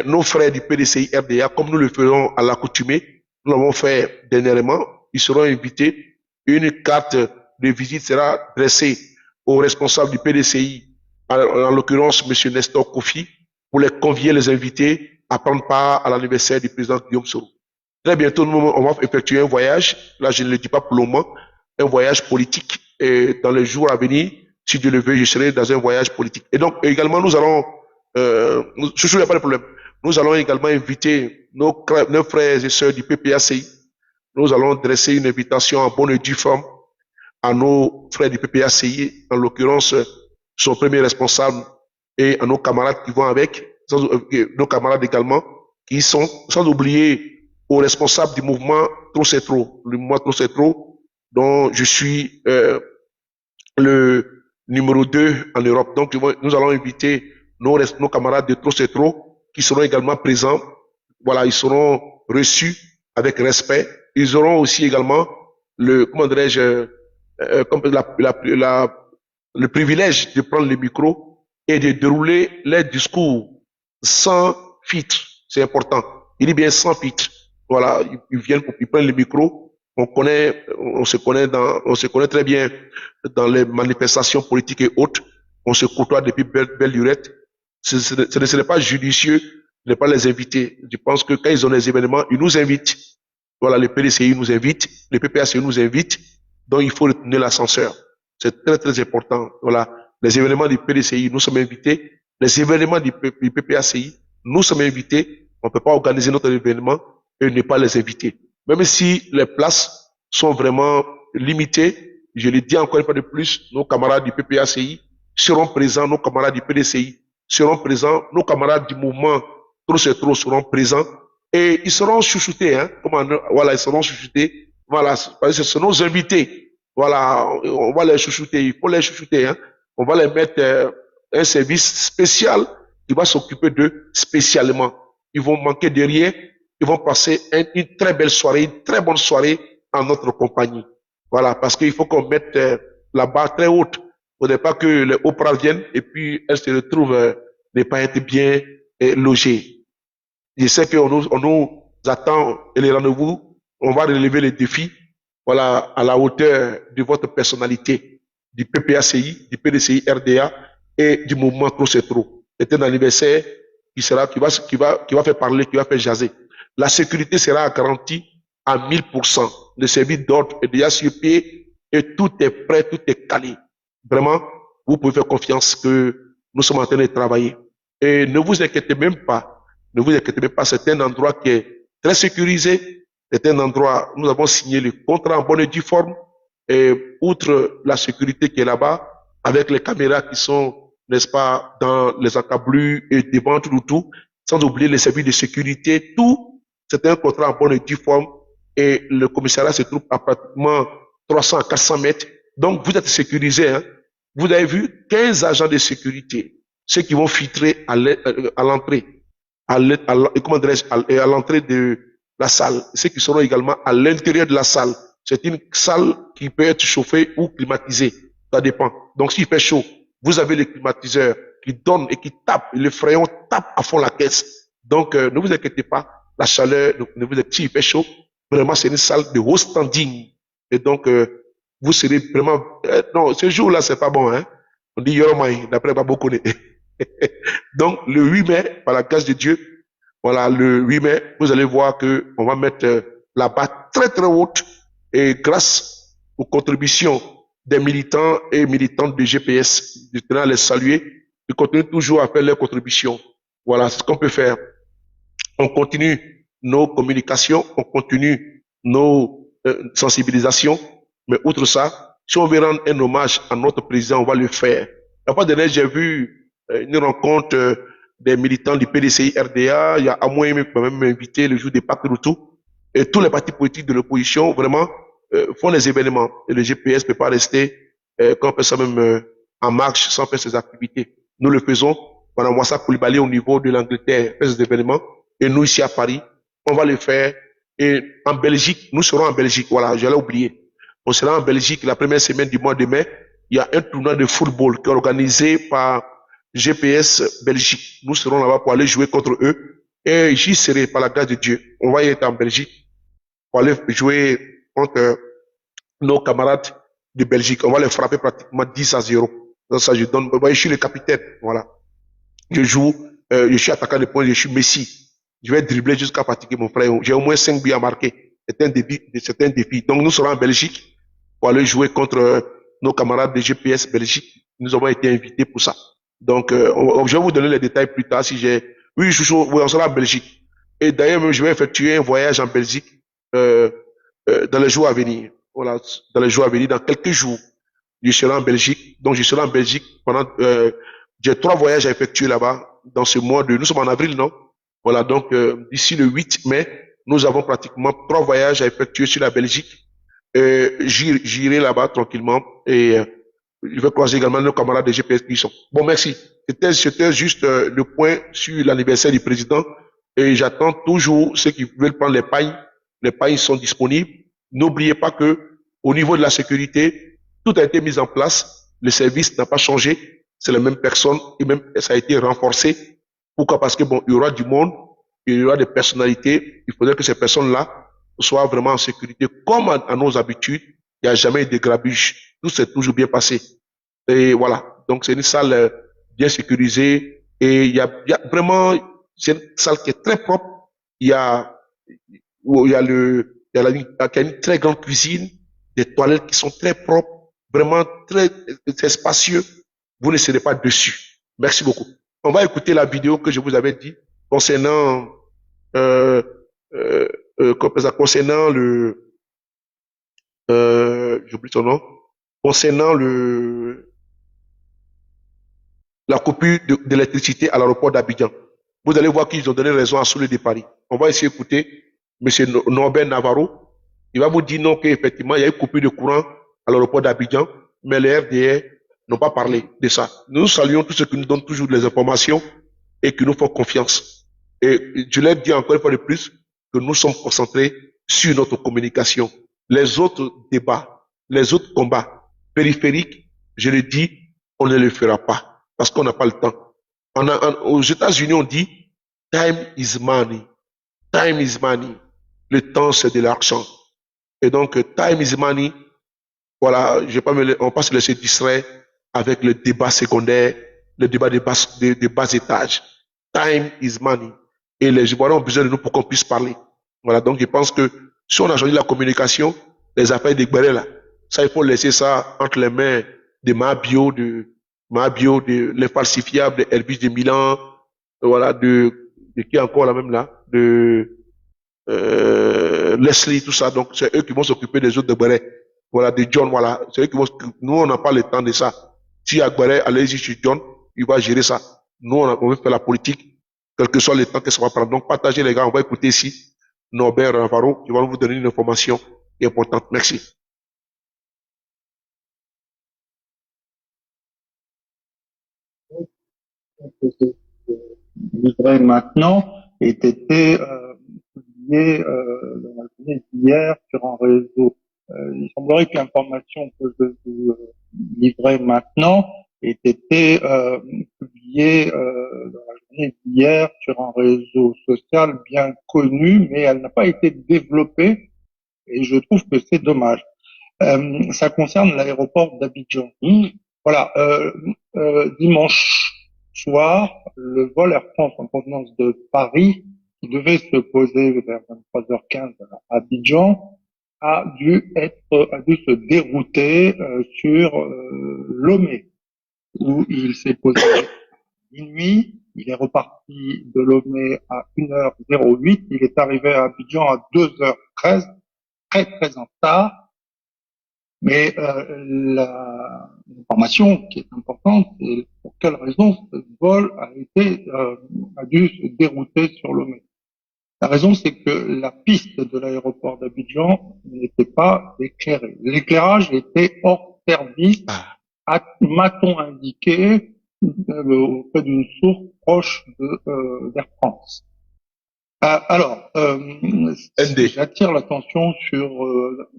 nos frères du PDCI RDA, comme nous le ferons à l'accoutumée. Nous l'avons fait dernièrement. Ils seront invités. Une carte de visite sera dressée aux responsables du PDCI, en l'occurrence M. Nestor Kofi, pour les convier, les inviter à prendre part à l'anniversaire du président Guillaume Soro. Très bientôt, on va effectuer un voyage. Là, je ne le dis pas pour le moment. Un voyage politique. Et dans les jours à venir, si Dieu le veut, je serai dans un voyage politique. Et donc, également, nous allons, il n'y a pas de problème. Nous allons également inviter nos frères et sœurs du PPACI. Nous allons dresser une invitation en bonne et due forme à nos frères du PPACI, en l'occurrence, son premier responsable, et à nos camarades qui vont avec, nos camarades également, qui sont, sans oublier, aux responsables du mouvement Trop c'est trop, le mouvement Trop c'est trop, dont je suis le numéro 2 en Europe. Donc, nous allons inviter nos camarades de Trop c'est trop, qui seront également présents. Voilà, ils seront reçus avec respect. Ils auront aussi également le privilège de prendre le micro et de dérouler les discours sans filtre. C'est important. Il dit bien sans filtre. Voilà, ils prennent le micro. On se connaît très bien dans les manifestations politiques et autres. On se côtoie depuis belle lurette. Ce ne serait pas judicieux de ne pas les inviter. Je pense que quand ils ont les événements, ils nous invitent. Voilà, le PDCI nous invite, le PPACI nous invite, donc il faut retenir l'ascenseur. C'est très, très important. Voilà, les événements du PDCI, nous sommes invités. Les événements du PPACI, nous sommes invités. On ne peut pas organiser notre événement et ne pas les inviter. Même si les places sont vraiment limitées, je le dis encore une fois de plus, nos camarades du PPACI seront présents, nos camarades du PDCI seront présents, nos camarades du mouvement Trop c'est trop seront présents et ils seront chouchoutés, hein. Voilà, ils seront chouchoutés. Voilà, ce sont nos invités. Voilà, on va les chouchouter, il faut les chouchouter, hein. On va les mettre un service spécial qui va s'occuper d'eux spécialement. Ils vont manquer de rien, ils vont passer une très belle soirée, une très bonne soirée en notre compagnie. Voilà, parce qu'il faut qu'on mette la barre très haute. Il ne faudrait pas que les Oprah viennent et puis elles se retrouvent ne pas être bien logées. Je sais qu'on nous attend et les rendez-vous, on va relever les défis, voilà, à la hauteur de votre personnalité, du PPACI, du PDCI RDA et du mouvement Trop c'est trop. C'est un anniversaire qui va faire parler, qui va faire jaser. La sécurité sera garantie à 1000%. Le service d'ordre est déjà sur pied et tout est prêt, tout est calé. Vraiment, vous pouvez faire confiance que nous sommes en train de travailler. Et ne vous inquiétez même pas. Ne vous inquiétez même pas, c'est un endroit qui est très sécurisé. C'est un endroit, nous avons signé le contrat en bonne et due forme. Et outre la sécurité qui est là-bas, avec les caméras qui sont, n'est-ce pas, dans les encablures et devant tout, sans oublier les services de sécurité, tout, c'est un contrat en bonne et due forme. Et le commissariat se trouve à pratiquement 300 à 400 mètres. Donc, vous êtes sécurisé, hein. Vous avez vu 15 agents de sécurité, ceux qui vont filtrer à l'entrée. À l'entrée de la salle, ceux qui seront également à l'intérieur de la salle. C'est une salle qui peut être chauffée ou climatisée. Ça dépend. Donc, s'il fait chaud, vous avez le climatiseur qui donne et qui tape, et le frayon tape à fond la caisse. Donc, ne vous inquiétez pas, la chaleur, ne vous inquiétez pas, s'il fait chaud, vraiment, c'est une salle de haut standing. Et donc, vous serez vraiment, non, ce jour-là, c'est pas bon, hein. On dit Yoromai, d'après Baboko. Donc, le 8 mai, par la grâce de Dieu, voilà, le 8 mai, vous allez voir que on va mettre la barre très, très haute et grâce aux contributions des militants et militantes de GPS, je tenais à les saluer, ils continuent toujours à faire leurs contributions. Voilà, c'est ce qu'on peut faire. On continue nos communications, on continue nos sensibilisations, mais outre ça, si on veut rendre un hommage à notre président, on va le faire. La fois dernière, j'ai vu une rencontre des militants du PDCI RDA. Il y a Amoui qui m'a même invité le jour des Pâques Routou. Et tous les partis politiques de l'opposition, vraiment, font les événements. Et le GPS ne peut pas rester, quand on fait ça même en marche, sans faire ses activités. Nous le faisons. Madame Wassa Koulibaly, au niveau de l'Angleterre, fait ces événements. Et nous, ici à Paris, on va le faire. Et en Belgique, nous serons en Belgique. Voilà, j'allais oublier. On sera en Belgique la première semaine du mois de mai. Il y a un tournoi de football qui est organisé par GPS Belgique. Nous serons là-bas pour aller jouer contre eux. Et j'y serai par la grâce de Dieu. On va y être en Belgique pour aller jouer contre nos camarades de Belgique. On va les frapper pratiquement 10-0. Donc ça, je donne. Je suis le capitaine. Voilà. Je joue. Je suis attaquant de points. Je suis Messi. Je vais dribbler jusqu'à fatiguer mon frère. J'ai au moins 5 buts à marquer. C'est un défi. Donc nous serons en Belgique pour aller jouer contre nos camarades de GPS Belgique. Nous avons été invités pour ça. Donc, je vais vous donner les détails plus tard si j'ai... Oui, on sera en Belgique. Et d'ailleurs, je vais effectuer un voyage en Belgique dans les jours à venir. Voilà, dans les jours à venir, dans quelques jours, je serai en Belgique. Donc, je serai en Belgique pendant... j'ai 3 voyages à effectuer là-bas dans ce mois de... Nous sommes en avril, non? Voilà, donc d'ici le 8 mai, nous avons pratiquement 3 voyages à effectuer sur la Belgique. J'irai là-bas tranquillement et je vais croiser également nos camarades de GPS qui sont. Bon, merci. C'était juste le point sur l'anniversaire du président et j'attends toujours ceux qui veulent prendre les pailles. Les pailles sont disponibles. N'oubliez pas que au niveau de la sécurité, tout a été mis en place. Le service n'a pas changé. C'est la même personne et même ça a été renforcé. Pourquoi? Parce que bon, il y aura du monde, il y aura des personnalités. Il faudrait que ces personnes-là soient vraiment en sécurité. Comme à nos habitudes, il n'y a jamais eu de grabuge. Tout s'est toujours bien passé. Et voilà. Donc, c'est une salle bien sécurisée. Et il y a vraiment, c'est une salle qui est très propre. Il y a, il y a il y a une très grande cuisine, des toilettes qui sont très propres, vraiment très spacieux. Vous ne serez pas dessus. Merci beaucoup. On va écouter la vidéo que je vous avais dit concernant, euh, euh, concernant j'oublie son nom, concernant la coupure d'électricité à l'aéroport d'Abidjan. Vous allez voir qu'ils ont donné raison à Soulé de Paris. On va essayer d'écouter M. Norbert Navarro. Il va vous dire non, qu'effectivement, il y a eu coupure de courant à l'aéroport d'Abidjan, mais les RDR n'ont pas parlé de ça. Nous saluons tous ceux qui nous donnent toujours des informations et qui nous font confiance. Et je leur dis encore une fois de plus que nous sommes concentrés sur notre communication. Les autres débats, les autres combats périphériques, je le dis, on ne le fera pas parce qu'on n'a pas le temps. Aux États-Unis, on dit time is money. Time is money. Le temps, c'est de l'argent. Et donc, time is money. Voilà, on va pas se laisser distraire avec le débat secondaire, le débat de bas étage. Time is money. Et les Ivoiriens ont besoin de nous pour qu'on puisse parler. Voilà, donc je pense que si on a choisi la communication, les affaires des Gbéré là, ça, il faut laisser ça entre les mains de Mabio, de les falsifiables, de Elvis de Milan, voilà, de qui encore là même là, de Leslie, tout ça. Donc, c'est eux qui vont s'occuper des autres de Gbéré. Voilà, de John, voilà. C'est eux qui vont, nous, on n'a pas le temps de ça. Si à Gbéré, allez-y sur John, il va gérer ça. Nous, on veut faire la politique, quel que soit le temps que ça va prendre. Donc, partagez les gars, on va écouter ici Norbert Navarro, qui va vous donner une information importante. Merci. Livré maintenant ait été publié dans la journée d'hier sur un réseau. Il semblerait que l'information que je vous livrer maintenant ait été publiée dans la journée d'hier sur un réseau social bien connu, mais elle n'a pas été développée et je trouve que c'est dommage. Ça concerne l'aéroport d'Abidjan. Voilà, dimanche soir, le vol Air France en provenance de Paris, qui devait se poser vers 23h15 à Abidjan, a dû se dérouter sur Lomé, où il s'est posé minuit. Il est reparti de Lomé à 1h08. Il est arrivé à Abidjan à 2h13, très en retard. Mais l'information qui est importante, c'est pour quelle raison ce vol a dû se dérouter sur Lomé. La raison, c'est que la piste de l'aéroport d'Abidjan n'était pas éclairée. L'éclairage était hors service, m'a-t-on indiqué, auprès d'une source proche d'Air France. Alors, j'attire l'attention sur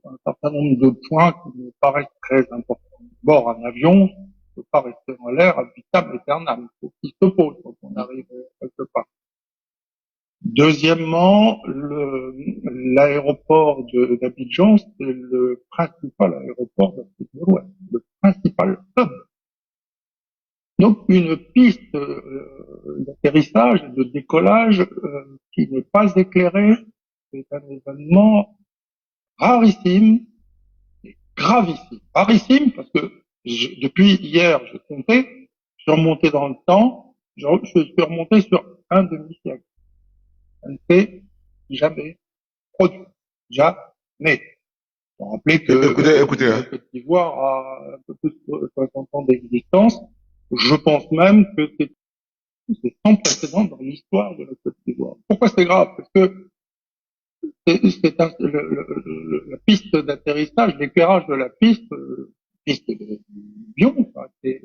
un certain nombre de points qui me paraissent très importants. D'abord, un avion ne peut pas rester en l'air à vitam aeternam. Il faut qu'il se pose quand on arrive quelque part. Deuxièmement, l'aéroport d'Abidjan, c'est le principal aéroport d'Afrique de l'Ouest, le principal hub. Donc, une piste d'atterrissage et de décollage qui n'est pas éclairée, c'est un événement rarissime et gravissime. Rarissime parce que depuis hier, je comptais, je suis remonté dans le temps, je suis remonté sur un demi-siècle. Ça ne s'est jamais produit. Jamais. Faut rappeler que écoutez, la Côte d'Ivoire a un peu plus de 60 ans d'existence. Je pense même que c'est sans précédent dans l'histoire de la Côte d'Ivoire. Pourquoi c'est grave? Parce que la piste d'atterrissage, l'éclairage de la piste de Lyon, est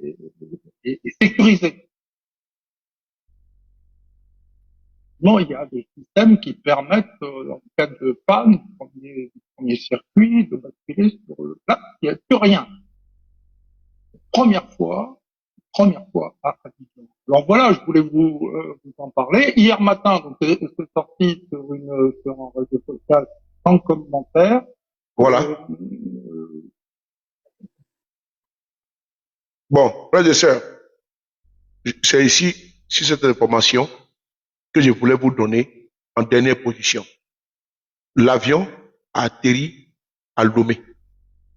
sécurisé. Non, il y a des systèmes qui permettent, en cas de panne, du premier circuit, de basculer sur là, il n'y a plus rien. Première fois à Abidjan. Alors voilà, je voulais vous en parler. Hier matin, donc c'est sorti sur un réseau social sans commentaire. Voilà. Bon, frères et sœurs, c'est ici, sur cette information que je voulais vous donner en dernière position. L'avion a atterri à Lomé.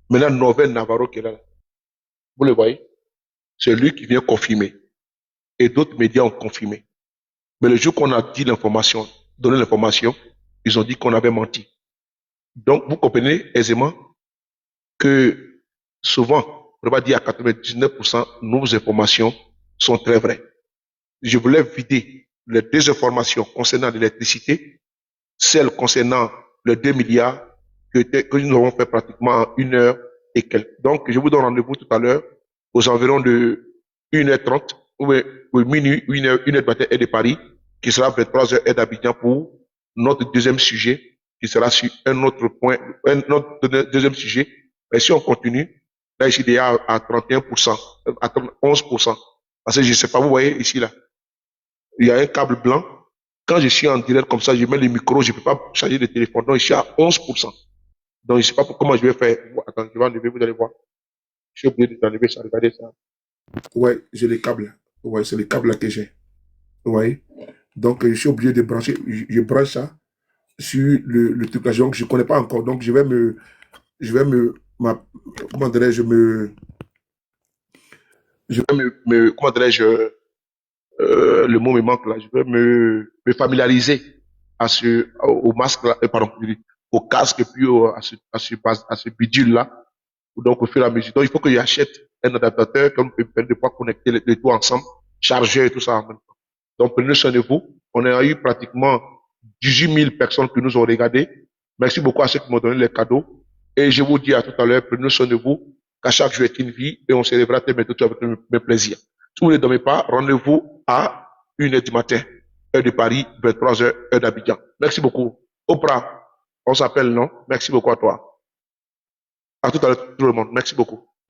Maintenant, Norvel Navarro qui est là. Vous le voyez? C'est lui qui vient confirmer. Et d'autres médias ont confirmé. Mais le jour qu'on a dit l'information, donné l'information, ils ont dit qu'on avait menti. Donc, vous comprenez aisément que souvent, on va dire à 99%, nos informations sont très vraies. Je voulais vider les désinformations concernant l'électricité, celles concernant les 2 milliards que nous avons fait pratiquement en 1 heure et quelques. Donc, je vous donne rendez-vous tout à l'heure aux environs de 1h30 ou minuit, 1h du matin et de Paris, qui sera 23h et d'Abidjan pour notre deuxième sujet, qui sera sur un autre point, notre deuxième sujet. Et si on continue, là, ici, déjà à 31%, à 11%. Parce que je ne sais pas, vous voyez ici, là, il y a un câble blanc. Quand je suis en direct comme ça, je mets le micro, je ne peux pas charger le téléphone. Donc, je suis à 11%. Donc, je ne sais pas comment je vais faire. Attends, je vais enlever, vous allez voir. Je suis obligé d'enlever ça, regardez ça. Ouais, j'ai les câbles. Ouais, c'est les câbles là que j'ai. Vous voyez? Donc, je suis obligé de brancher. Je branche ça sur le truc là. Donc, je ne connais pas encore. Donc, comment dirais-je, comment dirais-je, le mot me manque là, je vais me familiariser au masque là, pardon, au casque et puis à ce bidule là. Donc, au fur et à mesure. Donc, il faut que j'achète un adaptateur qui me permet de pouvoir connecter les deux ensemble, chargeur et tout ça en même temps. Donc, prenez soin de vous. On a eu pratiquement 18 000 personnes qui nous ont regardé. Merci beaucoup à ceux qui m'ont donné les cadeaux. Et je vous dis à tout à l'heure, prenez soin de vous, qu'à chaque jour est une vie et on se lèvera très bientôt avec le même plaisir. Si vous ne dormez pas, rendez-vous à 1h du matin, heure de Paris, 23h, heure d'Abidjan. Merci beaucoup. Oprah, on s'appelle, non? Merci beaucoup à toi. À tout à l'heure, tout le monde. Merci beaucoup.